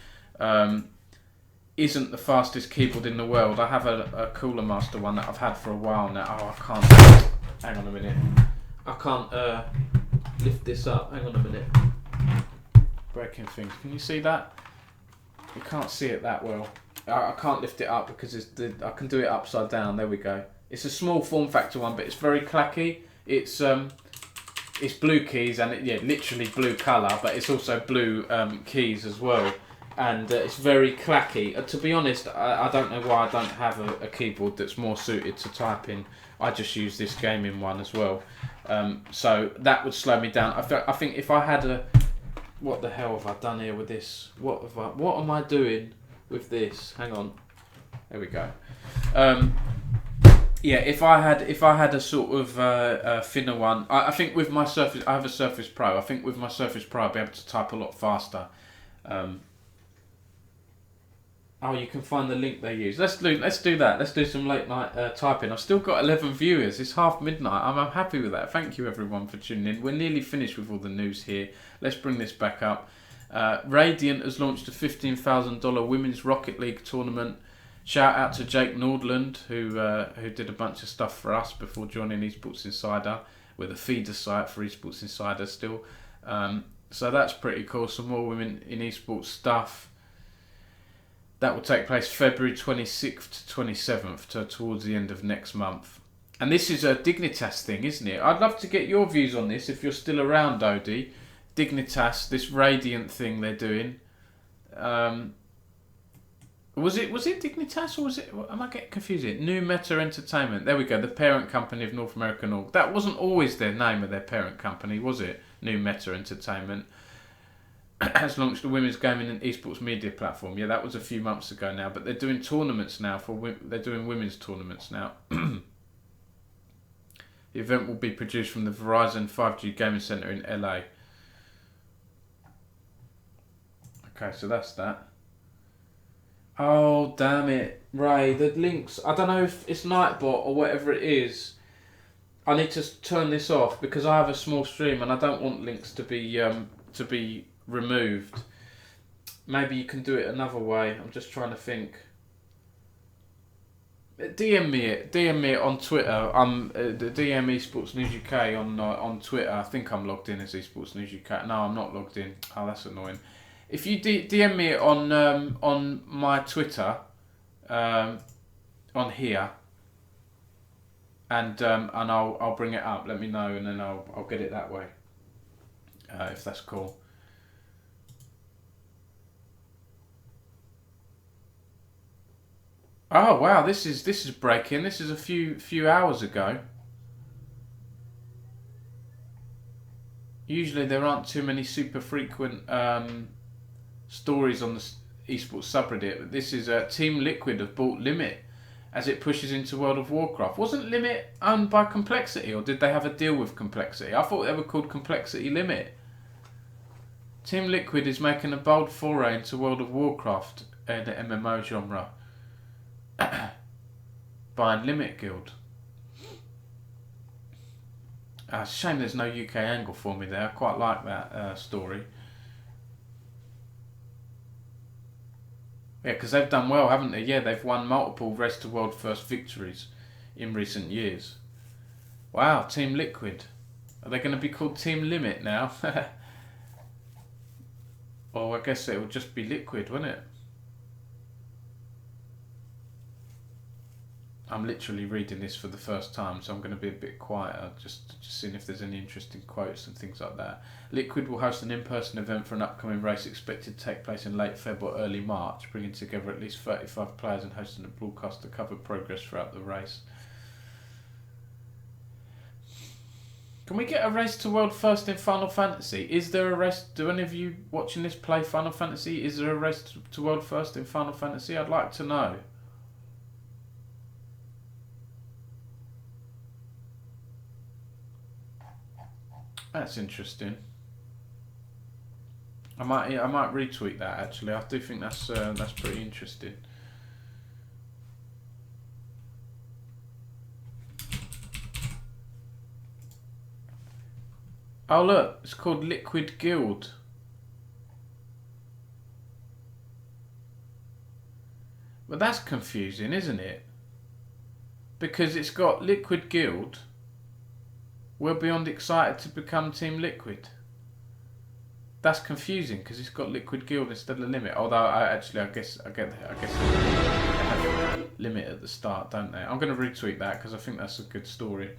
isn't the fastest keyboard in the world. I have a Cooler Master one that I've had for a while now. Oh, I can't... Hang on a minute. I can't lift this up. Hang on a minute. Breaking things. Can you see that? You can't see it that well. I can't lift it up because I can do it upside down. There we go. It's a small form factor one, but it's very clacky. It's blue keys and literally blue colour, but it's also blue keys as well. And it's very clacky. To be honest, I don't know why I don't have a keyboard that's more suited to typing. I just use this gaming one as well. So that would slow me down. I think if I had a... What the hell have I done here with this? What am I doing with this? Hang on. There we go. If I had a sort of thinner one, I think with my Surface, I have a Surface Pro. I think with my Surface Pro, I'll be able to type a lot faster. Oh, you can find the link they use. Let's do that. Let's do some late night typing. I've still got 11 viewers. It's half midnight. I'm happy with that. Thank you everyone for tuning in. We're nearly finished with all the news here. Let's bring this back up. Radiant has launched a $15,000 Women's Rocket League tournament. Shout out to Jake Nordland, who did a bunch of stuff for us before joining Esports Insider, with a feeder site for Esports Insider still. So that's pretty cool. Some more women in esports stuff. That will take place February 26th to 27th, towards the end of next month. And this is a Dignitas thing, isn't it? I'd love to get your views on this if you're still around, Odie. Dignitas, this Radiant thing they're doing. Was it Dignitas or was it? Am I getting confused? New Meta Entertainment. There we go. The parent company of North American Org. That wasn't always their name of their parent company, was it? New Meta Entertainment has launched a women's gaming and esports media platform. Yeah, that was a few months ago now. But they're doing tournaments now they're doing women's tournaments now. The event will be produced from the Verizon 5G Gaming Center in LA. Okay, so that's that. Oh, damn it. Ray, the links. I don't know if it's Nightbot or whatever it is. I need to turn this off because I have a small stream and I don't want links to be removed. Maybe you can do it another way. I'm just trying to think. DM me it on Twitter. DM Esports News UK on Twitter. I think I'm logged in as Esports News UK. No, I'm not logged in. Oh, that's annoying. If you DM me it on my Twitter, on here, and I'll bring it up. Let me know, and then I'll get it that way. If that's cool. Oh wow, this is breaking. This is a few hours ago. Usually there aren't too many super frequent stories on the esports subreddit, but this is Team Liquid have bought Limit as it pushes into World of Warcraft. Wasn't Limit owned by Complexity, or did they have a deal with Complexity? I thought they were called Complexity Limit. Team Liquid is making a bold foray into World of Warcraft in the MMO genre. Buying Limit Guild. It's a shame there's no UK angle for me there. I quite like that story. Yeah, because they've done well, haven't they? Yeah, they've won multiple Race to World First victories in recent years. Wow, Team Liquid. Are they going to be called Team Limit now? Or I guess it would just be Liquid, wouldn't it? I'm literally reading this for the first time, so I'm going to be a bit quieter, just seeing if there's any interesting quotes and things like that. Liquid will host an in-person event for an upcoming race expected to take place in late Feb or early March, bringing together at least 35 players and hosting a broadcast to cover progress throughout the race. Can we get a Race to World First in Final Fantasy? Is there a race? Do any of you watching this play Final Fantasy? Is there a Race to World First in Final Fantasy? I'd like to know. That's interesting. I might retweet that actually. I do think that's pretty interesting. Oh look, it's called Liquid Guild. But that's confusing, isn't it? Because it's got Liquid Guild. We're beyond excited to become Team Liquid. That's confusing because it's got Liquid Guild instead of Limit. Although I guess they have Limit at the start, don't they? I'm going to retweet that because I think that's a good story.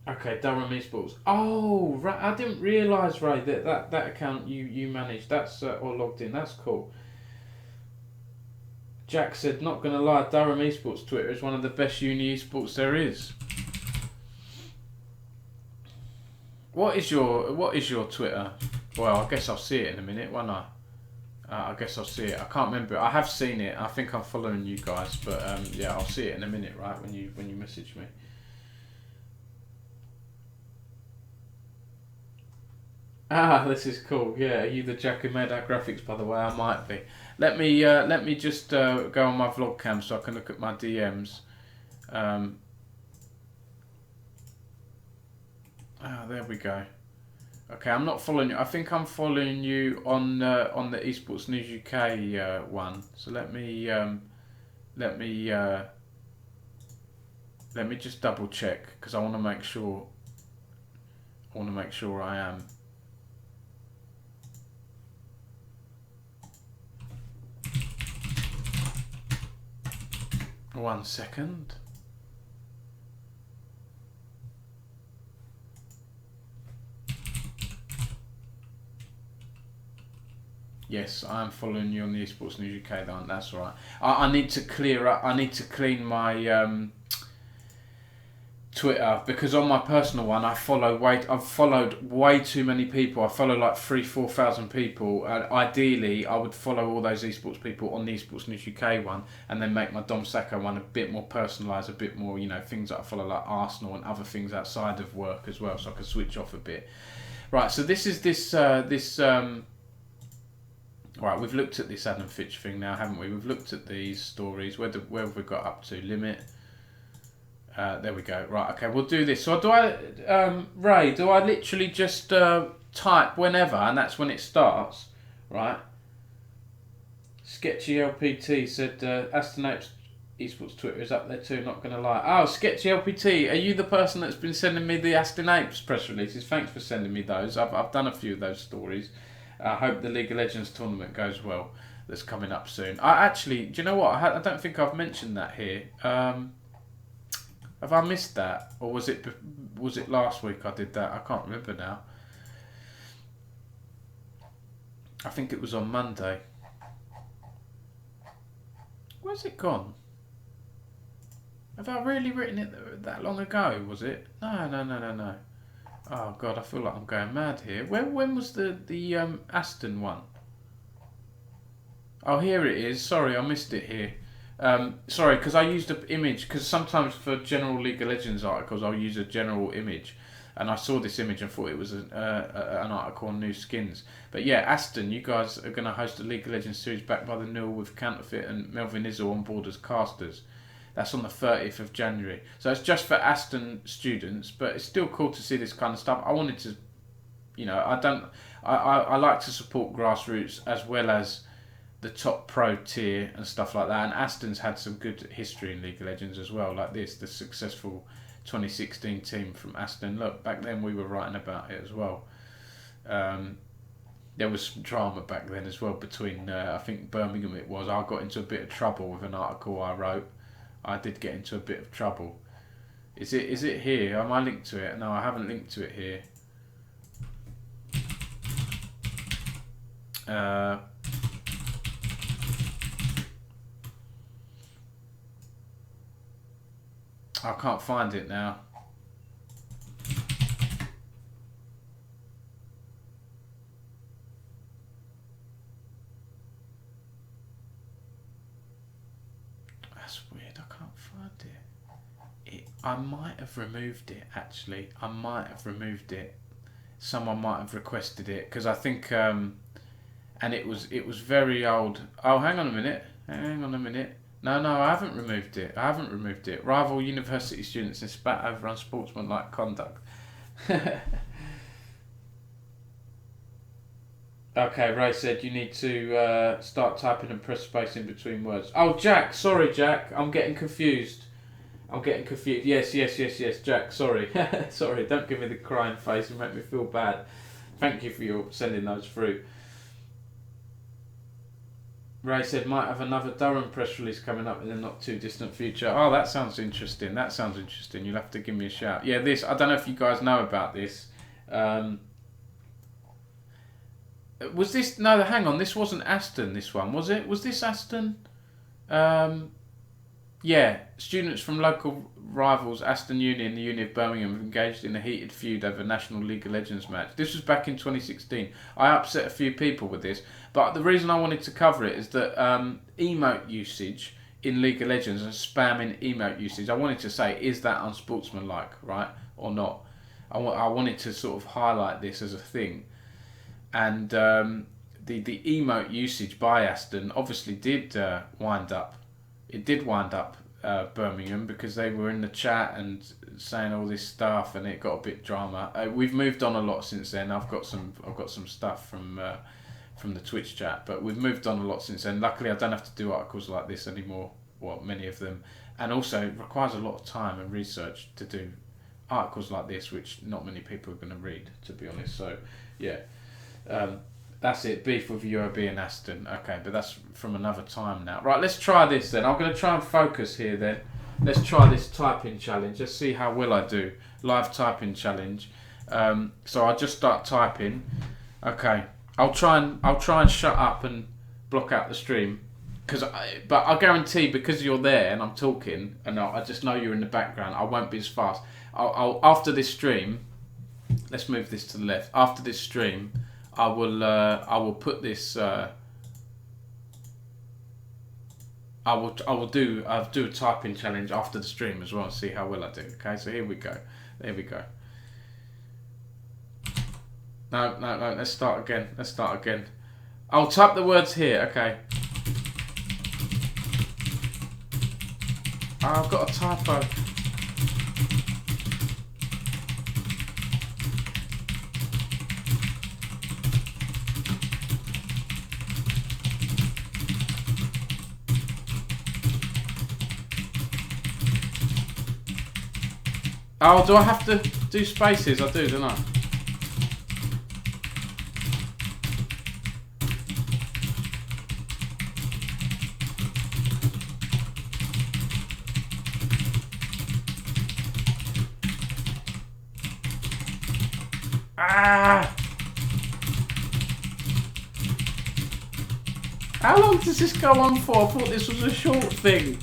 Okay, Durham Esports. Oh, right. I didn't realise, Ray, that account you managed. That's or logged in. That's cool. Jack said, not going to lie, Durham Esports Twitter is one of the best uni esports there is. What is your Twitter? Well, I guess I'll see it in a minute, won't I? I guess I'll see it. I can't remember. I have seen it. I think I'm following you guys, but yeah, I'll see it in a minute, right? When you message me. Ah, this is cool. Yeah, are you the Jack who made our graphics? By the way, I might be. Let me just go on my vlog cam so I can look at my DMs. There we go. Okay, I'm not following you. I think I'm following you on the Esports News UK one. So let me just double check because I want to make sure. I am. 1 second. Yes, I am following you on the Esports News UK. That's right. I need to clear up. I need to clean my Twitter, because on my personal one I've followed way too many people. I follow like 3,000-4,000 people, and ideally I would follow all those esports people on the Esports News UK one, and then make my Dom Sacco one a bit more personalised, a bit more, you know, things that I follow like Arsenal and other things outside of work as well, so I can switch off a bit. Right, so this is right, we've looked at this Adam Fitch thing now, haven't we? We've looked at these stories. Where have we got up to? Limit. There we go. Right, okay, we'll do this. So Ray, do I literally just type whenever, and that's when it starts, right? Sketchy LPT said Aston Apes Esports Twitter is up there too, not going to lie. Oh, Sketchy LPT, are you the person that's been sending me the Aston Apes press releases? Thanks for sending me those. I've done a few of those stories. I hope the League of Legends tournament goes well. That's coming up soon. I actually, do you know what? I don't think I've mentioned that here. Have I missed that, or was it last week I did that? I can't remember now. I think it was on Monday. Where's it gone? Have I really written it that long ago? Was it? No. Oh God, I feel like I'm going mad here. When was the Aston one? Oh, here it is. Sorry, I missed it here. Sorry, because I used an image, because sometimes for general League of Legends articles I'll use a general image, and I saw this image and thought it was an article on new skins. But yeah, Aston, you guys are going to host a League of Legends series backed by the Nil with Counterfeit and Melvin Izzle on board as casters. That's on the 30th of January. So it's just for Aston students, but it's still cool to see this kind of stuff. I wanted to, you know, I like to support grassroots as well as the top pro tier and stuff like that, and Aston's had some good history in League of Legends as well, like the successful 2016 team from Aston. Look, back then we were writing about it as well. There was some drama back then as well between I think Birmingham it was. I got into a bit of trouble with an article I wrote. I did get into a bit of trouble. Is it here? Am I linked to it? No, I haven't linked to it here. I can't find it now. That's weird, I can't find it. I might have removed it, actually. I might have removed it. Someone might have requested it, because I think, and it was very old. Oh, hang on a minute. No, I haven't removed it. Rival university students in spat over unsportsmanlike conduct. Okay, Ray said you need to start typing and press space in between words. Oh, Jack, sorry, Jack. I'm getting confused. Yes, Jack, sorry. Sorry, don't give me the crying face and make me feel bad. Thank you for your sending those through. Ray said might have another Durham press release coming up in the not too distant future. Oh, that sounds interesting. You'll have to give me a shout. Yeah, this, I don't know if you guys know about this. Was this, no, hang on, this wasn't Aston, this one, was it? Was this Aston? Yeah, students from local rivals Aston Uni and the Uni of Birmingham have engaged in a heated feud over a National League of Legends match. This was back in 2016. I upset a few people with this, but the reason I wanted to cover it is that emote usage in League of Legends and spamming emote usage, I wanted to say, is that unsportsmanlike, right, or not? I wanted to sort of highlight this as a thing. And the emote usage by Aston obviously did wind up Birmingham, because they were in the chat and saying all this stuff, and it got a bit drama. We've moved on a lot since then. I've got some stuff from the Twitch chat, but we've moved on a lot since then. Luckily, I don't have to do articles like this anymore. Well, many of them, and also it requires a lot of time and research to do articles like this, which not many people are going to read, to be honest. So, yeah. That's it, beef with UOB and Aston. Okay, but that's from another time now. Right, let's try this then. I'm going to try and focus here then. Let's try this typing challenge. Let's see how well I do. Live typing challenge. So I'll just start typing. Okay, I'll try and shut up and block out the stream. But I guarantee, because you're there and I'm talking and I just know you're in the background, I won't be as fast. I'll after this stream, let's move this to the left. After this stream, I will put this. I'll do a typing challenge after the stream as well and see how well I do. Okay, so here we go. There we go. No. Let's start again. I'll type the words here. Okay. Oh, I've got a typo. Oh, do I have to do spaces? I do, don't I? Ah! How long does this go on for? I thought this was a short thing.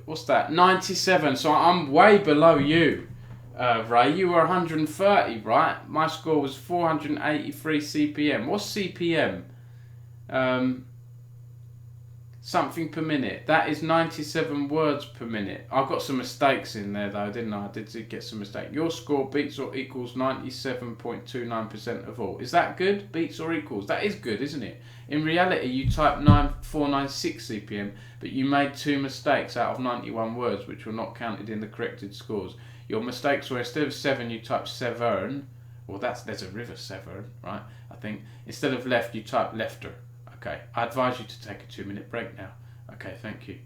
What's that? 97. So I'm way below you, Ray. You were 130, right? My score was 483 CPM. What's CPM? Something per minute. That is 97 words per minute. I got some mistakes in there though, didn't I? I did get some mistakes. Your score beats or equals 97.29% of all. Is that good? Beats or equals? That is good, isn't it? In reality, you typed 9496 CPM, but you made 2 mistakes out of 91 words, which were not counted in the corrected scores. Your mistakes were, instead of 7, you typed Severn. Well, there's a river, Severn, right? I think. Instead of left, you typed Lefter. Okay, I advise you to take a 2-minute break now. Okay, thank you.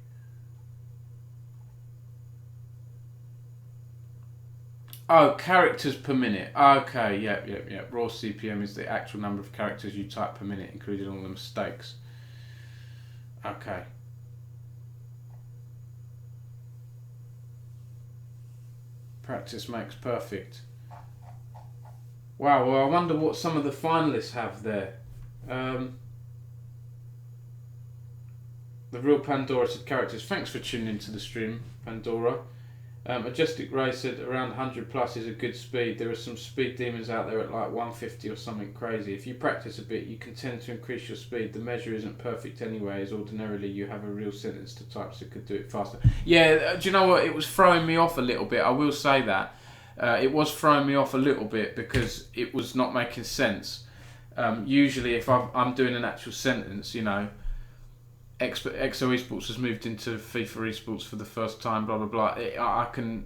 Oh, characters per minute. Okay, yep. Raw CPM is the actual number of characters you type per minute, including all the mistakes. Okay. Practice makes perfect. Wow, well, I wonder what some of the finalists have there. The real Pandora said characters. Thanks for tuning into the stream, Pandora. Majestic Ray said around 100 plus is a good speed. There are some speed demons out there at like 150 or something crazy. If you practice a bit, you can tend to increase your speed. The measure isn't perfect anyway, as ordinarily you have a real sentence to type, so could do it faster. Yeah, do you know what? It was throwing me off a little bit. I will say that. It was throwing me off a little bit because it was not making sense. Usually if I'm doing an actual sentence, you know, XO Esports has moved into FIFA Esports for the first time, blah blah blah. I can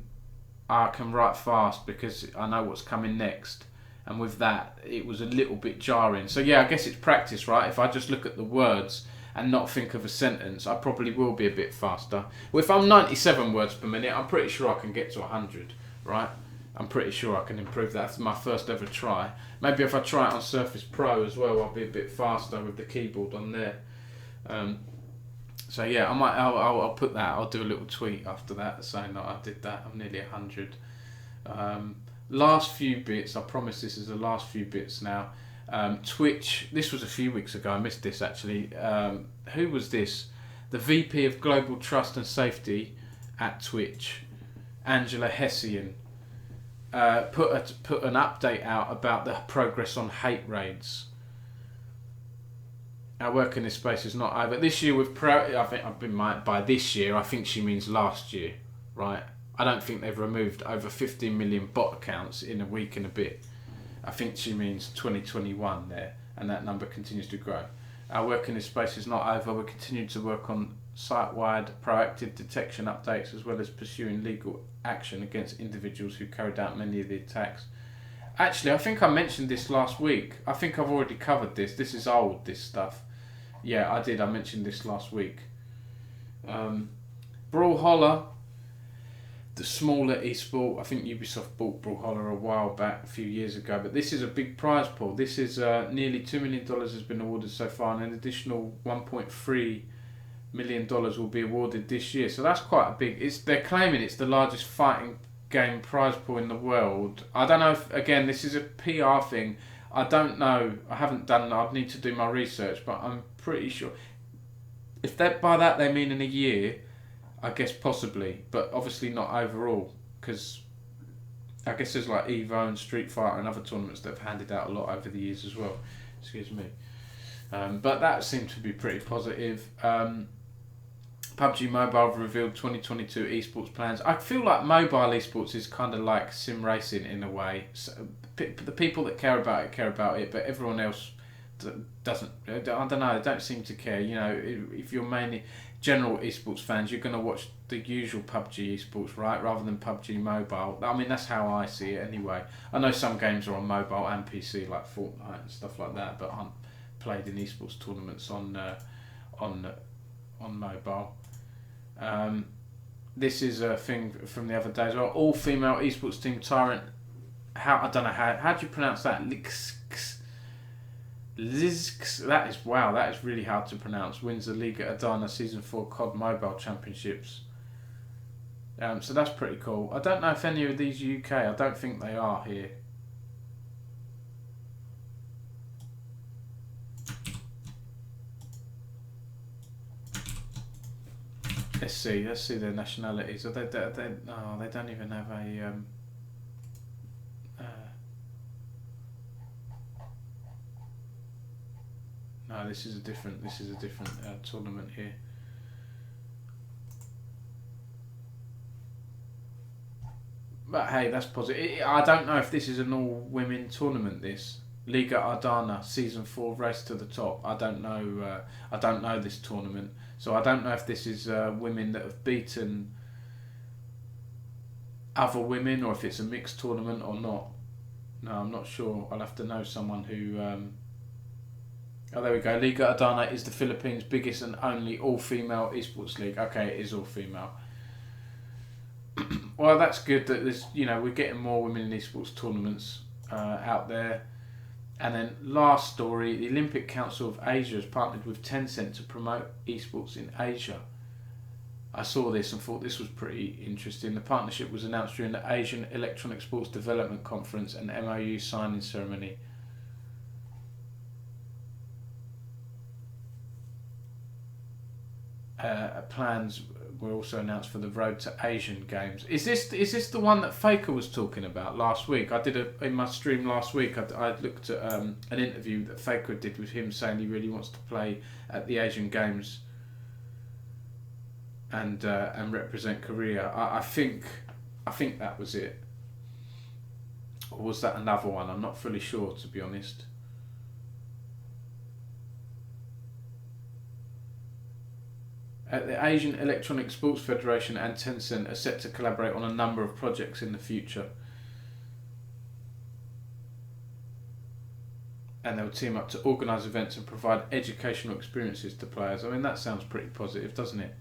write fast because I know what's coming next, and with that it was a little bit jarring. So yeah, I guess it's practice, right? If I just look at the words and not think of a sentence, I probably will be a bit faster. Well, if I'm 97 words per minute, I'm pretty sure I can get to 100, right? I'm pretty sure I can improve that. That's my first ever try. Maybe if I try it on Surface Pro as well, I'll be a bit faster with the keyboard on there. So yeah, I'll put that. I'll do a little tweet after that saying that I did that. I'm nearly 100. Last few bits. I promise this is the last few bits now. Twitch. This was a few weeks ago. I missed this actually. Who was this? The VP of Global Trust and Safety at Twitch, Angela Hessian, put an update out about the progress on hate raids. Our work in this space is not over. This year with by this year, I think she means last year, right? I don't think they've removed over 15 million bot accounts in a week and a bit. I think she means 2021 there, and that number continues to grow. Our work in this space is not over. We continue to work on site-wide proactive detection updates, as well as pursuing legal action against individuals who carried out many of the attacks. Actually, I think I mentioned this last week. I think I've already covered this. This is old, this stuff. Yeah, I did. I mentioned this last week. Brawlhalla, the smaller esport. I think Ubisoft bought Brawlhalla a while back, a few years ago. But this is a big prize pool. This is nearly $2 million has been awarded so far, and an additional $1.3 million will be awarded this year. So that's quite a big. They're claiming it's the largest fighting game prize pool in the world. I don't know if, again, this is a PR thing. I don't know. I haven't done. I'd need to do my research, but I'm pretty sure. If by that they mean in a year, I guess possibly, but obviously not overall, because I guess there's like Evo and Street Fighter and other tournaments that have handed out a lot over the years as well. Excuse me. But that seemed to be pretty positive. PUBG Mobile revealed 2022 esports plans. I feel like mobile esports is kind of like sim racing in a way. So, the people that care about it, but everyone else doesn't. I don't know. They don't seem to care. You know, if you're mainly general esports fans, you're going to watch the usual PUBG esports, right, rather than PUBG Mobile. I mean, that's how I see it anyway. I know some games are on mobile and PC, like Fortnite and stuff like that, but aren't played in esports tournaments on mobile. This is a thing from the other day as well. All female esports team Tyrant. I don't know how do you pronounce that? Lizx. That is really hard to pronounce. Wins the Liga Adana Season 4 COD Mobile Championships. So that's pretty cool. I don't know if any of these are UK. I don't think they are here. Let's see their nationalities. They don't even have a. No, this is a different tournament here. But hey, that's positive. I don't know if this is an all-women tournament. This Liga Adana Season 4 Race to the Top. I don't know. I don't know this tournament, so I don't know if this is women that have beaten other women, or if it's a mixed tournament or not. No, I'm not sure. I'll have to know someone who. Oh, there we go. Liga Adana is the Philippines' biggest and only all-female esports league. Okay, it is all-female. Well, that's good that there's, we're getting more women in esports tournaments out there. And then last story, the Olympic Council of Asia has partnered with Tencent to promote esports in Asia. I saw this and thought this was pretty interesting. The partnership was announced during the Asian Electronic Sports Development Conference and MOU signing ceremony. Plans were also announced for the Road to Asian Games. Is this the one that Faker was talking about last week? I did in my stream last week. I looked at an interview that Faker did with him saying he really wants to play at the Asian Games and represent Korea. I think that was it. Or was that another one? I'm not fully sure, to be honest. The Asian Electronic Sports Federation and Tencent are set to collaborate on a number of projects in the future. And they'll team up to organise events and provide educational experiences to players. I mean, that sounds pretty positive, doesn't it?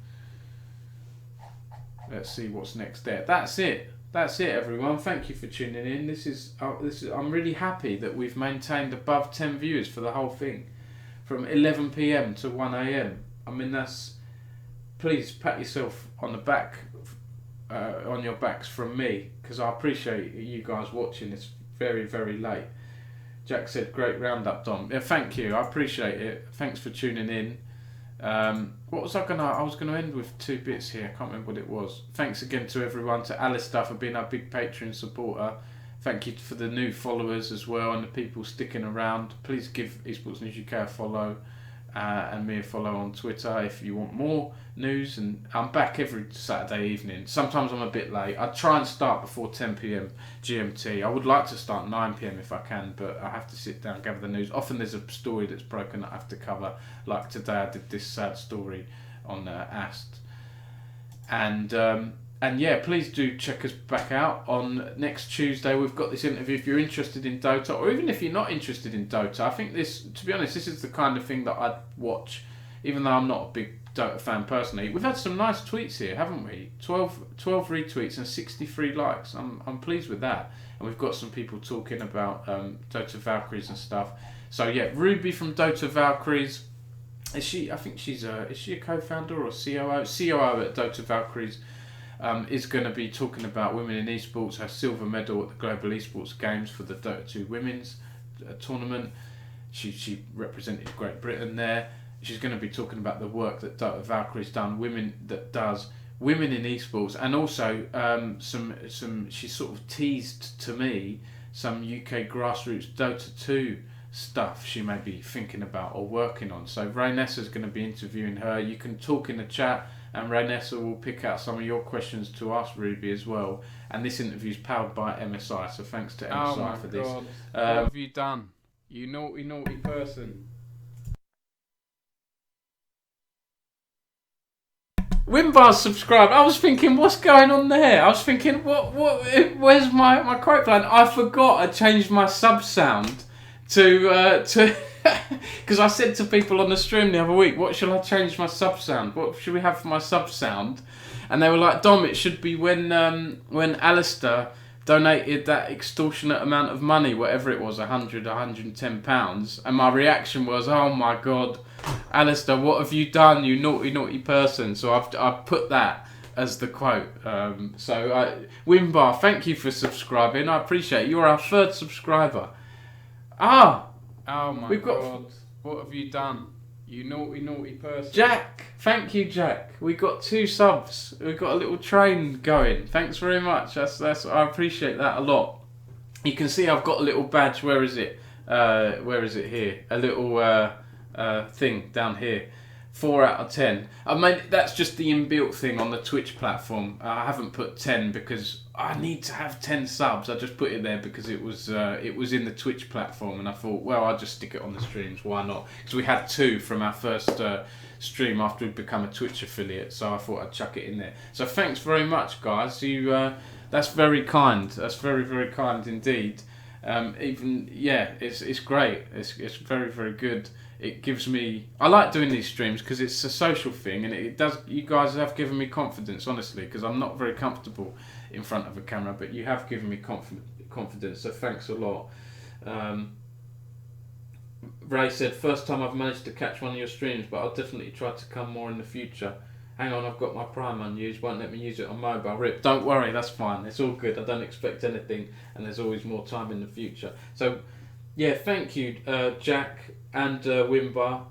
Let's see what's next there. That's it, everyone. Thank you for tuning in. This is. I'm really happy that we've maintained above 10 viewers for the whole thing, from 11 PM to 1 AM. I mean, that's. Please pat yourself on the back, on your backs from me, because I appreciate you guys watching. It's very, very late. Jack said, "Great roundup, Dom." Yeah, thank you. I appreciate it. Thanks for tuning in. What was I was gonna end with 2 bits here. I can't remember what it was. Thanks again to everyone, to Alistair for being our big Patreon supporter. Thank you for the new followers as well and the people sticking around. Please give Esports News UK a follow. And me a follow on Twitter if you want more news. And I'm back every Saturday evening. Sometimes I'm a bit late. I try and start before 10 PM GMT. I would like to start 9 PM if I can, but I have to sit down and gather the news. Often there's a story that's broken that I have to cover. Like today I did this sad story on Ast. And And yeah, please do check us back out on next Tuesday. We've got this interview. If you're interested in Dota, or even if you're not interested in Dota, I think this, to be honest, this is the kind of thing that I'd watch, even though I'm not a big Dota fan personally. We've had some nice tweets here, haven't we? 12 retweets and 63 likes. I'm pleased with that. And we've got some people talking about Dota Valkyries and stuff. So yeah, Ruby from Dota Valkyries. Is she a co-founder or COO? COO at Dota Valkyries. Is going to be talking about women in esports, her silver medal at the Global Esports Games for the Dota 2 Women's tournament. She represented Great Britain there. She's going to be talking about the work that Dota Valkyrie's done, women in esports, and also some she sort of teased to me some UK grassroots Dota 2 stuff she may be thinking about or working on. So Raynessa's going to be interviewing her. You can talk in the chat, and Raynessa will pick out some of your questions to ask Ruby as well. And this interview is powered by MSI, so thanks to MSI for this. What have you done? You naughty person. Wimbar's subscribed. I was thinking, what's going on there? I was thinking, where's my quote plan? I forgot I changed my sub sound to because I said to people on the stream the other week, what shall I change my sub sound? What should we have for my sub sound? And they were like, Dom, it should be when Alistair donated that extortionate amount of money, whatever it was, £110. And my reaction was, oh my God, Alistair, what have you done, you naughty person? So I've put that as the quote. Wimbar, thank you for subscribing. I appreciate it. You're our 3rd subscriber. Oh my God, what have you done? You naughty person. Jack, thank you, Jack. We got 2 subs. We've got a little train going. Thanks very much. That's I appreciate that a lot. You can see I've got a little badge. Where is it? Here? A little thing down here. 4 out of 10. I mean, that's just the inbuilt thing on the Twitch platform. I haven't put 10 because I need to have 10 subs. I just put it there because it was in the Twitch platform, and I thought, well, I'll just stick it on the streams. Why not? Because we had 2 from our first stream after we'd become a Twitch affiliate, so I thought I'd chuck it in there. So thanks very much, guys. That's very kind. That's very, very kind indeed. It's great. It's very, very good. It gives me. I like doing these streams because it's a social thing, and it does. You guys have given me confidence, honestly, because I'm not very comfortable in front of a camera, but you have given me confidence. So thanks a lot. Ray said, first time I've managed to catch one of your streams, but I'll definitely try to come more in the future. Hang on, I've got my Prime unused, won't let me use it on mobile. Rip, don't worry, that's fine. It's all good. I don't expect anything, and there's always more time in the future. So, yeah, thank you, Jack and Wimbar.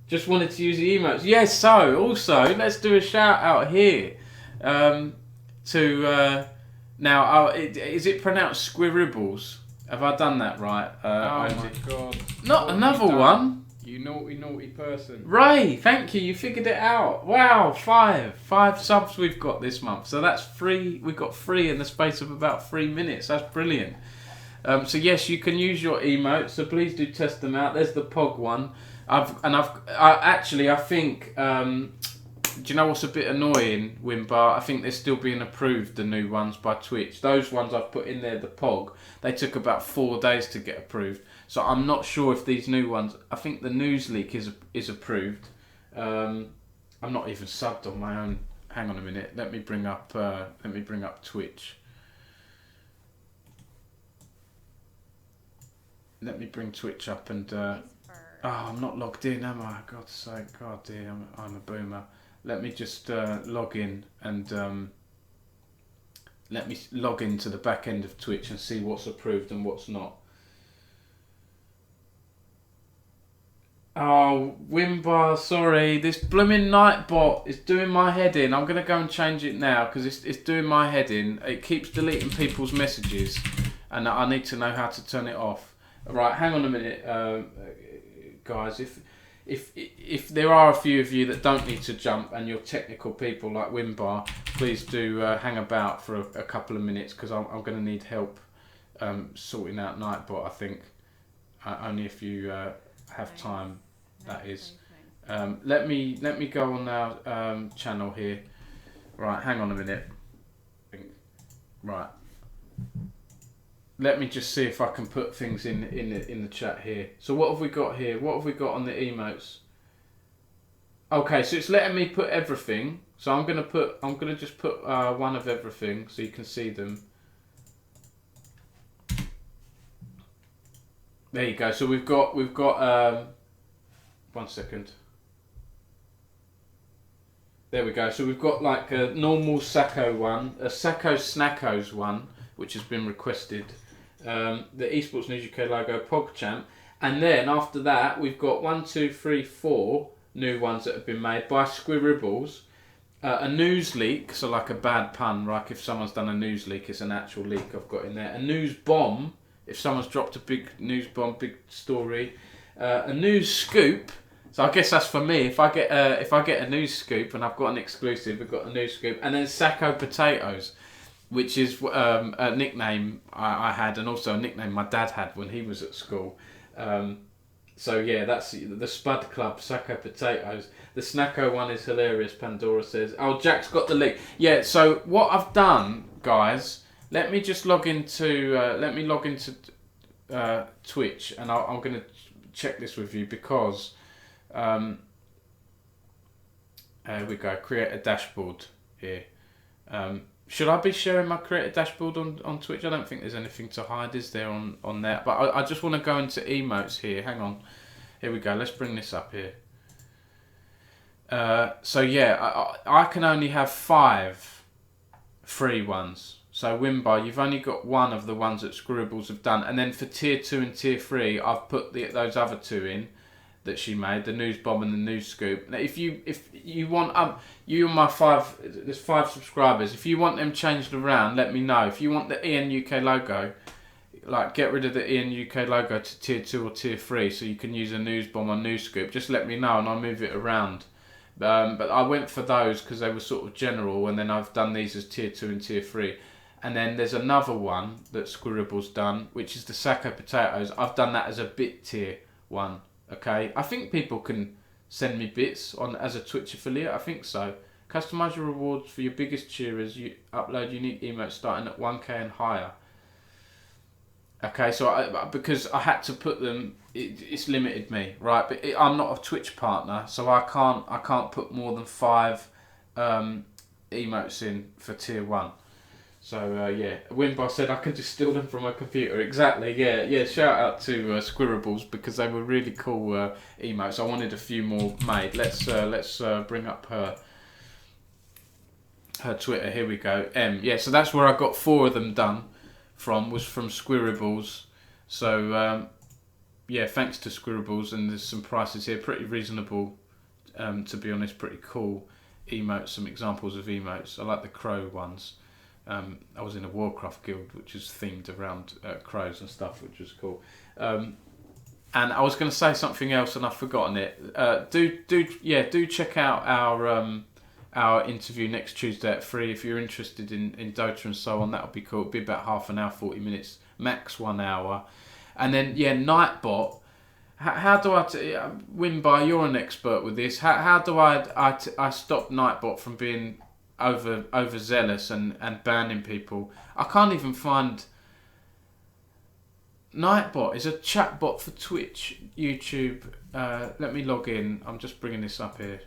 Just wanted to use the emotes. Yes, so, also, let's do a shout out here to, is it pronounced Squirribbles? Have I done that right? Oh my God. Not another one. You naughty person. Ray, thank you. You figured it out. Wow, 5 subs we've got this month. So that's 3. We've got 3 in the space of about 3 minutes. That's brilliant. So yes, you can use your emotes. So please do test them out. There's the Pog one. I think. Do you know what's a bit annoying, Wimbar? I think they're still being approved, the new ones by Twitch. Those ones I've put in there, the Pog, they took about 4 days to get approved. So I'm not sure if these new ones. I think the news leak is approved. I'm not even subbed on my own. Hang on a minute. Let me bring up Twitch. Let me bring Twitch up and. I'm not logged in, am I? God's sake, God dear, I'm a boomer. Let me just log in and let me log into the back end of Twitch and see what's approved and what's not. Oh, Wimbar, sorry. This blooming Nightbot is doing my head in. I'm going to go and change it now because it's doing my head in. It keeps deleting people's messages and I need to know how to turn it off. Right, hang on a minute, guys. If there are a few of you that don't need to jump and you're technical people like Wimbar, please do hang about for a couple of minutes because I'm going to need help sorting out Nightbot, I think. Only if you have time, that is. Let me go on our channel here. Right, hang on a minute. Right. Let me just see if I can put things in the chat here. So what have we got here? What have we got on the emotes? Okay, so it's letting me put everything. So I'm gonna just put one of everything so you can see them. There you go. So we've got 1 second. There we go. So we've got like a normal Sacco one, a Sacco Snackos one, which has been requested. The Esports News UK logo, PogChamp, and then after that we've got 1, 2, 3, 4 new ones that have been made by Squirribbles. A news leak, so like a bad pun, right? If someone's done a news leak, it's an actual leak I've got in there. A news bomb, if someone's dropped a big news bomb, big story. A news scoop. So I guess that's for me. If I get a news scoop and I've got an exclusive, we've got a news scoop, and then Sacco Potatoes, which is a nickname I had, and also a nickname my dad had when he was at school. So yeah, that's the Spud Club, Sacco Potatoes. The Snacko one is hilarious. Pandora says, "Oh, Jack's got the link." Yeah. So what I've done, guys, let me just log into Twitch, and I'm going to check this with you because. There we go. Create a dashboard here. Should I be sharing my create a dashboard on Twitch? I don't think there's anything to hide, is there, on there? But I just want to go into emotes here. Hang on. Here we go. Let's bring this up here. So yeah, I can only have 5 free ones. So Wimbar, you've only got 1 of the ones that Scribbles have done, and then for tier 2 and tier 3, I've put those other 2 in that she made, the news bomb and the news scoop. Now, if you want you and my 5, there's 5 subscribers. If you want them changed around, let me know. If you want the EN UK logo, like get rid of the EN UK logo to tier 2 or tier 3, so you can use a news bomb or news scoop. Just let me know and I'll move it around. But I went for those because they were sort of general, and then I've done these as tier 2 and tier 3. And then there's another one that Squirrible's done, which is the Sacco Potatoes. I've done that as a bit tier one. Okay, I think people can send me bits on as a Twitch affiliate. I think so. Customize your rewards for your biggest cheerers. You upload unique emotes starting at 1k and higher. Okay, so because I had to put them, it's limited me, right? But I'm not a Twitch partner, so I can't put more than 5 emotes in for tier 1. So yeah, Wimbar said I can just steal them from my computer. Exactly, yeah. Shout out to Squirribbles because they were really cool emotes. I wanted a few more made. Let's bring up her Twitter. Here we go. Yeah, so that's where I got 4 of them done from. Was from Squirribbles. So yeah, thanks to Squirribbles, and there's some prices here, pretty reasonable. To be honest, pretty cool emotes. Some examples of emotes. I like the crow ones. I was in a Warcraft guild which is themed around crows and stuff, which was cool. And I was going to say something else and I've forgotten it. Do check out our interview next Tuesday at 3 if you're interested in Dota and so on. That would be cool. It'd be about half an hour, 40 minutes, max 1 hour. And then Nightbot. How do I Wimbar, you're an expert with this. How do I stop Nightbot from being overzealous and banning people? I can't even find. Nightbot is a chatbot for Twitch, YouTube. Let me log in. I'm just bringing this up here.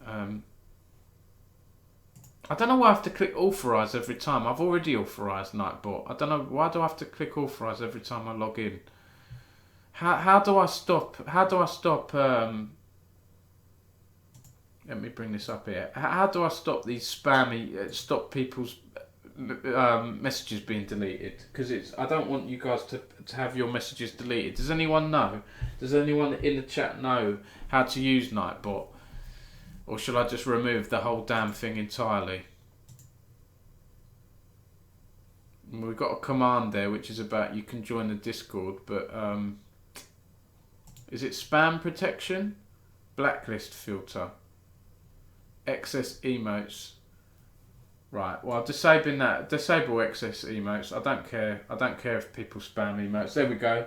I don't know why I have to click authorize every time. I've already authorized Nightbot. I don't know why do I have to click authorize every time I log in. How do I stop? Let me bring this up here. How do I stop these spammy, stop people's messages being deleted? Because I don't want you guys to have your messages deleted. Does anyone know? Does anyone in the chat know how to use Nightbot? Or shall I just remove the whole damn thing entirely? We've got a command there which is about you can join the Discord, but is it spam protection? Blacklist filter. Excess emotes. Right, well, disabling that. Disable excess emotes. I don't care. I don't care if people spam emotes. There we go.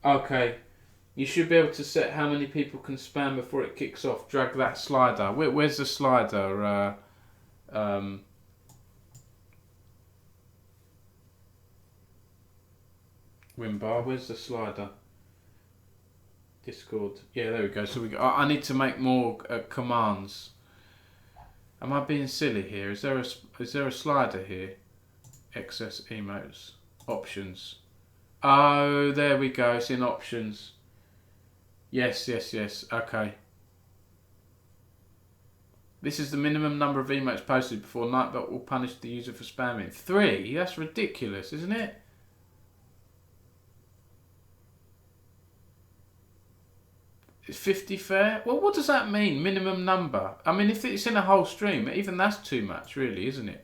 Okay. You should be able to set how many people can spam before it kicks off. Drag that slider. Where's the slider? Wimbar, where's the slider? Discord. Yeah, there we go. So I need to make more commands. Am I being silly here? Is there a slider here? Excess emotes. Options. Oh, there we go. It's in options. Yes. Okay. This is the minimum number of emotes posted before Nightbot will punish the user for spamming. 3? That's ridiculous, isn't it? Is 50 fair? Well, what does that mean, minimum number? I mean, if it's in a whole stream, even that's too much, really, isn't it?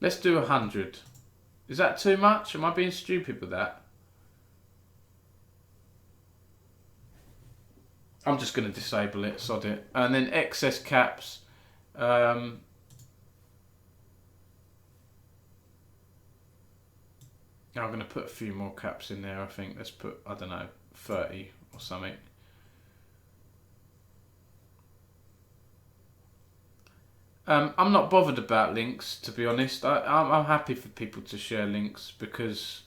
Let's do 100. Is that too much? Am I being stupid with that? I'm just going to disable it, sod it. And then excess caps. I'm going to put a few more caps in there, I think. Let's put, I don't know, 30 or something. I'm not bothered about links, to be honest. I'm happy for people to share links because,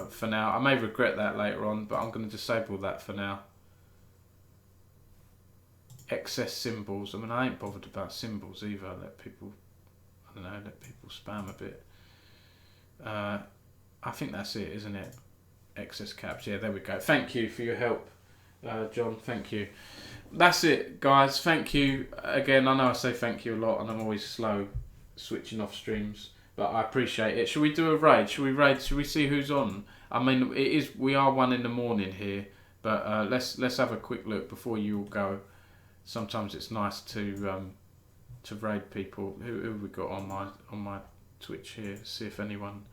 for now, I may regret that later on, but I'm going to disable that for now. Excess symbols. I mean, I ain't bothered about symbols either. Let people spam a bit. I think that's it, isn't it? Excess caps. Yeah, there we go. Thank you for your help, John. Thank you. That's it, guys. Thank you again. I know I say thank you a lot, and I'm always slow switching off streams, but I appreciate it. Should we do a raid? Should we raid? Should we see who's on? I mean, we are 1 in the morning here, but let's have a quick look before you all go. Sometimes it's nice to raid people. Who have we got on my Twitch here? See if anyone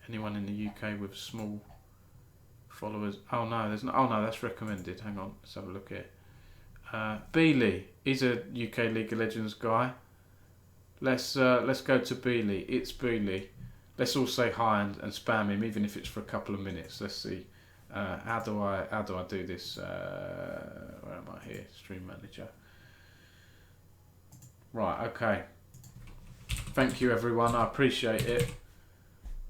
in the UK with small followers. Oh no, there's no. Oh no, that's recommended. Hang on, let's have a look here. Beely, he's a UK League of Legends guy. Let's go to Beely. It's Beely. Let's all say hi and spam him, even if it's for a couple of minutes. Let's see. How do I do this? Where am I here? Stream manager. Right. Okay. Thank you, everyone. I appreciate it.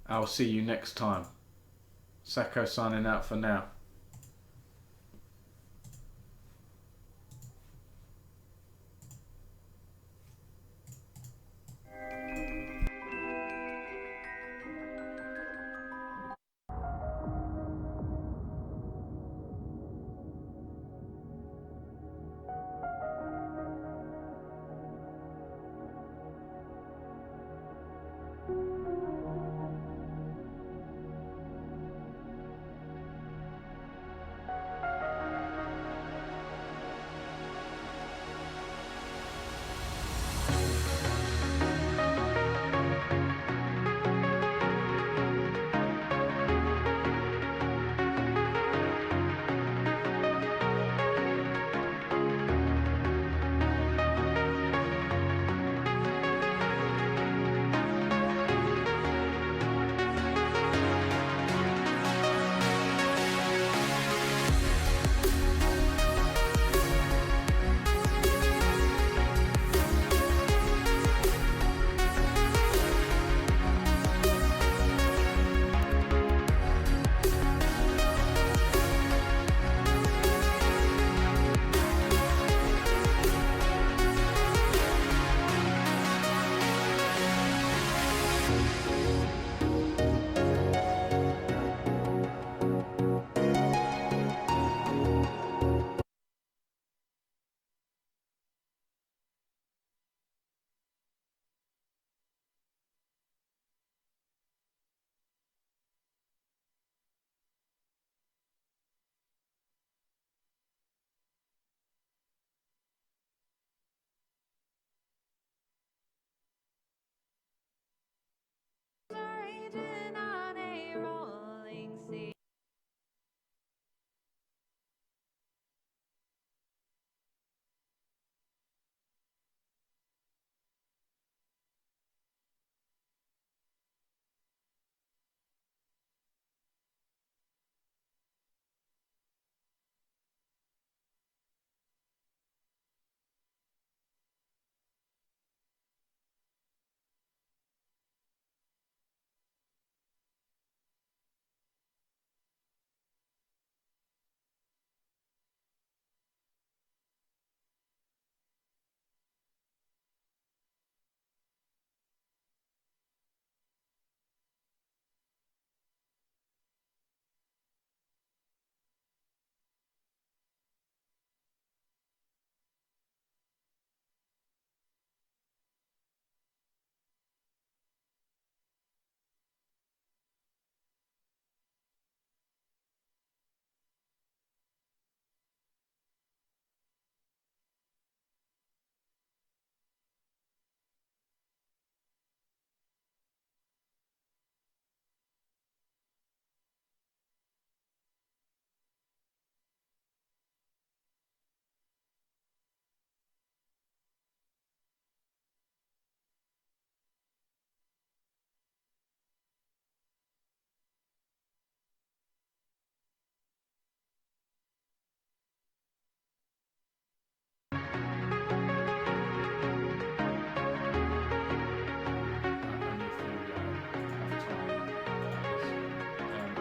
I'll see you next time. Sacco signing out for now.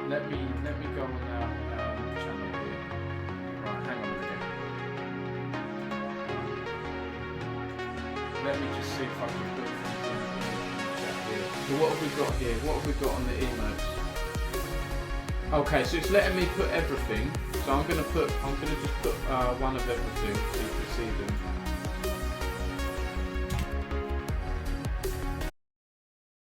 Let me go on our channel here. Right, hang on a minute. Let me just see if I can put things in the chat here. So what have we got here? What have we got on the emotes? Okay, so it's letting me put everything. So I'm gonna just put one of everything so you can see them.